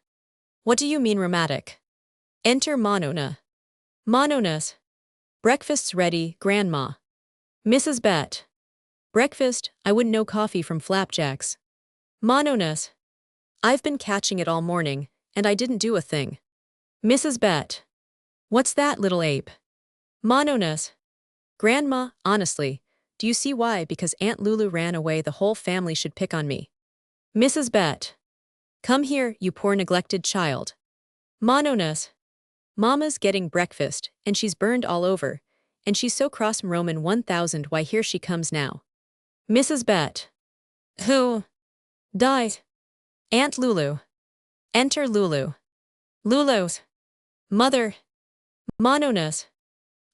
What do you mean romantic? Enter Monona. Mononas. Breakfast's ready, Grandma. Mrs. Bett. Breakfast, I wouldn't know coffee from flapjacks. Mononas. I've been catching it all morning, and I didn't do a thing. Mrs. Bett. What's that, little ape? Mononas. Grandma, honestly, do you see why? Because Aunt Lulu ran away, the whole family should pick on me. Mrs. Bett. Come here, you poor neglected child. Mononas. Mama's getting breakfast, and she's burned all over, and she's so cross. Roman 1000, why here she comes now. Mrs. Bett. Who? Died. Aunt Lulu. Enter Lulu. Lulu's. Mother. Mononas.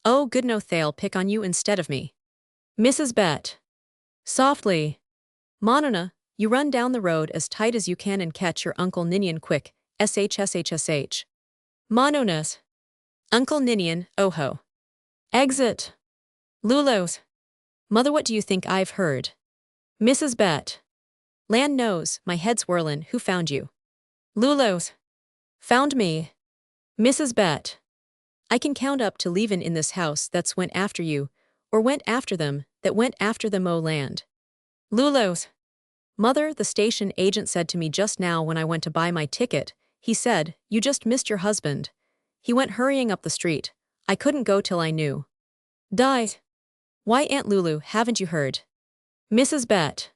Oh, good, no, they'll pick on you instead of me. Mrs. Bett. Softly. Monona, you run down the road as tight as you can and catch your Uncle Ninian quick, shshshsh. Mononas. Uncle Ninian, oh ho. Exit. Lulu's. Mother, what do you think I've heard? Mrs. Bett. Land knows, my head's whirlin', who found you? Lulu's. Found me. Mrs. Bett. I can count up to 11 in this house that's went after you, or went after them, that went after them, oh land. Lulu's. Mother, the station agent said to me just now when I went to buy my ticket, he said, you just missed your husband. He went hurrying up the street. I couldn't go till I knew. Died. Why, Aunt Lulu, haven't you heard? Mrs. Bett.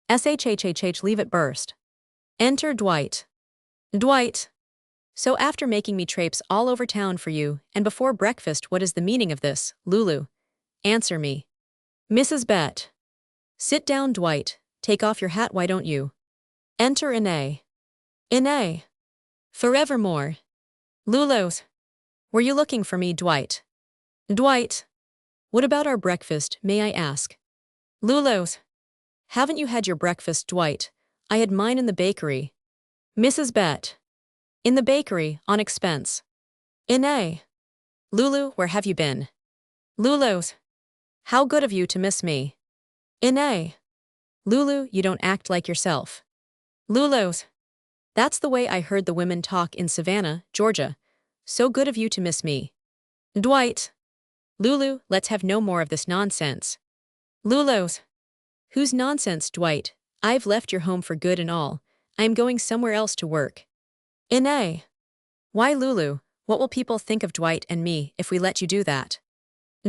Shhhh, leave it burst. Enter Dwight. Dwight. So after making me traipse all over town for you, and before breakfast, what is the meaning of this, Lulu? Answer me. Mrs. Bett. Sit down, Dwight. Take off your hat, why don't you? Enter Ine. Ine. Forevermore. Lulu's. Were you looking for me, Dwight? Dwight. What about our breakfast, may I ask? Lulu's. Haven't you had your breakfast, Dwight? I had mine in the bakery. Mrs. Bett. In the bakery, on expense. Ine. Lulu, where have you been? Lulu's. How good of you to miss me. Ine. Lulu, you don't act like yourself. Lulu's. That's the way I heard the women talk in Savannah, Georgia. So good of you to miss me. Dwight. Lulu, let's have no more of this nonsense. Lulu's. Whose nonsense, Dwight? I've left your home for good and all. I am going somewhere else to work. Ine. Why, Lulu, what will people think of Dwight and me if we let you do that?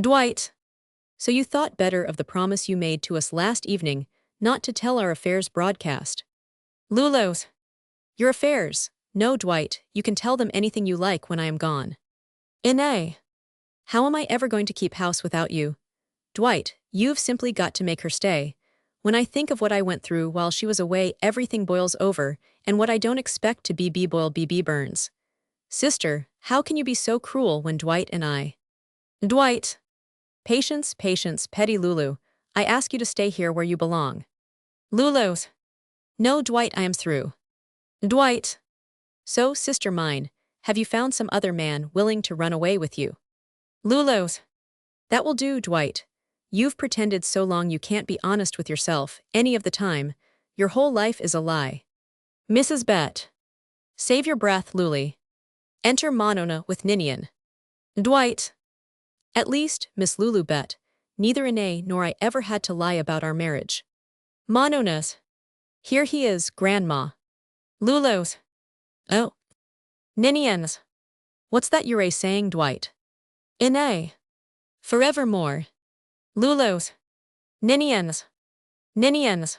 Dwight. So you thought better of the promise you made to us last evening, not to tell our affairs broadcast. Lulu's. Your affairs. No, Dwight, you can tell them anything you like when I am gone. Ine. How am I ever going to keep house without you? Dwight, you've simply got to make her stay. When I think of what I went through while she was away, everything boils over, and what I don't expect to be boil BB burns. Sister, how can you be so cruel when Dwight and I... Dwight. Patience, patience, petty Lulu. I ask you to stay here where you belong. Lulu's. No, Dwight, I am through. Dwight. So, sister mine, have you found some other man willing to run away with you? Lulu's. That will do, Dwight. You've pretended so long you can't be honest with yourself any of the time. Your whole life is a lie. Mrs. Bett. Save your breath, Lulu. Enter Monona with Ninian. Dwight. At least, Miss Lulu Bett, neither Ine nor I ever had to lie about our marriage. Mononas. Here he is, Grandma. Lulu's. Oh. Ninians. What's that you're saying, Dwight? Ine. Forevermore. Lulu's. Ninians. Ninians.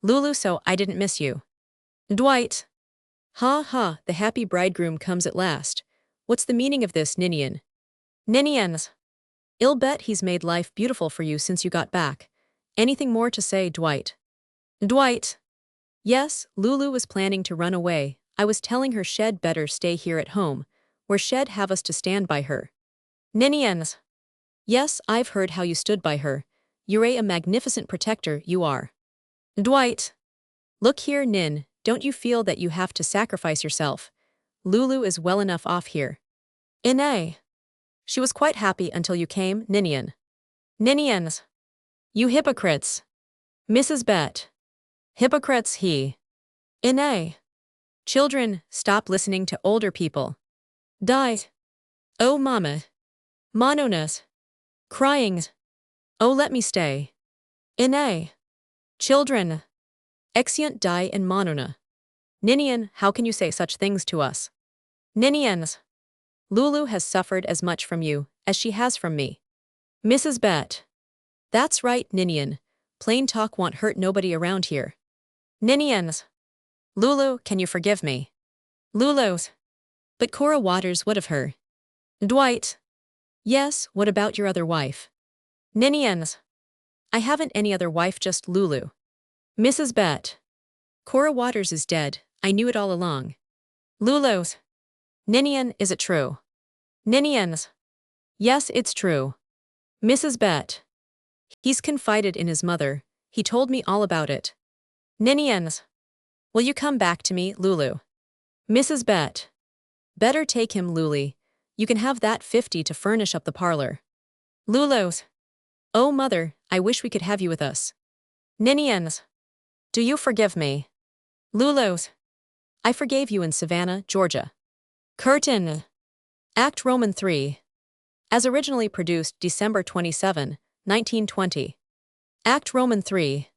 Lulu, so I didn't miss you. Dwight. Ha ha, the happy bridegroom comes at last. What's the meaning of this, Ninian? Ninians. I'll bet he's made life beautiful for you since you got back. Anything more to say, Dwight? Dwight. Yes, Lulu was planning to run away. I was telling her she'd better stay here at home, where she'd have us to stand by her. Ninians. Yes, I've heard how you stood by her. You're a magnificent protector, you are. Dwight. Look here, Nin, don't you feel that you have to sacrifice yourself? Lulu is well enough off here. Inay. She was quite happy until you came, Ninian. Ninians. You hypocrites. Mrs. Bett. Hypocrites he. Inay. Children, stop listening to older people. Die. Oh mama. Mononas. Cryings. Oh let me stay. Inay. Children. Exeunt die in monona. Ninian, how can you say such things to us? Ninians. Lulu has suffered as much from you as she has from me. Mrs. Bett. That's right, Ninian. Plain talk won't hurt nobody around here. Ninians. Lulu, can you forgive me? Lulu's. But Cora Waters, what of her? Dwight. Yes, what about your other wife? Ninians. I haven't any other wife, just Lulu. Mrs. Bett. Cora Waters is dead, I knew it all along. Lulu's. Ninian, is it true? Ninians. Yes, it's true. Mrs. Bett. He's confided in his mother, he told me all about it. Ninians. Will you come back to me, Lulu? Mrs. Bett. Better take him, Luli. You can have that 50 to furnish up the parlor. Lulu's. Oh mother, I wish we could have you with us. Ninians. Do you forgive me? Lulu's. I forgave you in Savannah, Georgia. Curtain. Act Roman 3. As originally produced December 27, 1920. Act Roman 3.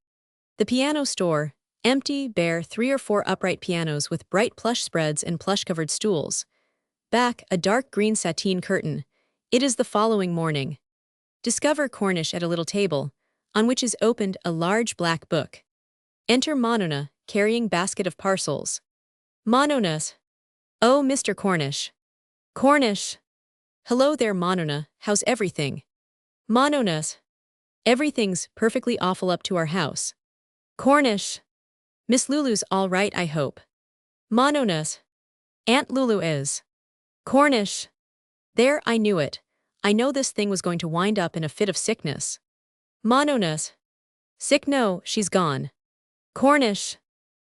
The piano store, empty, bare 3 or 4 upright pianos with bright plush spreads and plush-covered stools. Back, a dark green sateen curtain. It is the following morning. Discover Cornish at a little table, on which is opened a large black book. Enter Monona, carrying basket of parcels. Mononas. Oh, Mr. Cornish. Cornish. Hello there, Monona, how's everything? Mononas. Everything's perfectly awful up to our house. Cornish. Miss Lulu's all right, I hope. Mononas. Aunt Lulu is. Cornish. There, I knew it. I know this thing was going to wind up in a fit of sickness. Mononas. Sick, no, she's gone. Cornish.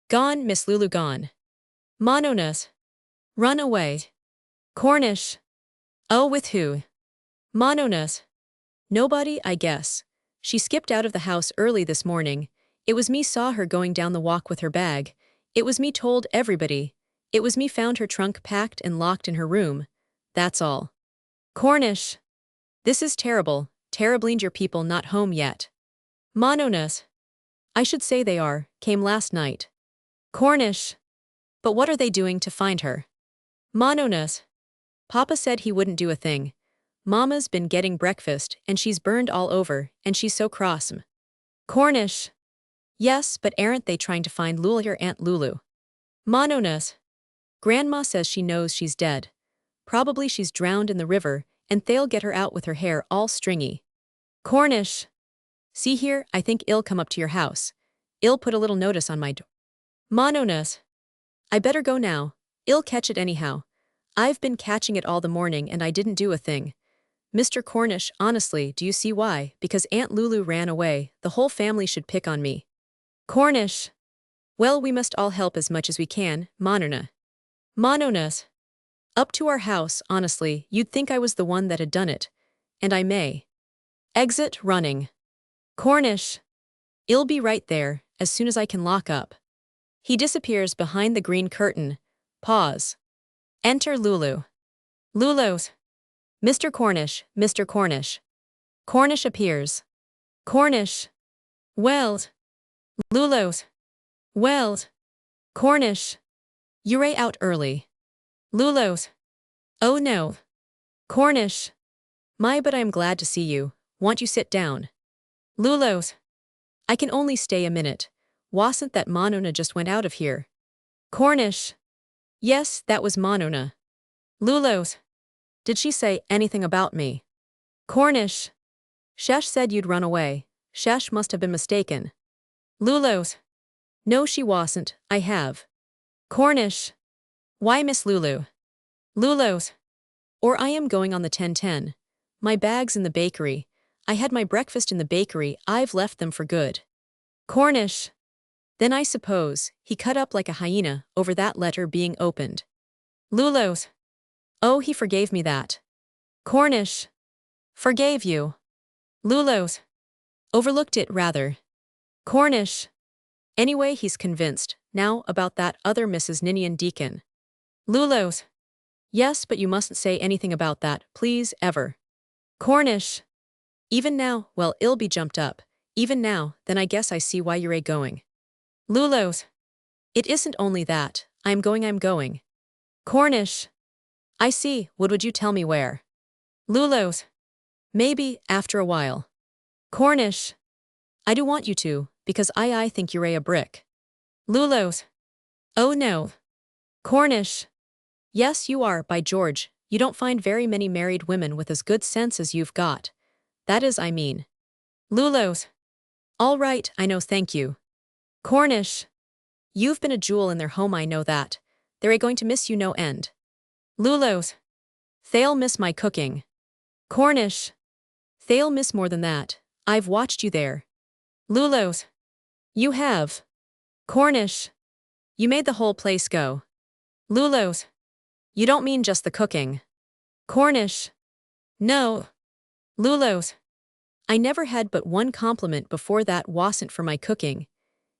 Gone, Miss Lulu gone. Mononas. Run away. Cornish. Oh, with who? Mononas. Nobody, I guess. She skipped out of the house early this morning. It was me saw her going down the walk with her bag. It was me told everybody. It was me found her trunk packed and locked in her room. That's all. Cornish. This is terrible. Terribly, your people not home yet. Mononas. I should say they are, came last night. Cornish. But what are they doing to find her? Mononas. Papa said he wouldn't do a thing. Mama's been getting breakfast and she's burned all over and she's so cross. Cornish. Yes, but aren't they trying to find Lulu, your Aunt Lulu? Mononas. Grandma says she knows she's dead. Probably she's drowned in the river and they'll get her out with her hair all stringy. Cornish. See here, I think I'll come up to your house. I'll put a little notice on my door. Mononas. I better go now. I'll catch it anyhow. I've been catching it all the morning and I didn't do a thing. Mr. Cornish, honestly, do you see why? Because Aunt Lulu ran away, the whole family should pick on me. Cornish. Well, we must all help as much as we can, Monona. Mononas. Up to our house, honestly, you'd think I was the one that had done it. And I may. Exit running. Cornish. I'll be right there, as soon as I can lock up. He disappears behind the green curtain. Pause. Enter Lulu. Lulu's. Mr. Cornish, Mr. Cornish. Cornish appears. Cornish. Weld. Lulu's. Weld. Cornish. You're out early. Lulu's. Oh no. Cornish. My, but I'm glad to see you. Want you sit down? Lulu's. I can only stay a minute. Wasn't that Monona just went out of here? Cornish. Yes, that was Monona. Lulu's. Did she say anything about me? Cornish. Shesh said you'd run away. Shesh must have been mistaken. Lulu's. No, she wasn't, I have. Cornish. Why, Miss Lulu? Lulu's. Or I am going on the 10:10. My bag's in the bakery. I had my breakfast in the bakery, I've left them for good. Cornish. Then I suppose, he cut up like a hyena over that letter being opened. Lulu's. Oh, he forgave me that. Cornish. Forgave you. Lulu's. Overlooked it, rather. Cornish. Anyway, he's convinced, now, about that other Mrs. Ninian Deacon. Lulu's. Yes, but you mustn't say anything about that, please, ever. Cornish. Even now, well, it'll be jumped up. Even now, then I guess I see why you're going. Lulu's. It isn't only that, I'm going. Cornish. I see, would you tell me where? Lulu's. Maybe, after a while. Cornish. I do want you to, because I think you're a brick. Lulu's. Oh no. Cornish. Yes, you are, by George, you don't find very many married women with as good sense as you've got. That is, I mean. Lulu's. All right, I know, thank you. Cornish. You've been a jewel in their home, I know that. They're going to miss you no end. Lulu's. They'll miss my cooking. Cornish. They'll miss more than that. I've watched you there. Lulu's. You have. Cornish. You made the whole place go. Lulu's. You don't mean just the cooking. Cornish. No. Lulu's. I never had but one compliment before that wasn't for my cooking.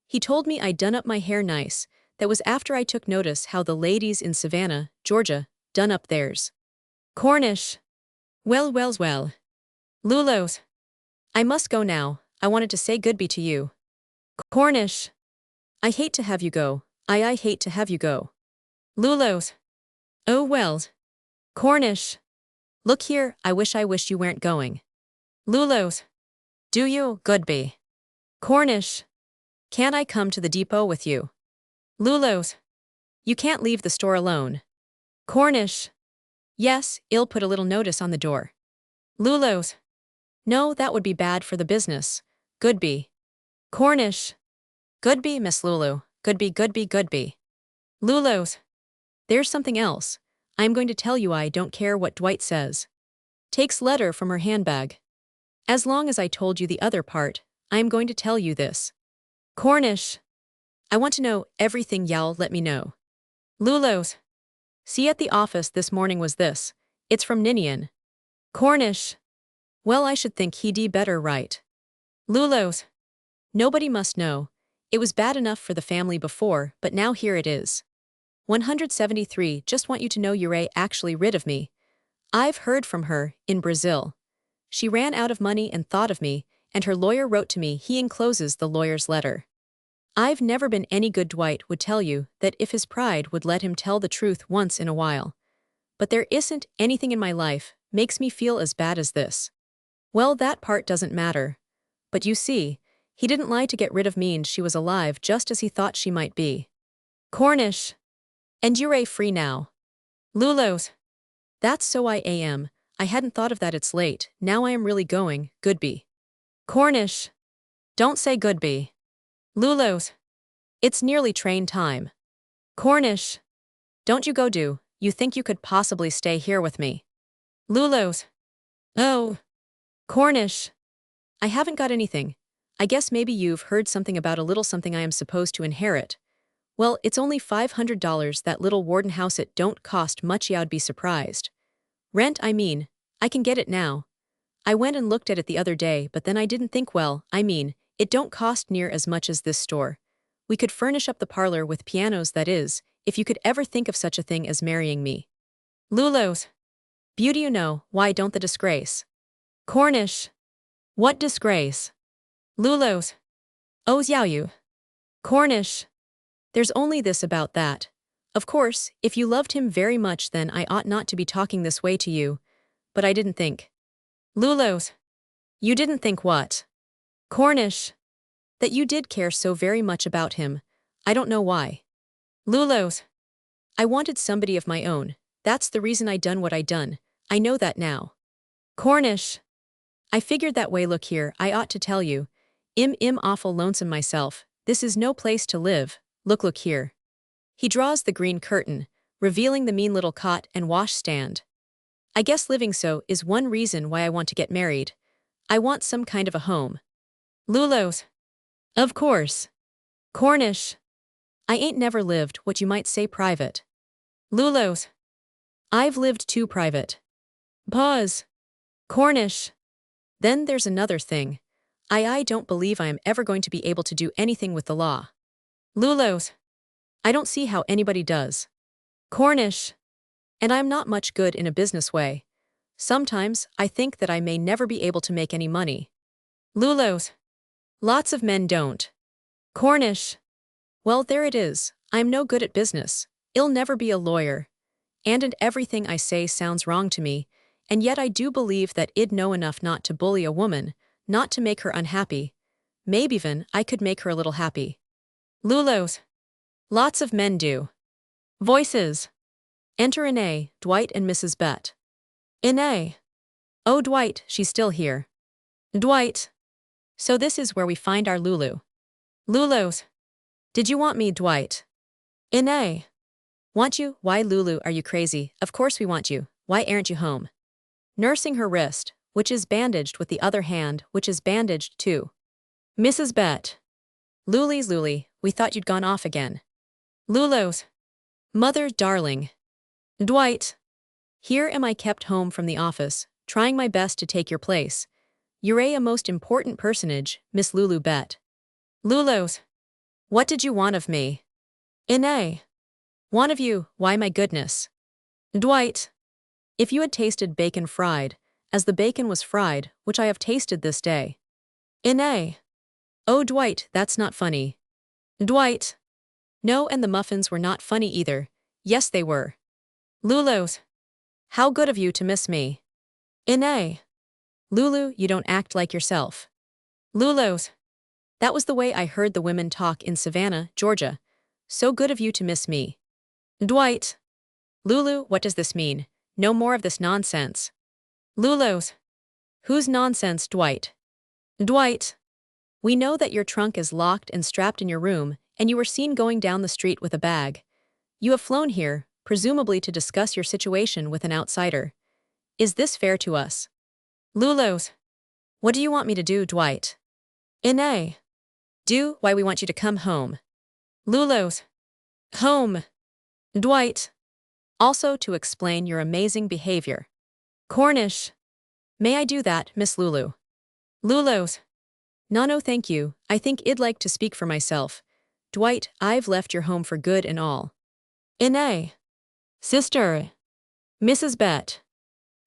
He told me I'd done up my hair nice. That was after I took notice how the ladies in Savannah, Georgia, done up theirs. Cornish. Well. Lulu's. I must go now. I wanted to say goodbye to you. Cornish. I hate to have you go. I hate to have you go. Lulu's. Oh well. Cornish. Look here, I wish you weren't going. Lulu's. Do you, goodbye? Cornish. Can't I come to the depot with you? Lulu's. You can't leave the store alone. Cornish. Yes, I'll put a little notice on the door. Lulu's. No, that would be bad for the business. Goodbye. Cornish. Goodbye, Miss Lulu. Goodbye. Lulu's. There's something else. I'm going to tell you I don't care what Dwight says. Takes letter from her handbag. As long as I told you the other part, I'm going to tell you this. Cornish. I want to know everything y'all let me know. Lulu's. See at the office this morning was this. It's from Ninian. Cornish. Well, I should think he'd better write. Lulu's. Nobody must know. It was bad enough for the family before, but now here it is. 173. Just want you to know you're actually rid of me. I've heard from her, in Brazil. She ran out of money and thought of me, and her lawyer wrote to me. He encloses the lawyer's letter. I've never been any good. Dwight would tell you that if his pride would let him tell the truth once in a while. But there isn't anything in my life makes me feel as bad as this. Well, that part doesn't matter. But you see, he didn't lie to get rid of me, and she was alive just as he thought she might be. Cornish. And you're free now. Lulu's. That's so I am. I hadn't thought of that. It's late. Now I am really going. Goodbye. Cornish. Don't say goodbye. Lulu's. It's nearly train time. Cornish. Don't you go, do you think you could possibly stay here with me? Lulu's. Oh. Cornish. I haven't got anything. I guess maybe you've heard something about a little something I am supposed to inherit. Well, it's only $500, that little Warden house. It don't cost much. Y'd be surprised. Rent, I mean, I can get it now. I went and looked at it the other day, but then I didn't think, well, I mean, it don't cost near as much as this store. We could furnish up the parlor with pianos, that is, if you could ever think of such a thing as marrying me. Lulu's. Beauty, you know, why don't the disgrace? Cornish. What disgrace? Lulu's. Oh, you. Cornish. There's only this about that. Of course, if you loved him very much, then I ought not to be talking this way to you. But I didn't think. Lulu's. You didn't think what? Cornish. That you did care so very much about him. I don't know why. Lulu's. I wanted somebody of my own. That's the reason I done what I done. I know that now. Cornish. I figured that way. Look here, I ought to tell you. I'm awful lonesome myself. this is no place to live. Look here. He draws the green curtain, revealing the mean little cot and washstand. I guess living so is one reason why I want to get married. I want some kind of a home. Lulu's. Of course. Cornish. I ain't never lived what you might say private. Lulu's. I've lived too private. Pause. Cornish. Then there's another thing. I don't believe I am ever going to be able to do anything with the law. Lulu's. I don't see how anybody does. Cornish. And I'm not much good in a business way. Sometimes I think that I may never be able to make any money. Lulu's. Lots of men don't. Cornish. Well, there it is. I'm no good at business. I'll never be a lawyer. And everything I say sounds wrong to me, and yet I do believe that I'd know enough not to bully a woman, not to make her unhappy. Maybe even I could make her a little happy. Lulu's. Lots of men do. Voices. Enter Inay, Dwight and Mrs. Bett. Inay. Oh, Dwight, she's still here. Dwight. So this is where we find our Lulu. Lulu's. Did you want me, Dwight? Inay. Want you? Why, Lulu, are you crazy? Of course we want you. Why aren't you home? Nursing her wrist, which is bandaged with the other hand, which is bandaged too. Mrs. Bett. Luli, we thought you'd gone off again. Lulu's. Mother, darling. Dwight. Here am I kept home from the office, trying my best to take your place. You're a most important personage, Miss Lulu Bett. Lulu's. What did you want of me? Inay. Want of you, why my goodness. Dwight. If you had tasted bacon fried, as the bacon was fried, which I have tasted this day. Inay. Oh, Dwight, that's not funny. Dwight. No, and the muffins were not funny either. Yes, they were. Lulu's. How good of you to miss me. Inay. Lulu, you don't act like yourself. Lulu's. That was the way I heard the women talk in Savannah, Georgia. So good of you to miss me. Dwight. Lulu, what does this mean? No more of this nonsense. Lulu's. Whose nonsense, Dwight? Dwight. We know that your trunk is locked and strapped in your room, and you were seen going down the street with a bag. You have flown here, presumably to discuss your situation with an outsider. Is this fair to us? Lulu's. What do you want me to do, Dwight? Inay. Do, why we want you to come home. Lulu's. Home. Dwight. Also to explain your amazing behavior. Cornish. May I do that, Miss Lulu? Lulu's. No, thank you. I think I'd like to speak for myself. Dwight, I've left your home for good and all. Inay. Sister. Mrs. Bett.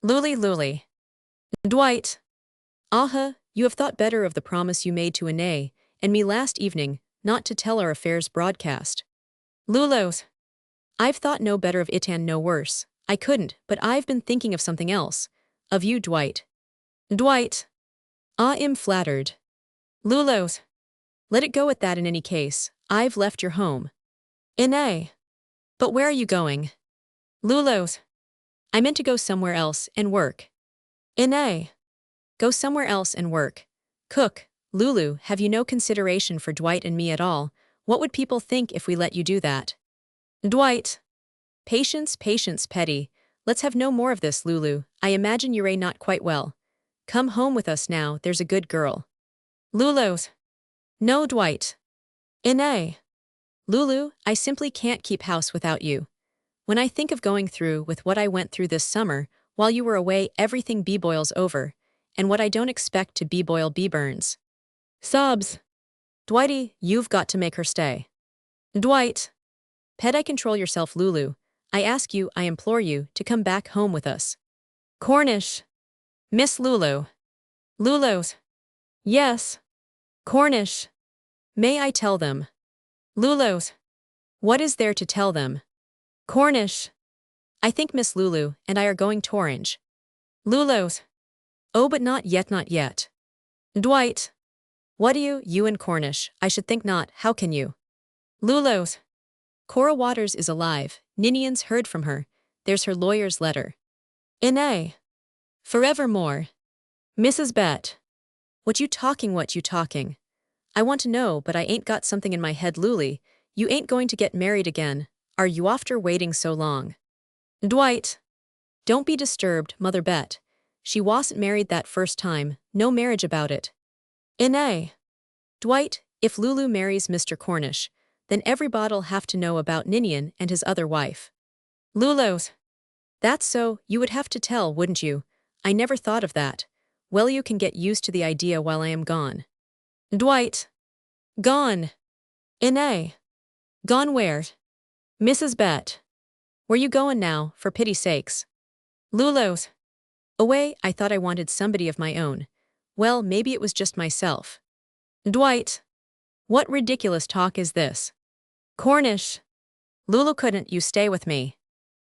Luli. Dwight. Aha, you have thought better of the promise you made to Inay and me last evening, not to tell our affairs broadcast. Lulu's. I've thought no better of it and no worse. I couldn't, but I've been thinking of something else. Of you, Dwight. Dwight. I'm flattered. Lulu's. Let it go at that in any case. I've left your home. Inay. But where are you going? Lulu's. I meant to go somewhere else and work. Inay. Go somewhere else and work. Cook. Lulu, have you no consideration for Dwight and me at all? What would people think if we let you do that? Dwight. Patience, Petty. Let's have no more of this, Lulu. I imagine you're not quite well. Come home with us now, there's a good girl. Lulu's. No, Dwight. Inay. Lulu, I simply can't keep house without you. When I think of going through with what I went through this summer, while you were away, everything boils over, and what I don't expect to boil burns. Sobs. Dwighty, you've got to make her stay. Dwight. Pet, control yourself, Lulu. I ask you, I implore you, to come back home with us. Cornish. Miss Lulu. Lulu's. Yes. Cornish. May I tell them? Lulu's. What is there to tell them? Cornish. I think Miss Lulu and I are going to Orange. Lulu's. Oh, but not yet. Dwight. What do you and Cornish? I should think not, how can you? Lulu's. Cora Waters is alive, Ninian's heard from her, there's her lawyer's letter. Inay. Forevermore. Mrs. Bett. What you talking? I want to know, but I ain't got something in my head, Lulu. You ain't going to get married again, are you, after waiting so long? Dwight. Don't be disturbed, Mother Bett. She wasn't married that first time, no marriage about it. Nay. Dwight, if Lulu marries Mr. Cornish, then everybody'll have to know about Ninian and his other wife. Lulu's. That's so, you would have to tell, wouldn't you? I never thought of that. Well, you can get used to the idea while I am gone. Dwight. Gone. Nay. Gone where? Mrs. Bett. Where you going now, for pity's sakes? Lulu's. Away, I thought I wanted somebody of my own. Well, maybe it was just myself. Dwight. What ridiculous talk is this? Cornish. Lulu, couldn't you stay with me?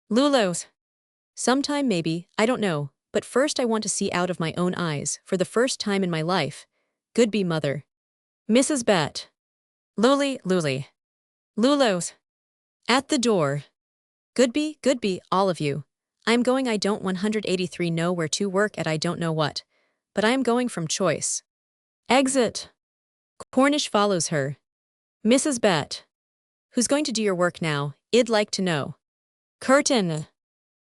Lulu's. Sometime maybe, I don't know, but first I want to see out of my own eyes, for the first time in my life. Good be mother. Mrs. Bett. Lulu. Lulu's. At the door. Good be, all of you. I am going, I don't 183 know where to work at, I don't know what. But I am going from choice. Exit. Cornish follows her. Mrs. Bett. Who's going to do your work now, I'd like to know. Curtain.